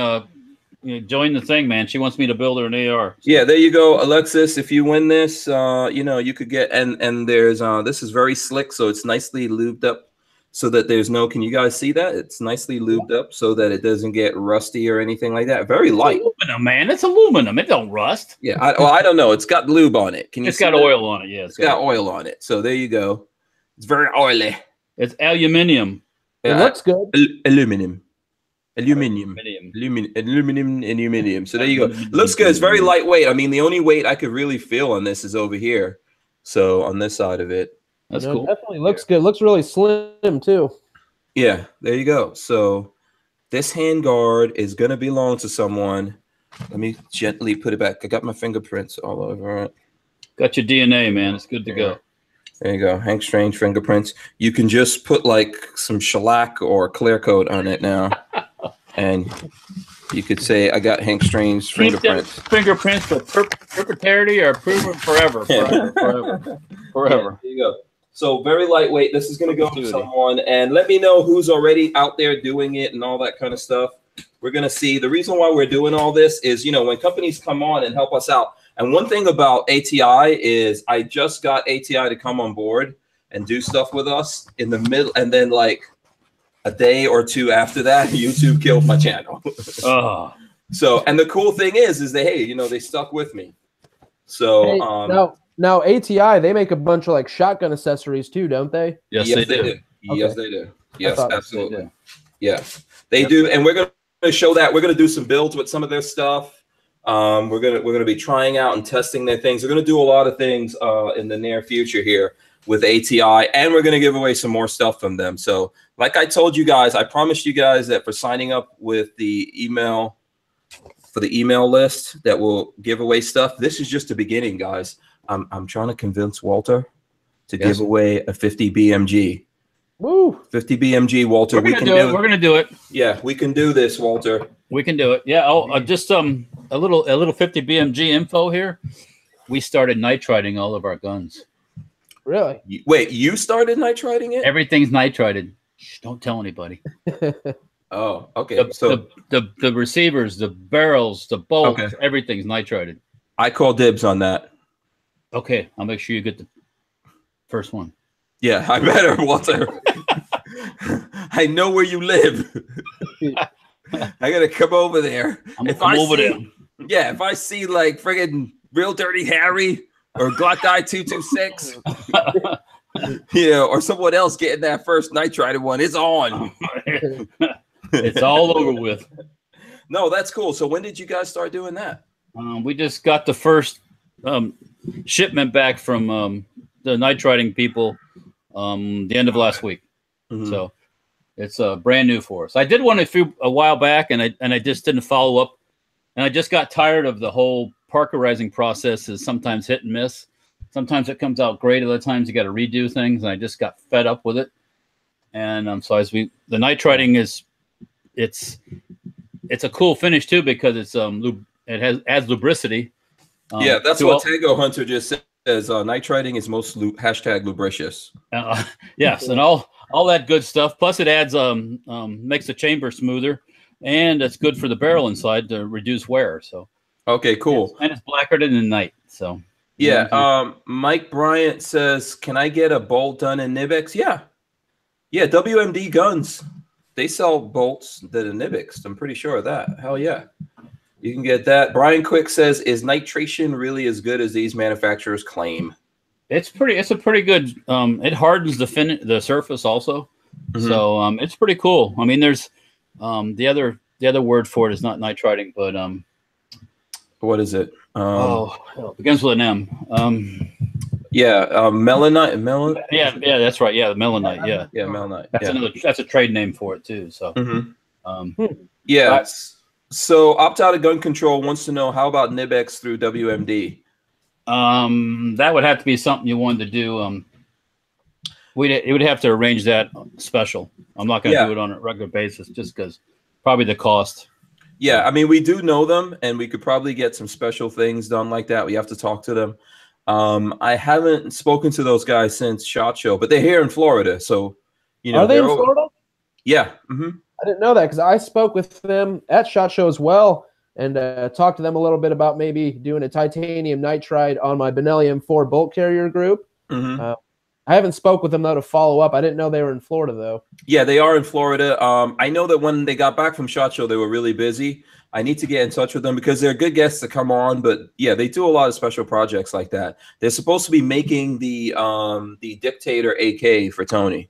Speaker 2: join the thing, man. She wants me to build her an AR. So.
Speaker 1: Yeah, there you go, Alexis. If you win this, you know, you could get and there's this is very slick, so it's nicely lubed up so that there's no. Can you guys see that? It's nicely lubed up so that it doesn't get rusty or anything like that. Very light.
Speaker 2: It's aluminum, man. It's aluminum. It don't rust.
Speaker 1: Yeah, I don't know. It's got lube on it. Can you?
Speaker 2: It's got oil on it. Yeah,
Speaker 1: it's got oil on it. So there you go. It's very oily.
Speaker 2: It's aluminium.
Speaker 4: It looks good.
Speaker 1: Aluminum. So there you go. Looks good. It's very lightweight. I mean, the only weight I could really feel on this is over here. So on this side of it.
Speaker 2: That's cool.
Speaker 4: Definitely looks good. Looks really slim too.
Speaker 1: Yeah, there you go. So this handguard is going to belong to someone. Let me gently put it back. I got my fingerprints all over it.
Speaker 2: Got your DNA, man. It's good to go.
Speaker 1: There you go. Hank Strange fingerprints. You can just put like some shellac or clear coat on it now. And you could say, I got Hank Strange fingerprints.
Speaker 2: Fingerprints for perpetuity or proven forever. Forever.
Speaker 1: Yeah, there you go. So very lightweight. This is going to go to someone. And let me know who's already out there doing it and all that kind of stuff. We're going to see. The reason why we're doing all this is, you know, when companies come on and help us out. And one thing about ATI is I just got ATI to come on board and do stuff with us in the middle. And then like a day or two after that, YouTube killed my channel. So, and the cool thing is that, hey, you know, they stuck with me. So
Speaker 4: hey, now ATI, they make a bunch of like shotgun accessories too, don't they?
Speaker 2: Yes, they do.
Speaker 1: Okay. Yes, they do. Yes, absolutely. Yeah, they do. And we're going to show that. We're going to do some builds with some of their stuff. We're gonna be trying out and testing their things. We're gonna do a lot of things in the near future here with ATI, and we're gonna give away some more stuff from them. So, like I told you guys, I promised you guys that for signing up with the email list, that will give away stuff. This is just the beginning, guys. I'm trying to convince Walter to give away a 50 BMG.
Speaker 4: Woo!
Speaker 1: 50 BMG, Walter.
Speaker 2: We're gonna do it.
Speaker 1: Yeah, we can do this, Walter.
Speaker 2: We can do it. Yeah. Oh, just a little 50 BMG info here. we started nitriding all of our guns.
Speaker 4: Really?
Speaker 1: Wait, you started nitriding it?
Speaker 2: Everything's nitrided. Shh, don't tell anybody.
Speaker 1: Oh, okay. So
Speaker 2: The receivers, the barrels, the bolts,
Speaker 1: Okay.
Speaker 2: everything's nitrided.
Speaker 1: I call dibs on that.
Speaker 2: Okay, I'll make sure you get the first one.
Speaker 1: Yeah, I better, Walter. I know where you live. I gotta come over there.
Speaker 2: I'm gonna
Speaker 1: If
Speaker 2: come
Speaker 1: I
Speaker 2: over
Speaker 1: see-
Speaker 2: there.
Speaker 1: Yeah, if I see like friggin' Real Dirty Harry or Glock Guy 226, or someone else getting that first nitrided one, it's on.
Speaker 2: It's all over with.
Speaker 1: No, that's cool. So when did you guys start doing that?
Speaker 2: We just got the first shipment back from the nitriding people the end of last week.
Speaker 1: Mhm.
Speaker 2: So it's brand new for us. I did one a while back, and I just didn't follow up. And I just got tired of the whole parkerizing process. Is sometimes hit and miss. Sometimes it comes out great. Other times you got to redo things. And I just got fed up with it. And so the nitriding it's a cool finish too, because it's adds lubricity.
Speaker 1: Yeah, that's
Speaker 2: to
Speaker 1: what
Speaker 2: all-
Speaker 1: Tango Hunter just says. Nitriding is most hashtag lubricious.
Speaker 2: Yes, and all that good stuff. Plus, it adds makes the chamber smoother, and it's good for the barrel inside to reduce wear. So
Speaker 1: Okay, cool.
Speaker 2: and it's blacker than the night. So
Speaker 1: Yeah. Mike Bryant says, "Can I get a bolt done in Nibex?" Yeah. WMD Guns. They sell bolts that are Nibex. I'm pretty sure of that. Hell yeah. You can get that. Brian Quick says, "Is nitration really as good as these manufacturers claim?"
Speaker 2: it's a pretty good. It hardens the surface also.
Speaker 1: Mhm.
Speaker 2: So it's pretty cool. I mean, there's the other word for it is not nitriding, but
Speaker 1: What is it?
Speaker 2: it begins with an M.
Speaker 1: Melanite.
Speaker 2: Yeah, that's right. Yeah, the melanite. Yeah,
Speaker 1: Yeah, melanite.
Speaker 2: that's a trade name for it too. So
Speaker 1: Mhm. Yeah. So Opt Out of Gun Control wants to know, how about Nibex through WMD?
Speaker 2: that would have to be something you wanted to do. It would have to arrange that special. I'm not going to
Speaker 1: Yeah.
Speaker 2: do it on a regular basis just because probably the cost.
Speaker 1: Yeah, I mean, we do know them, and we could probably get some special things done like that. We have to talk to them. I haven't spoken to those guys since SHOT Show, but they're here in Florida, so
Speaker 4: Are they in
Speaker 1: they're
Speaker 4: Florida?
Speaker 1: Yeah. hmm
Speaker 4: I didn't know that because I spoke with them at SHOT Show as well and talked to them a little bit about maybe doing a titanium nitride on my Benelli M4 bolt carrier group.
Speaker 1: hmm
Speaker 4: I haven't spoke with them though to follow up. I didn't know they were in Florida though.
Speaker 1: Yeah, they are in Florida. I know that when they got back from SHOT Show, they were really busy. I need to get in touch with them because they're good guests to come on. But yeah, they do a lot of special projects like that. They're supposed to be making the Dictator AK for Tony.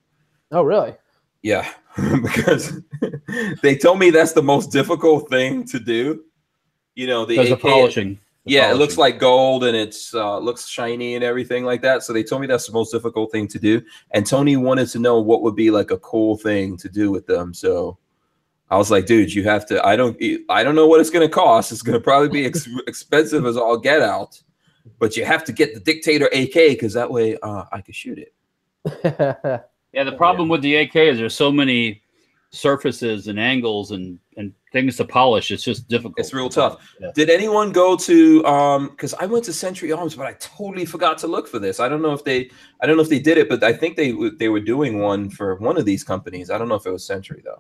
Speaker 4: Oh, really?
Speaker 1: Yeah, because they told me that's the most difficult thing to do. The
Speaker 2: Because the
Speaker 1: AK,
Speaker 2: polishing.
Speaker 1: it looks like gold and it's looks shiny and everything like that. So they told me that's the most difficult thing to do. And Tony wanted to know what would be like a cool thing to do with them. So I was like, dude, you have to. I don't know what it's going to cost. It's going to probably be expensive as all get out. But you have to get the Dictator AK because that way I can shoot it.
Speaker 2: Yeah, the problem with the AK is there's so many surfaces and angles and things to polish. It's just difficult.
Speaker 1: It's real tough.
Speaker 2: Yeah.
Speaker 1: Did anyone go to because I went to Century Arms, but I totally forgot to look for this. I don't know if they did it, but I think they were doing one for one of these companies. I don't know if it was Century though.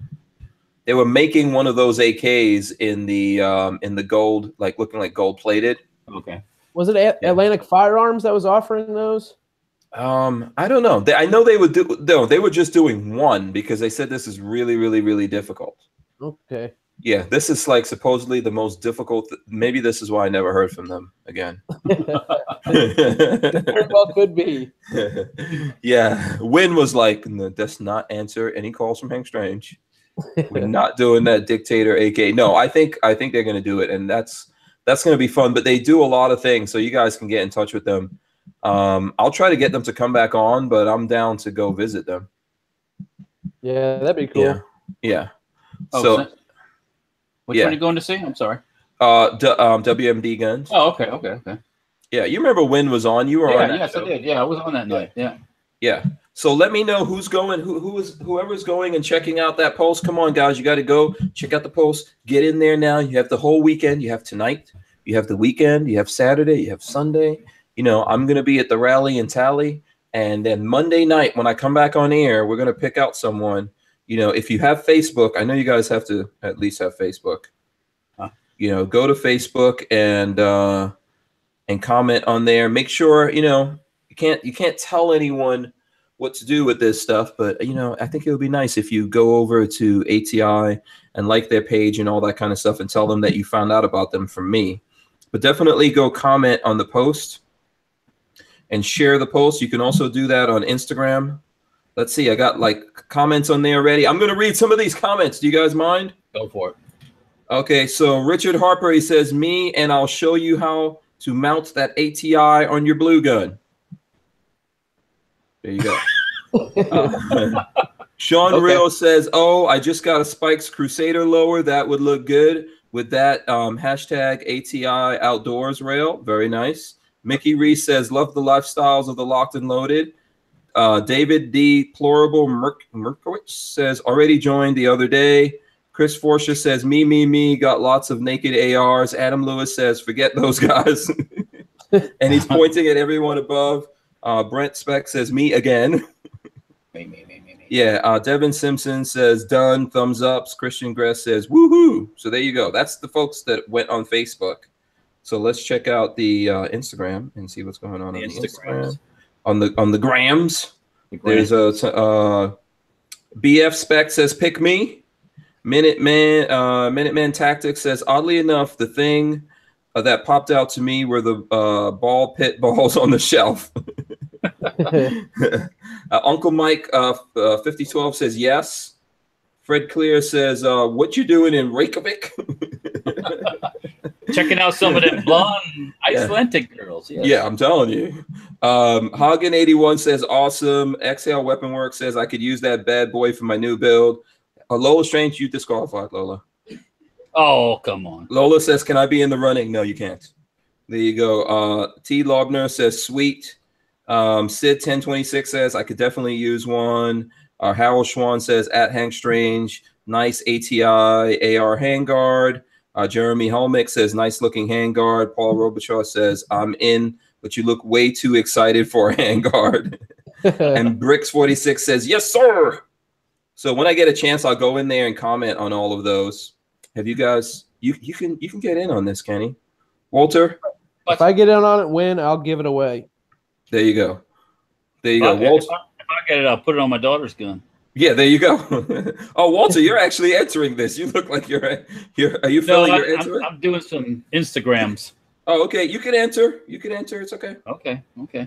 Speaker 1: They were making one of those AKs in the gold, like looking like gold plated.
Speaker 2: Okay.
Speaker 4: Was it Atlantic Firearms that was offering those?
Speaker 1: I don't know. I know they would do. No, they were just doing one because they said this is really, really, really difficult.
Speaker 4: Okay.
Speaker 1: Yeah, this is like supposedly the most difficult. Maybe this is why I never heard from them again.
Speaker 4: Very well could be.
Speaker 1: Yeah, Win was like, "No, does not answer any calls from Hank Strange. We're not doing that Dictator AK." No, I think they're going to do it, and that's going to be fun. But they do a lot of things, so you guys can get in touch with them. I'll try to get them to come back on, but I'm down to go visit them.
Speaker 4: Yeah, that'd be cool.
Speaker 1: Yeah, yeah.
Speaker 2: Oh,
Speaker 1: So
Speaker 2: which
Speaker 1: yeah.
Speaker 2: one are you going to see? I'm sorry.
Speaker 1: WMD Guns.
Speaker 2: Oh, okay.
Speaker 1: Yeah, you remember Win was on? You were on. That
Speaker 2: Yes,
Speaker 1: show.
Speaker 2: I did. Yeah, I was on that night. Yeah.
Speaker 1: Yeah. So let me know who's going, whoever's going and checking out that post. Come on, guys, you got to go check out the post. Get in there now. You have the whole weekend. You have tonight. You have the weekend, you have Saturday, you have Sunday. You know, I'm going to be at the rally in Tally. And then Monday night, when I come back on air, we're going to pick out someone. You know, if you have Facebook, I know you guys have to at least have Facebook. You know, go to Facebook and comment on there. Make sure, you know, you can't tell anyone what to do with this stuff, but you know, I think it would be nice if you go over to ATI and like their page and all that kind of stuff and tell them that you found out about them from me. But definitely go comment on the post and share the post. You can also do that on Instagram. Let's see, I got like comments on there already. I'm going to read some of these comments. Do you guys mind?
Speaker 2: Go for it.
Speaker 1: Okay, so Richard Harper, he says, me, and I'll show you how to mount that ATI on your blue gun. There you go. Sean Real says, oh, I just got a Spikes Crusader lower. That would look good with that hashtag ATI outdoors rail. Very nice. Mickey Reese says, love the lifestyles of the Locked and Loaded. David Deplorable Merkowitz says, already joined the other day. Chris Forsha says, me, got lots of naked ARs. Adam Lewis says, forget those guys. And he's pointing at everyone above. Brent Speck says, me again.
Speaker 2: Me.
Speaker 1: Yeah, Devin Simpson says, done, thumbs ups. Christian Gress says, woohoo. So there you go. That's the folks that went on Facebook. So let's check out the Instagram and see what's going on the Instagram. On the grams. There's a BF Spec says, pick me. Minuteman Tactics says, oddly enough, the thing that popped out to me were the ball pit balls on the shelf. Uncle Mike 5012 says yes. Fred Clear says, what you doing in Reykjavik?
Speaker 2: Checking out some of them blonde Icelandic girls. Yes.
Speaker 1: Yeah, I'm telling you. Hagen 81 says awesome. Exhale Weapon Work says I could use that bad boy for my new build. Lola Strange, you disqualified, Lola.
Speaker 2: Oh, come on.
Speaker 1: Lola says, can I be in the running? No, you can't. There you go. T. Lobner says, sweet. Sid 1026 says, I could definitely use one. Harold Schwan says, at Hank Strange, nice ATI AR handguard. Jeremy Helmick says, nice looking handguard. Paul Robichaud says, I'm in, but you look way too excited for a handguard. And Bricks46 says, yes, sir. So when I get a chance, I'll go in there and comment on all of those. Have you guys? You can get in on this, Kenny. Walter,
Speaker 4: if I get in on it, win, I'll give it away.
Speaker 1: There you go. There you go. Walter,
Speaker 2: if I get it, I'll put it on my daughter's gun.
Speaker 1: Yeah, there you go. Oh, Walter, you're actually entering this. You look like you're. Are you feeling you're entering?
Speaker 2: I'm doing some Instagrams.
Speaker 1: Oh, okay. You can enter. You can enter. It's okay.
Speaker 2: Okay.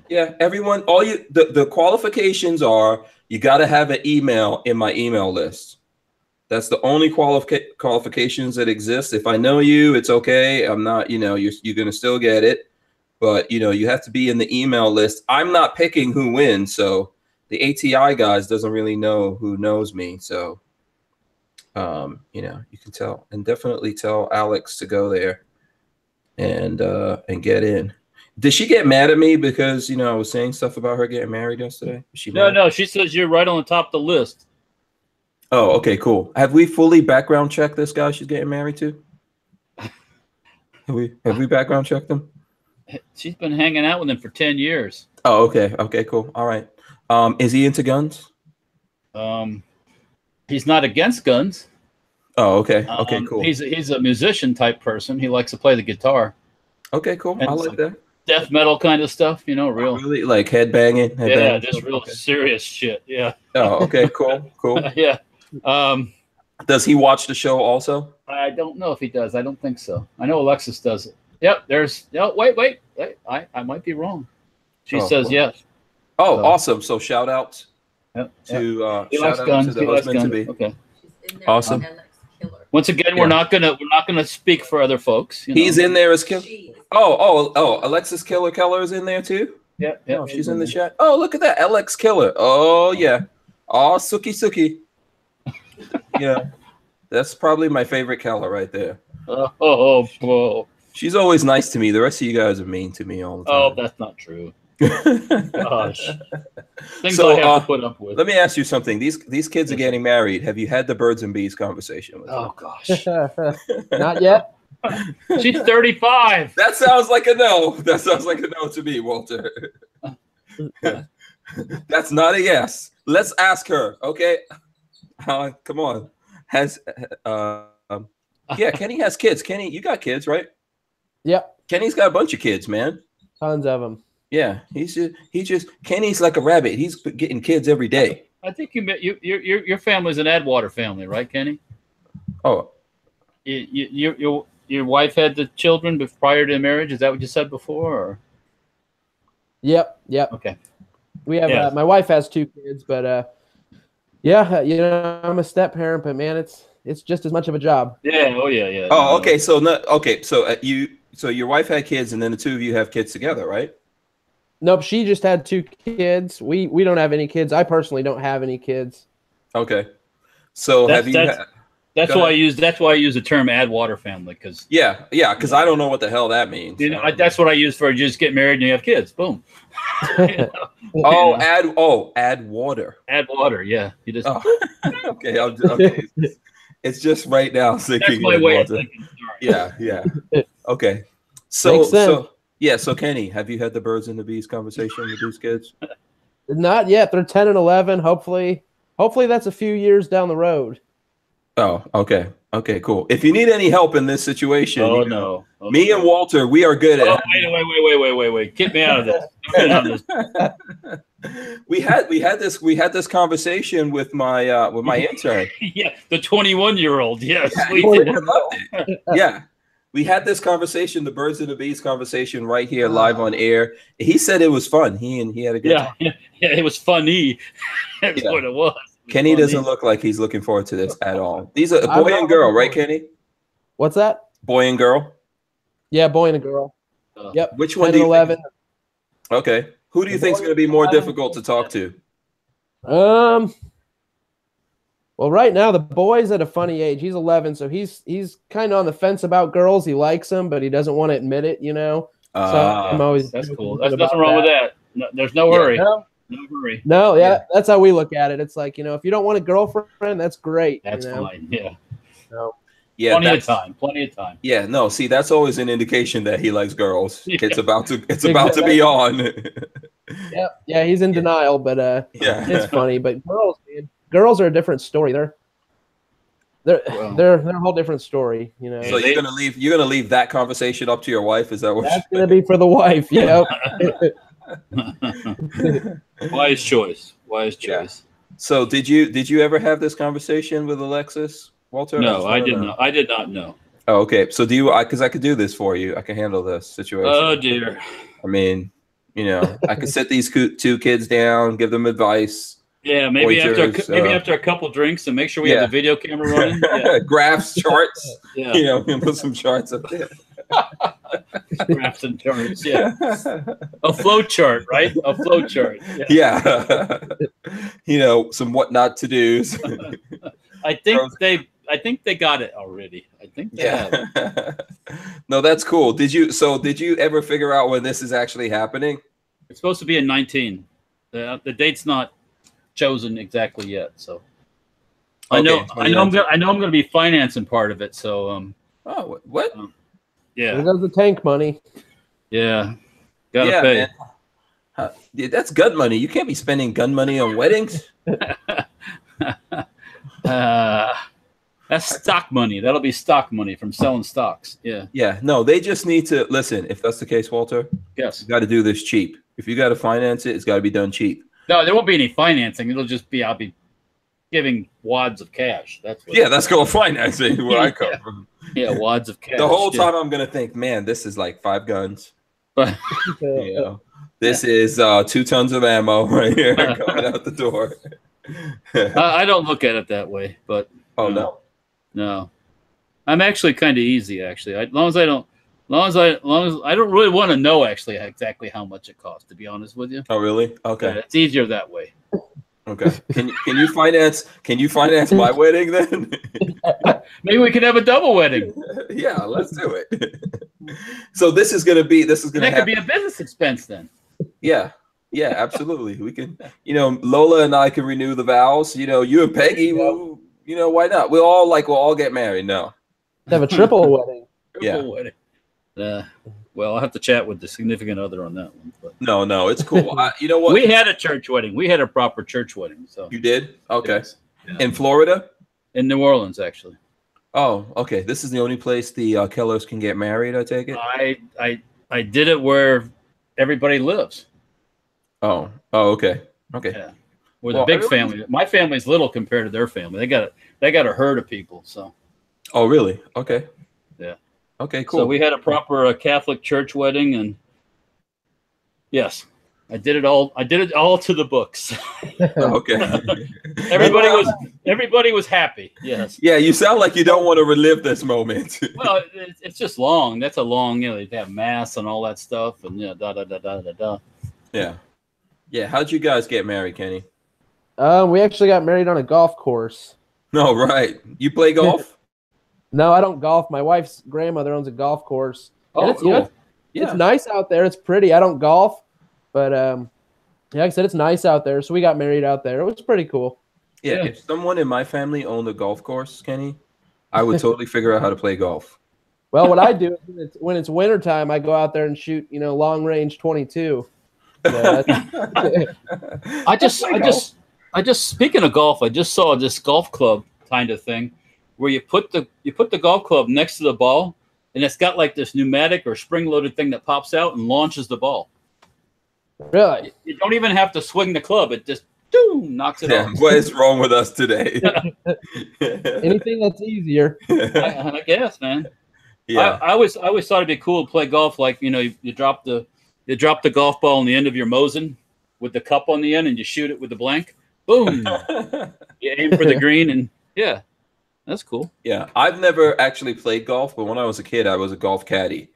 Speaker 1: Yeah, everyone. The qualifications are you got to have an email in my email list. That's the only qualifications that exist. If I know you, it's okay. I'm not. You're gonna still get it, but you have to be in the email list. I'm not picking who wins, so the ATI guys doesn't really know who knows me. So, you can tell and definitely tell Alex to go there and get in. Did she get mad at me because I was saying stuff about her getting married yesterday?
Speaker 2: No. She says you're right on the top of the list.
Speaker 1: Oh, okay, cool. Have we fully background checked this guy she's getting married to? Have we background checked him?
Speaker 2: She's been hanging out with him for 10 years.
Speaker 1: Oh, okay. Okay, cool. All right. Is he into guns?
Speaker 2: He's not against guns.
Speaker 1: Oh, okay. Okay, cool.
Speaker 2: He's a musician type person. He likes to play the guitar.
Speaker 1: Okay, cool. I like that.
Speaker 2: Death metal kind of stuff, real.
Speaker 1: Really, like headbanging?
Speaker 2: Yeah, just real serious shit. Yeah.
Speaker 1: Oh, okay, cool.
Speaker 2: Yeah.
Speaker 1: Does he watch the show also?
Speaker 2: I don't know if he does. I don't think so. I know Alexis does it. Yep. Wait. I might be wrong. She says
Speaker 1: cool.
Speaker 2: Yes.
Speaker 1: Oh, so. Awesome. So shout out
Speaker 2: to
Speaker 1: the husband to be.
Speaker 2: Okay.
Speaker 1: Awesome.
Speaker 2: Once again, we're not gonna speak for other folks.
Speaker 1: He's in there as Killer. Oh, Alexis Killer Keller is in there too.
Speaker 2: Yeah.
Speaker 1: Oh, she's in the chat. Oh, look at that, Alex Killer. Oh yeah. Oh, Suki. Yeah, that's probably my favorite Keller right there.
Speaker 2: Oh.
Speaker 1: She's always nice to me. The rest of you guys are mean to me all the time.
Speaker 2: Oh, that's not true. Gosh. Things I have to put up with.
Speaker 1: Let me ask you something. These kids are getting married. Have you had the birds and bees conversation with them?
Speaker 2: Oh gosh.
Speaker 4: Not yet.
Speaker 2: She's 35.
Speaker 1: That sounds like a no. That sounds like a no to me, Walter. That's not a yes. Let's ask her. Okay. Come on. Yeah, Kenny has kids. Kenny, you got kids, right?
Speaker 4: Yep.
Speaker 1: Kenny's got a bunch of kids, man.
Speaker 4: Tons of them.
Speaker 1: Yeah, Kenny's like a rabbit. He's getting kids every day.
Speaker 2: I think your family's an Adwater family, right, Kenny?
Speaker 1: Oh,
Speaker 2: your wife had the children prior to marriage. Is that what you said before? Or?
Speaker 4: Yep.
Speaker 2: Okay.
Speaker 4: We have my wife has 2 kids, but yeah, you know, I'm a step parent, but man, it's just as much of a job.
Speaker 2: Yeah. Oh yeah.
Speaker 1: Oh, okay. So so your wife had kids, and then the 2 of you have kids together, right?
Speaker 4: Nope, she just had 2 kids. We don't have any kids. I personally don't have any kids.
Speaker 1: Okay. So
Speaker 2: That's why I use the term Adwater family because
Speaker 1: because I don't know what the hell that means.
Speaker 2: You know, that's what I use for just get married and you have kids. Boom.
Speaker 1: Add water.
Speaker 2: Add water. Yeah. You just
Speaker 1: okay. Okay. It's just right now thinking.
Speaker 2: That's my way of thinking.
Speaker 1: Yeah. Okay. So Kenny, have you had the birds and the bees conversation with these kids?
Speaker 4: Not yet. They're 10 and 11. Hopefully that's a few years down the road.
Speaker 1: Oh, okay. Okay, cool. If you need any help in this situation,
Speaker 2: no. Okay.
Speaker 1: Me and Walter, we are good at.
Speaker 2: Wait. Get me out of this.
Speaker 1: We had this conversation with my intern.
Speaker 2: Yeah, the 21-year-old. Yes,
Speaker 1: yeah. We had this conversation, the birds and the bees conversation, right here live on air. He said it was fun. He had a good time.
Speaker 2: Yeah, it was funny. That's what it was.
Speaker 1: Kenny doesn't look like he's looking forward to this at all. These are boy and girl, right, Kenny?
Speaker 4: What's that?
Speaker 1: Boy and girl?
Speaker 4: Yeah, boy and a girl. Yep.
Speaker 1: Which one
Speaker 4: 10
Speaker 1: do you
Speaker 4: 11.
Speaker 1: think? Okay. Who do you think is going to be more difficult to talk to?
Speaker 4: Well, right now the boy's at a funny age. He's 11, so he's kind of on the fence about girls. He likes them, but he doesn't want to admit it. You know. So I'm always
Speaker 2: that's cool. There's nothing wrong with that. No, there's no hurry.
Speaker 4: No hurry. No, that's how we look at it. It's like, you know, if you don't want a girlfriend, that's great.
Speaker 2: That's fine. Yeah.
Speaker 4: No.
Speaker 1: Yeah,
Speaker 2: plenty of time.
Speaker 1: Yeah, no. See, that's always an indication that he likes girls. Yeah. It's about to be on.
Speaker 4: Yeah, he's in denial, but it's funny. But girls are a different story. They're a whole different story, you know.
Speaker 1: So you're gonna leave that conversation up to your wife? Is that what?
Speaker 4: That's gonna be for the wife. Yeah.
Speaker 2: Wise choice.
Speaker 1: Yeah. So did you ever have this conversation with Alexis, Walter?
Speaker 2: No, I did not. I did not know.
Speaker 1: Oh, okay. So do you? Because I could do this for you. I can handle this situation.
Speaker 2: Oh dear.
Speaker 1: I mean, you know, I could sit these 2 kids down, give them advice.
Speaker 2: Yeah, maybe after a couple drinks and make sure we have the video camera running. Yeah.
Speaker 1: Graphs, charts. Yeah. You know, put some charts up there.
Speaker 2: Graphs and charts. Yeah. A flow chart, right? A flow chart.
Speaker 1: Yeah. You know, some what not to do's.
Speaker 2: I think they got it already. I think they have it.
Speaker 1: No, that's cool. Did you ever figure out when this is actually happening?
Speaker 2: It's supposed to be in 19. The date's not chosen exactly yet, so I know I'm going to be financing part of it. So
Speaker 1: what?
Speaker 2: Yeah,
Speaker 4: there goes the tank money.
Speaker 2: Yeah, gotta pay.
Speaker 1: Man. That's gun money. You can't be spending gun money on weddings.
Speaker 2: That's stock money. That'll be stock money from selling stocks. Yeah.
Speaker 1: Yeah. No, they just need to listen. If that's the case, Walter,
Speaker 2: yes,
Speaker 1: you got to do this cheap. If you got to finance it, it's got to be done cheap.
Speaker 2: No, there won't be any financing. It'll just be I'll be giving wads of cash. That's
Speaker 1: called financing. Where I come from.
Speaker 2: Yeah, wads of cash.
Speaker 1: The whole time I'm gonna think, man, this is like 5 guns. You know, this is 2 tons of ammo right here coming out the door.
Speaker 2: I don't look at it that way, but no, I'm actually kind of easy. Actually, as long as I don't really want to know actually exactly how much it costs. To be honest with you.
Speaker 1: Oh, really? Okay.
Speaker 2: Yeah, it's easier that way.
Speaker 1: Okay. Can you finance my wedding then?
Speaker 2: Maybe we could have a double wedding.
Speaker 1: Yeah, let's do it. So this is gonna
Speaker 2: that could be a business expense then.
Speaker 1: Yeah, absolutely. We can, you know, Lola and I can renew the vows. You know, you and Peggy. Well, you know, why not? We'll all get married. No,
Speaker 4: have a triple wedding.
Speaker 1: Yeah.
Speaker 2: wedding. Well, I'll have to chat with the significant other on that one. But
Speaker 1: No, it's cool. You know what?
Speaker 2: we had a church wedding. We had a proper church wedding. So
Speaker 1: You did? Okay.
Speaker 2: Yes. Yeah.
Speaker 1: In Florida?
Speaker 2: In New Orleans, actually.
Speaker 1: Oh, okay. This is the only place the Kellers can get married, I take it?
Speaker 2: I did it where everybody lives.
Speaker 1: Oh, okay. Okay.
Speaker 2: Yeah. We're the big family. My family's little compared to their family. They got a herd of people. So.
Speaker 1: Oh, really? Okay.
Speaker 2: Yeah.
Speaker 1: Okay, cool.
Speaker 2: So we had a proper Catholic church wedding, and yes, I did it all. I did it all to the books.
Speaker 1: Okay.
Speaker 2: Everybody was happy. Yes.
Speaker 1: Yeah, you sound like you don't want to relive this moment.
Speaker 2: Well, it's just long. That's a long. They have mass and all that stuff, and da.
Speaker 1: Yeah. Yeah. How'd you guys get married, Kenny?
Speaker 4: We actually got married on a golf course.
Speaker 1: No, right. You play golf?
Speaker 4: No, I don't golf. My wife's grandmother owns a golf course.
Speaker 1: Oh,
Speaker 4: it's,
Speaker 1: cool.
Speaker 4: It's nice out there. It's pretty. I don't golf, but like I said, it's nice out there. So we got married out there. It was pretty cool.
Speaker 1: Yeah. If someone in my family owned a golf course, Kenny, I would totally figure out how to play golf.
Speaker 4: Well, what I do is when it's wintertime, I go out there and shoot, long range 22.
Speaker 2: I just speaking of golf, I just saw this golf club kind of thing where you put the golf club next to the ball, and it's got like this pneumatic or spring-loaded thing that pops out and launches the ball.
Speaker 4: Really?
Speaker 2: You don't even have to swing the club; it just knocks it off.
Speaker 1: What is wrong with us today?
Speaker 4: Anything that's easier.
Speaker 2: I guess, man.
Speaker 1: Yeah.
Speaker 2: I always thought it'd be cool to play golf. Like you drop the golf ball on the end of your Mosin with the cup on the end, and you shoot it with the blank. Boom! You aim for the green, and yeah, that's cool.
Speaker 1: Yeah, I've never actually played golf, but when I was a kid, I was a golf caddy,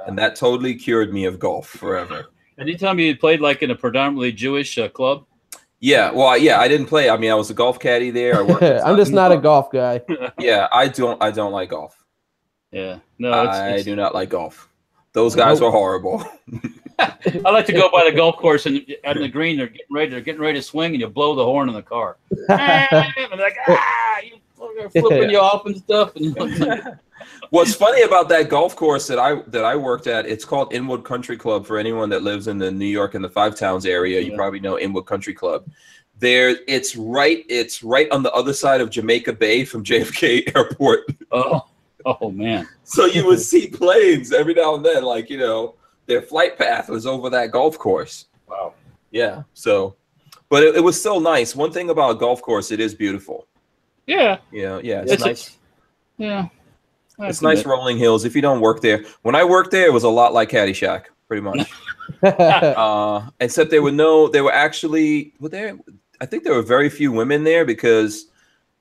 Speaker 1: and that totally cured me of golf forever.
Speaker 2: Anytime you played like in a predominantly Jewish club?
Speaker 1: Yeah, well, yeah, I didn't play. I mean, I was a golf caddy there.
Speaker 4: I'm just not a golf guy.
Speaker 1: Yeah, I don't like golf.
Speaker 2: Yeah, no,
Speaker 1: I do not like golf. Those guys are horrible.
Speaker 2: I like to go by the golf course and on the green. They're getting ready to swing, and you blow the horn in the car. And they're like, you're flipping you off and stuff. And
Speaker 1: What's funny about that golf course that I worked at? It's called Inwood Country Club. For anyone that lives in the New York and the Five Towns area, you probably know Inwood Country Club. It's right on the other side of Jamaica Bay from JFK Airport.
Speaker 2: Oh man!
Speaker 1: So you would see planes every now and then, like their flight path was over that golf course.
Speaker 2: Wow.
Speaker 1: Yeah. So, but it was still nice. One thing about a golf course, it is beautiful.
Speaker 2: Yeah.
Speaker 1: Yeah. It's nice.
Speaker 2: Yeah.
Speaker 1: It's nice rolling hills. If you don't work there, when I worked there, it was a lot like Caddyshack, pretty much. Except there were actually I think there were very few women there because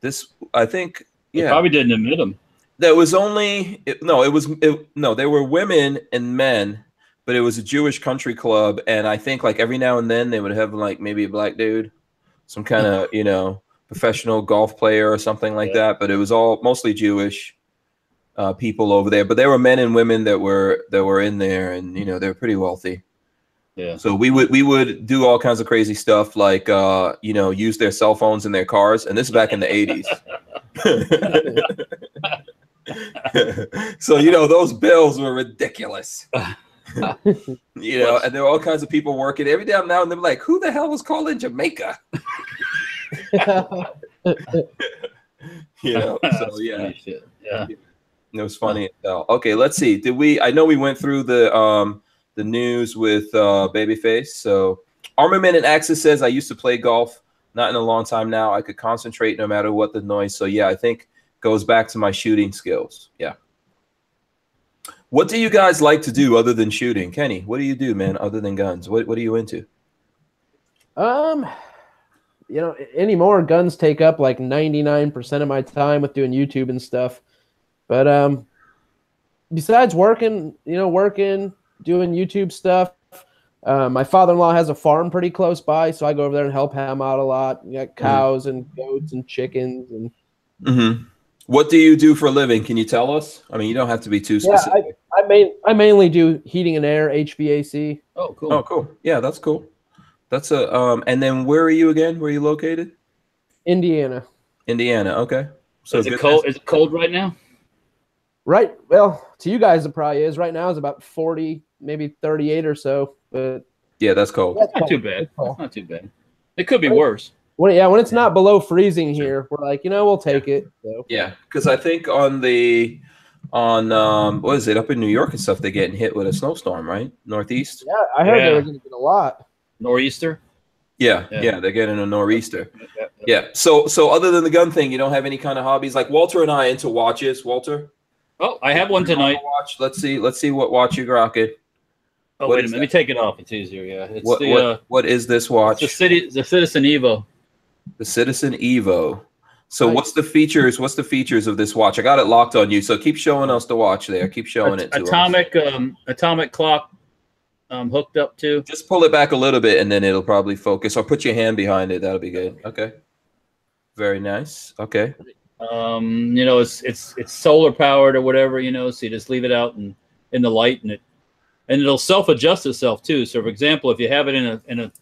Speaker 2: They probably didn't admit them.
Speaker 1: There was there were women and men, but it was a Jewish country club, and I think like every now and then they would have like maybe a black dude, some kind of professional golf player or something like that, but it was all mostly Jewish people over there. But there were men and women that were in there, and they were pretty wealthy.
Speaker 2: Yeah. So
Speaker 1: we would do all kinds of crazy stuff, like use their cell phones in their cars, and this is back in the 80s. So those bills were ridiculous. And there were all kinds of people working. Every now and then they're like, who the hell was calling Jamaica? So yeah.
Speaker 2: Yeah.
Speaker 1: It was funny. Okay, let's see. I know we went through the news with Babyface. So Armament and Axis says, I used to play golf, not in a long time now. I could concentrate no matter what the noise. So yeah, I think goes back to my shooting skills. Yeah. What do you guys like to do other than shooting? Kenny, what do you do, man, other than guns? What are you into?
Speaker 4: Anymore guns take up like 99% of my time with doing YouTube and stuff. But besides working, doing YouTube stuff, my father-in-law has a farm pretty close by, so I go over there and help him out a lot. You got cows and goats and chickens and.
Speaker 1: Mm-hmm. What do you do for a living? Can you tell us? I mean, you don't have to be too specific.
Speaker 4: I mainly do heating and air, HVAC.
Speaker 2: Oh, cool.
Speaker 1: Oh, cool. Yeah, that's cool. That's and then where are you again? Where are you located?
Speaker 4: Indiana.
Speaker 1: Okay. So
Speaker 2: is it cold? Is it cold right now?
Speaker 4: Right. Well, to you guys, it probably is. Right now is about 40, maybe 38 or so. But
Speaker 1: Yeah, that's cold.
Speaker 4: that's
Speaker 2: Not too
Speaker 4: cold.
Speaker 2: bad.
Speaker 4: That's cold.
Speaker 2: That's not too bad. It could be worse.
Speaker 4: When it's not below freezing here, we're like, we'll take it. So.
Speaker 1: Yeah, because I think on what is it, up in New York and stuff, they're getting hit with a snowstorm, right? Northeast.
Speaker 4: Yeah, I heard they
Speaker 2: Yeah.
Speaker 4: were going to get a lot.
Speaker 2: Nor'easter.
Speaker 1: Yeah,
Speaker 2: Yeah.
Speaker 1: they're getting a nor'easter.
Speaker 2: Yeah.
Speaker 1: Yeah. So other than the gun thing, you don't have any kind of hobbies? Like Walter and I into watches. Walter,
Speaker 2: Oh, I have one tonight.
Speaker 1: watch. Let's see what watch you're rocking.
Speaker 2: Oh,
Speaker 1: What
Speaker 2: wait a
Speaker 1: is
Speaker 2: minute. Let me take it off. It's easier. Yeah. It's
Speaker 1: What is this watch?
Speaker 2: the Citizen Evo.
Speaker 1: The Citizen Evo. So
Speaker 4: Nice.
Speaker 1: what's the features? What's the features of this watch? I got it locked on you, so keep showing us the watch there. Keep showing it to us.
Speaker 2: Atomic clock hooked up to.
Speaker 1: Just pull it back a little bit, and then it'll probably focus. Or put your hand behind it. That'll be good. Okay. Very nice. Okay.
Speaker 2: It's solar powered or whatever, so you just leave it out in the light and it'll self-adjust itself too. So for example, if you have it in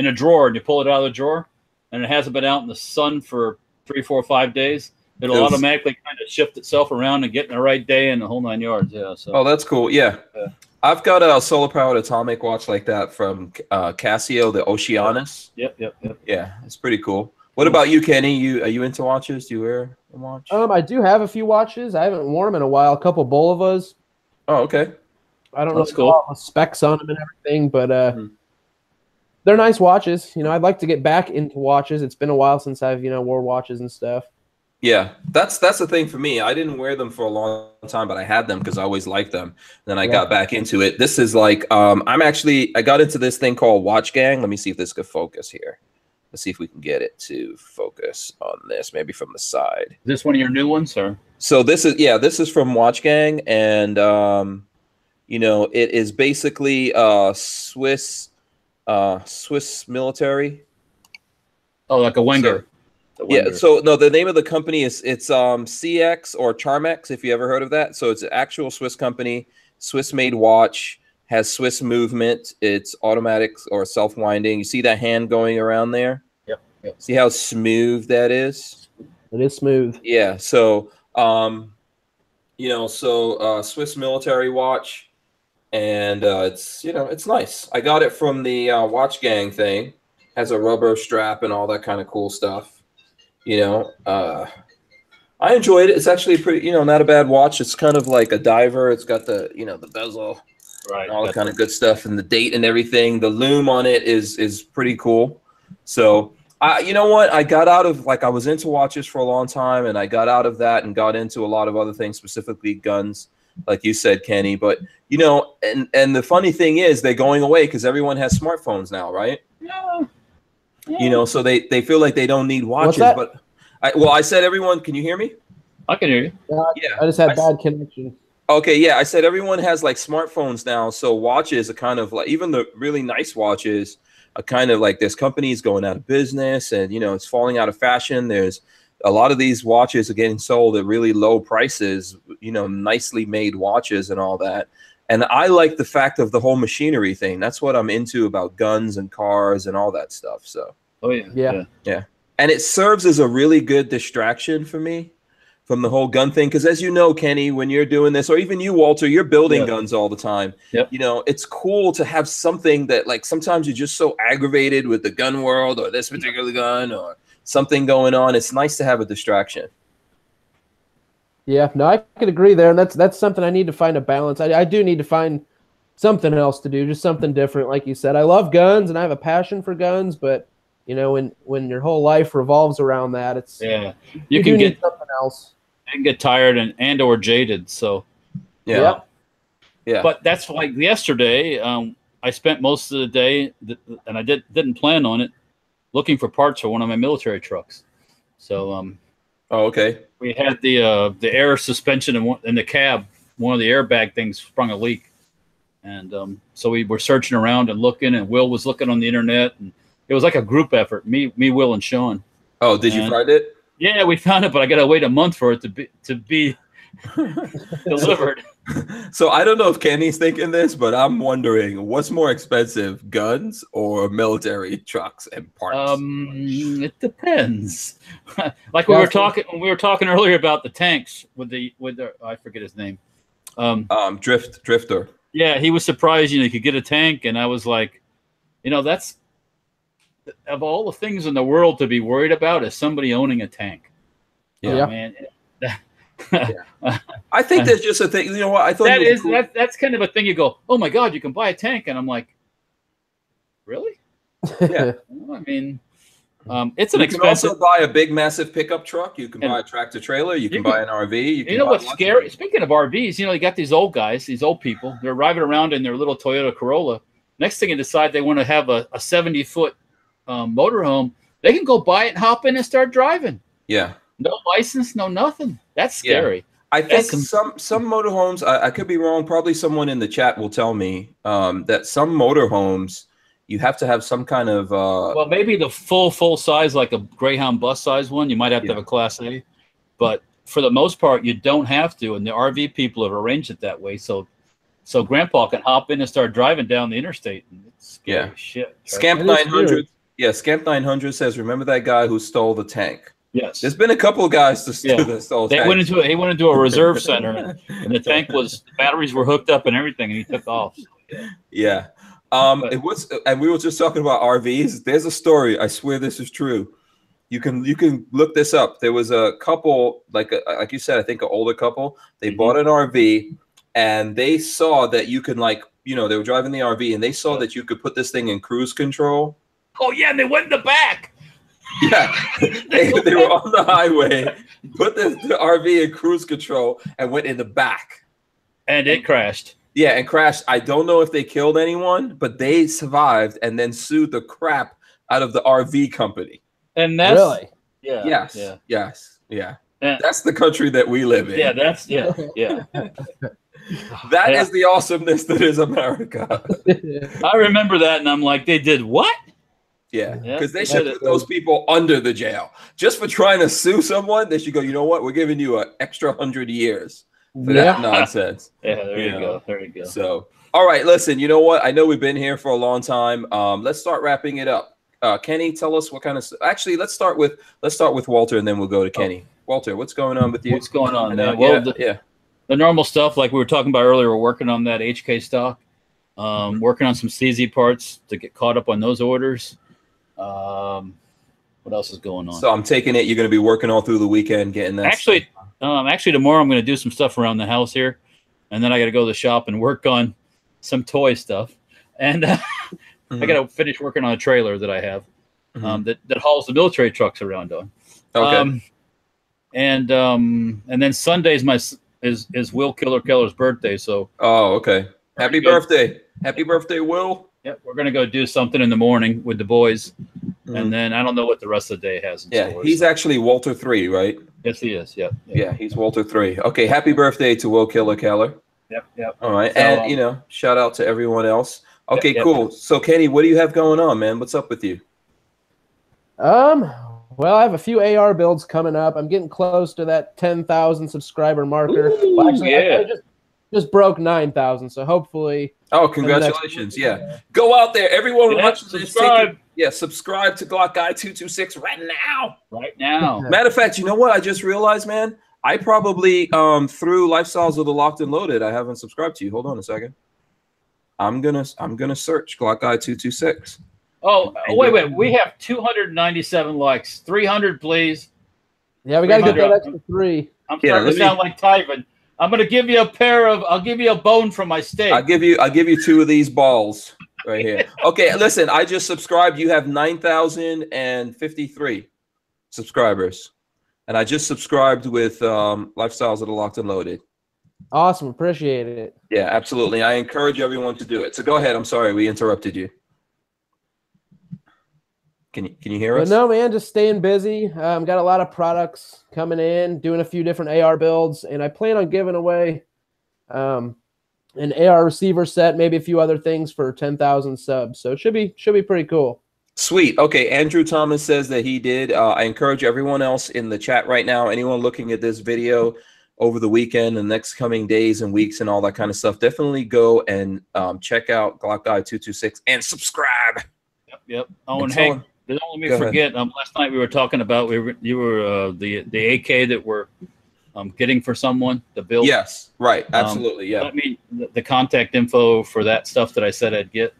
Speaker 2: a drawer and you pull it out of the drawer and it hasn't been out in the sun for 3, 4, 5 days, it'll automatically kind of shift itself around and get in the right day and the whole 9 yards. Yeah. So
Speaker 1: Oh, that's cool. Yeah.
Speaker 2: Yeah.
Speaker 1: I've got a solar powered atomic watch like that from Casio, the Oceanus.
Speaker 2: Yep.
Speaker 1: Yeah, it's pretty cool. What about you, Kenny? Are you into watches? Do you wear a watch?
Speaker 4: I do have a few watches. I haven't worn them in a while. A couple Bolovas.
Speaker 1: Oh, okay.
Speaker 4: I don't
Speaker 2: That's
Speaker 4: know
Speaker 2: cool.
Speaker 4: all the specs on them and everything, but they're nice watches. I'd like to get back into watches. It's been a while since I've wore watches and stuff.
Speaker 1: Yeah, that's the thing for me. I didn't wear them for a long time, but I had them because I always liked them. Then I got back into it. This is like I got into this thing called Watch Gang. Let me see if this could focus here. Let's see if we can get it to focus on this, maybe from the side.
Speaker 2: Is this one of your new ones, or?
Speaker 1: So this is from Watch Gang, and it is basically Swiss military.
Speaker 2: Oh, like a Wenger.
Speaker 1: Yeah, so no, the name of the company it's CX or Charmex, if you ever heard of that. So it's an actual Swiss company, Swiss made watch, has Swiss movement. It's automatic or self-winding. You see that hand going around there?
Speaker 2: Yep.
Speaker 1: See how smooth that is?
Speaker 4: It is smooth.
Speaker 1: Yeah. So Swiss military watch, and it's nice. I got it from the Watch Gang thing. Has a rubber strap and all that kind of cool stuff. I enjoyed it. It's actually pretty, not a bad watch. It's kind of like a diver. It's got the, the bezel,
Speaker 2: Right.
Speaker 1: and all that kind of good stuff, and the date and everything. The lume on it is pretty cool. So, you know what? I got out of, I was into watches for a long time, and I got out of that and got into a lot of other things, specifically guns, like you said, Kenny. But, and the funny thing is they're going away because everyone has smartphones now, right?
Speaker 2: Yeah.
Speaker 1: So they feel like they don't need watches.
Speaker 4: that?
Speaker 1: But I said everyone. Can you hear me?
Speaker 2: I can hear you.
Speaker 1: Yeah.
Speaker 4: I just had bad connection.
Speaker 1: Okay. Yeah. I said everyone has smartphones now. So watches are kind of even the really nice watches are kind of there's companies going out of business, and it's falling out of fashion. There's a lot of these watches are getting sold at really low prices. Nicely made watches and all that. And I like the fact of the whole machinery thing. That's what I'm into about guns and cars and all that stuff. So,
Speaker 2: Oh yeah.
Speaker 4: Yeah.
Speaker 1: and it serves as a really good distraction for me from the whole gun thing. Because as you know, Kenny, when you're doing this, or even you, Walter, you're building guns all the time.
Speaker 2: Yep.
Speaker 1: It's cool to have something that sometimes you're just so aggravated with the gun world or this particular gun or something going on. It's nice to have a distraction.
Speaker 4: Yeah, no, I could agree there, and that's something I need to find a balance. I do need to find something else to do, just something different. Like you said, I love guns and I have a passion for guns, but when your whole life revolves around that, it's
Speaker 2: You
Speaker 4: do
Speaker 2: can
Speaker 4: need
Speaker 2: get
Speaker 4: something else.
Speaker 2: tired and or jaded. So
Speaker 1: Yeah.
Speaker 4: Yep.
Speaker 1: Yeah.
Speaker 2: But that's like yesterday. I spent most of the day, and I didn't plan on it, looking for parts for one of my military trucks. So
Speaker 1: Oh, okay.
Speaker 2: we had the air suspension in the cab. One of the airbag things sprung a leak, and so we were searching around and looking. And Will was looking on the internet, and it was like a group effort. Me, Will, and Sean.
Speaker 1: Oh, did you
Speaker 2: And-
Speaker 1: find it?
Speaker 2: Yeah, we found it, but I got to wait a month for it to delivered.
Speaker 1: So I don't know if Kenny's thinking this, but I'm wondering what's more expensive, guns or military trucks and parts?
Speaker 2: It depends. Like we were talking earlier about the tanks with the I forget his name.
Speaker 1: Drifter.
Speaker 2: Yeah, he was surprised, you could get a tank, and I was like, that's of all the things in the world to be worried about is somebody owning a tank.
Speaker 4: Yeah.
Speaker 2: Man.
Speaker 1: I think there's just a thing. You know what? I thought
Speaker 2: that's kind of a thing. You go, oh my God, you can buy a tank, and I'm like, really?
Speaker 1: Yeah.
Speaker 2: I mean, it's an
Speaker 1: you
Speaker 2: expensive.
Speaker 1: can also buy a big, massive pickup truck. You can buy a tractor trailer. You can buy an RV.
Speaker 2: You know what's scary? Speaking of RVs, you got these old guys, these old people. They're driving around in their little Toyota Corolla. Next thing you decide they want to have a 70-foot motorhome, they can go buy it and hop in and start driving.
Speaker 1: Yeah.
Speaker 2: No license, no nothing. That's scary.
Speaker 1: Yeah. I think some motorhomes, I could be wrong. Probably someone in the chat will tell me that some motorhomes, you have to have some kind of
Speaker 2: well, maybe the full size, like a Greyhound bus size one. You might have to have a Class A, but for the most part, you don't have to. And the RV people have arranged it that way, so Grandpa can hop in and start driving down the interstate. And it's scary shit. Right?
Speaker 1: Scamp 900. Yeah, Scamp 900 says, remember that guy who stole the tank?
Speaker 2: Yes.
Speaker 1: There's been a couple of guys that stole
Speaker 2: He
Speaker 1: tanks.
Speaker 2: went into a reserve center, and the tank the batteries were hooked up and everything, and he took off.
Speaker 1: Yeah. And we were just talking about RVs. There's a story. I swear this is true. You can look this up. There was a couple, like you said, I think an older couple. They bought an RV, and they saw that you can they were driving the RV, and they saw that you could put this thing in cruise control.
Speaker 2: Oh yeah, and they went in the back.
Speaker 1: Yeah, they were on the highway, put the RV in cruise control, and went in the back.
Speaker 2: And it crashed.
Speaker 1: Yeah, and crashed. I don't know if they killed anyone, but they survived and then sued the crap out of the RV company.
Speaker 2: And that's
Speaker 4: really?
Speaker 2: Yeah.
Speaker 1: Yes. That's the country that we live in.
Speaker 2: Yeah, that's yeah.
Speaker 1: That is the awesomeness that is America.
Speaker 2: I remember that, and I'm like, they did what?
Speaker 1: Yeah, because they should put those people under the jail just for trying to sue someone. They should go, you know what? We're giving you an extra 100 years for that nonsense.
Speaker 2: Yeah, there you go. There you go.
Speaker 1: So, all right, listen, you know what? I know we've been here for a long time. Let's start wrapping it up. Kenny, tell us what kind of. Actually, let's start with Walter, and then we'll go to Kenny. Walter, what's going on with you?
Speaker 2: What's going on, man? Well, the normal stuff, like we were talking about earlier. We're working on that HK stock. Working on some CZ parts to get caught up on those orders. What else is going on?
Speaker 1: So I'm taking it you're going to be working all through the weekend getting that.
Speaker 2: Actually, tomorrow I'm going to do some stuff around the house here, and then I got to go to the shop and work on some toy stuff, and I got to finish working on a trailer that I have that hauls the military trucks around on.
Speaker 1: Okay.
Speaker 2: And then Sunday's is Will Killer Keller's birthday, so.
Speaker 1: Oh, okay. Happy birthday! Happy birthday, Will.
Speaker 2: Yep, we're gonna go do something in the morning with the boys, and then I don't know what the rest of the day has.
Speaker 1: He's actually Walter 3, right?
Speaker 2: Yes, he is. Yep.
Speaker 1: Yeah, he's Walter 3. Okay, happy birthday to Will Killer Keller.
Speaker 2: Yep.
Speaker 1: All right, so, and shout out to everyone else. Okay, cool. So Kenny, what do you have going on, man? What's up with you?
Speaker 4: Well, I have a few AR builds coming up. I'm getting close to that 10,000 subscriber marker.
Speaker 2: Ooh,
Speaker 4: well, actually, I just broke 9,000, so hopefully.
Speaker 1: Oh, congratulations! Go out there, everyone watching this. Subscribe to Glock Guy 226 right now.
Speaker 2: Right now.
Speaker 1: Matter of fact, you know what? I just realized, man. I probably through Lifestyles of the Locked and Loaded, I haven't subscribed to you. Hold on a second. I'm gonna search Glock Guy 226.
Speaker 2: Oh, wait. We have 297 likes. 300, please.
Speaker 4: Yeah, we got to get that extra 3.
Speaker 2: I'm starting to sound like Tyven. I'm going to give you I'll give you a bone from my steak.
Speaker 1: I'll give you 2 of these balls right here. Okay, listen, I just subscribed. You have 9,053 subscribers. And I just subscribed with Lifestyles of the Locked and Loaded.
Speaker 4: Awesome. Appreciate it.
Speaker 1: Yeah, absolutely. I encourage everyone to do it. So go ahead. I'm sorry we interrupted you. Can you hear us?
Speaker 4: No, man, just staying busy. Got a lot of products coming in, doing a few different AR builds, and I plan on giving away an AR receiver set, maybe a few other things for 10,000 subs. So it should be pretty cool.
Speaker 1: Sweet. Okay, Andrew Thomas says that he did. I encourage everyone else in the chat right now, anyone looking at this video, over the weekend and next coming days and weeks and all that kind of stuff, definitely go and check out Glock Guy 226 and subscribe.
Speaker 2: Yep. Oh, and Hank, don't let me forget. Last night we were talking about you were the AK that we're getting for someone to build.
Speaker 1: Yes, right, absolutely, yeah.
Speaker 2: Let me the contact info for that stuff that I said I'd get.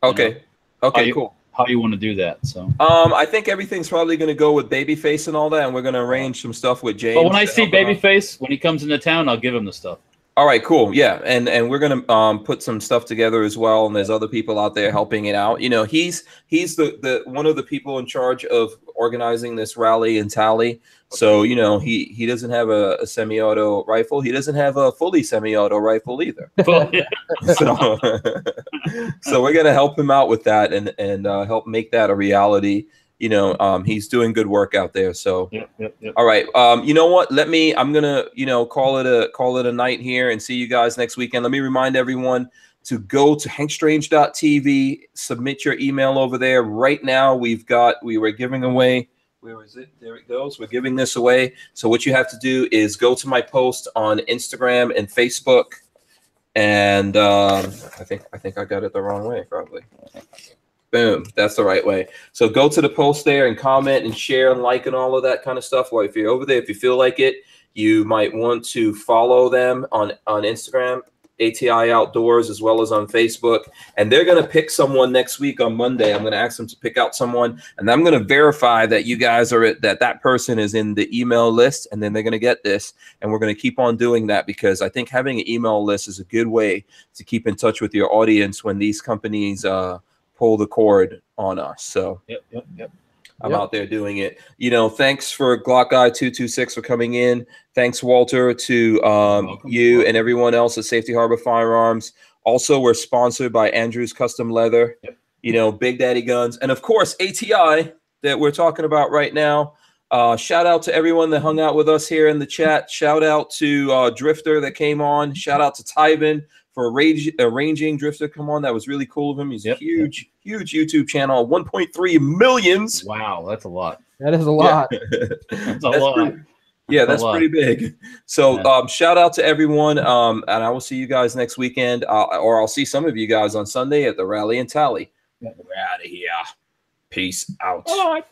Speaker 1: Okay, okay, cool.
Speaker 2: How you want to do that? So
Speaker 1: I think everything's probably going to go with Babyface and all that, and we're going to arrange some stuff with James.
Speaker 2: But when I see Babyface, when he comes into town, I'll give him the stuff.
Speaker 1: All right, cool. Yeah, and we're gonna put some stuff together as well. And there's other people out there helping it out. You know, he's the one of the people in charge of organizing this rally in Tally. Okay. So you know, he doesn't have a semi-auto rifle. He doesn't have a fully semi-auto rifle either. so we're gonna help him out with that and help make that a reality. You know, he's doing good work out there. So,
Speaker 2: yep.
Speaker 1: All right. You know what? I'm gonna, call it a night here and see you guys next weekend. Let me remind everyone to go to hankstrange.tv, submit your email over there right now. We were giving away. Where is it? There it goes. We're giving this away. So what you have to do is go to my post on Instagram and Facebook. And I think I got it the wrong way, probably. Boom. That's the right way. So go to the post there and comment and share and like and all of that kind of stuff. Well, if you're over there, if you feel like it, you might want to follow them on Instagram, ATI Outdoors, as well as on Facebook. And they're going to pick someone next week on Monday. I'm going to ask them to pick out someone, and I'm going to verify that you guys are that person is in the email list, and then they're going to get this. And we're going to keep on doing that because I think having an email list is a good way to keep in touch with your audience when these companies pull the cord on us. So
Speaker 2: yep.
Speaker 1: I'm out there doing it. Thanks for Glock Guy 226 for coming in. Thanks, Walter, to you and everyone else at Safety Harbor Firearms. Also, we're sponsored by Andrews Custom Leather, Big Daddy Guns, and of course ATI that we're talking about right now. Shout out to everyone that hung out with us here in the chat. Shout out to Drifter that came on. Shout out to Tyven for arranging Drifter come on. That was really cool of him. He's a huge YouTube channel, 1.3 million.
Speaker 2: Wow, that's a lot.
Speaker 4: That is a lot.
Speaker 2: That's a lot.
Speaker 1: That's pretty big. So shout out to everyone, and I will see you guys next weekend, or I'll see some of you guys on Sunday at the Rally and Tally. We're out of here. Peace out.
Speaker 2: Bye.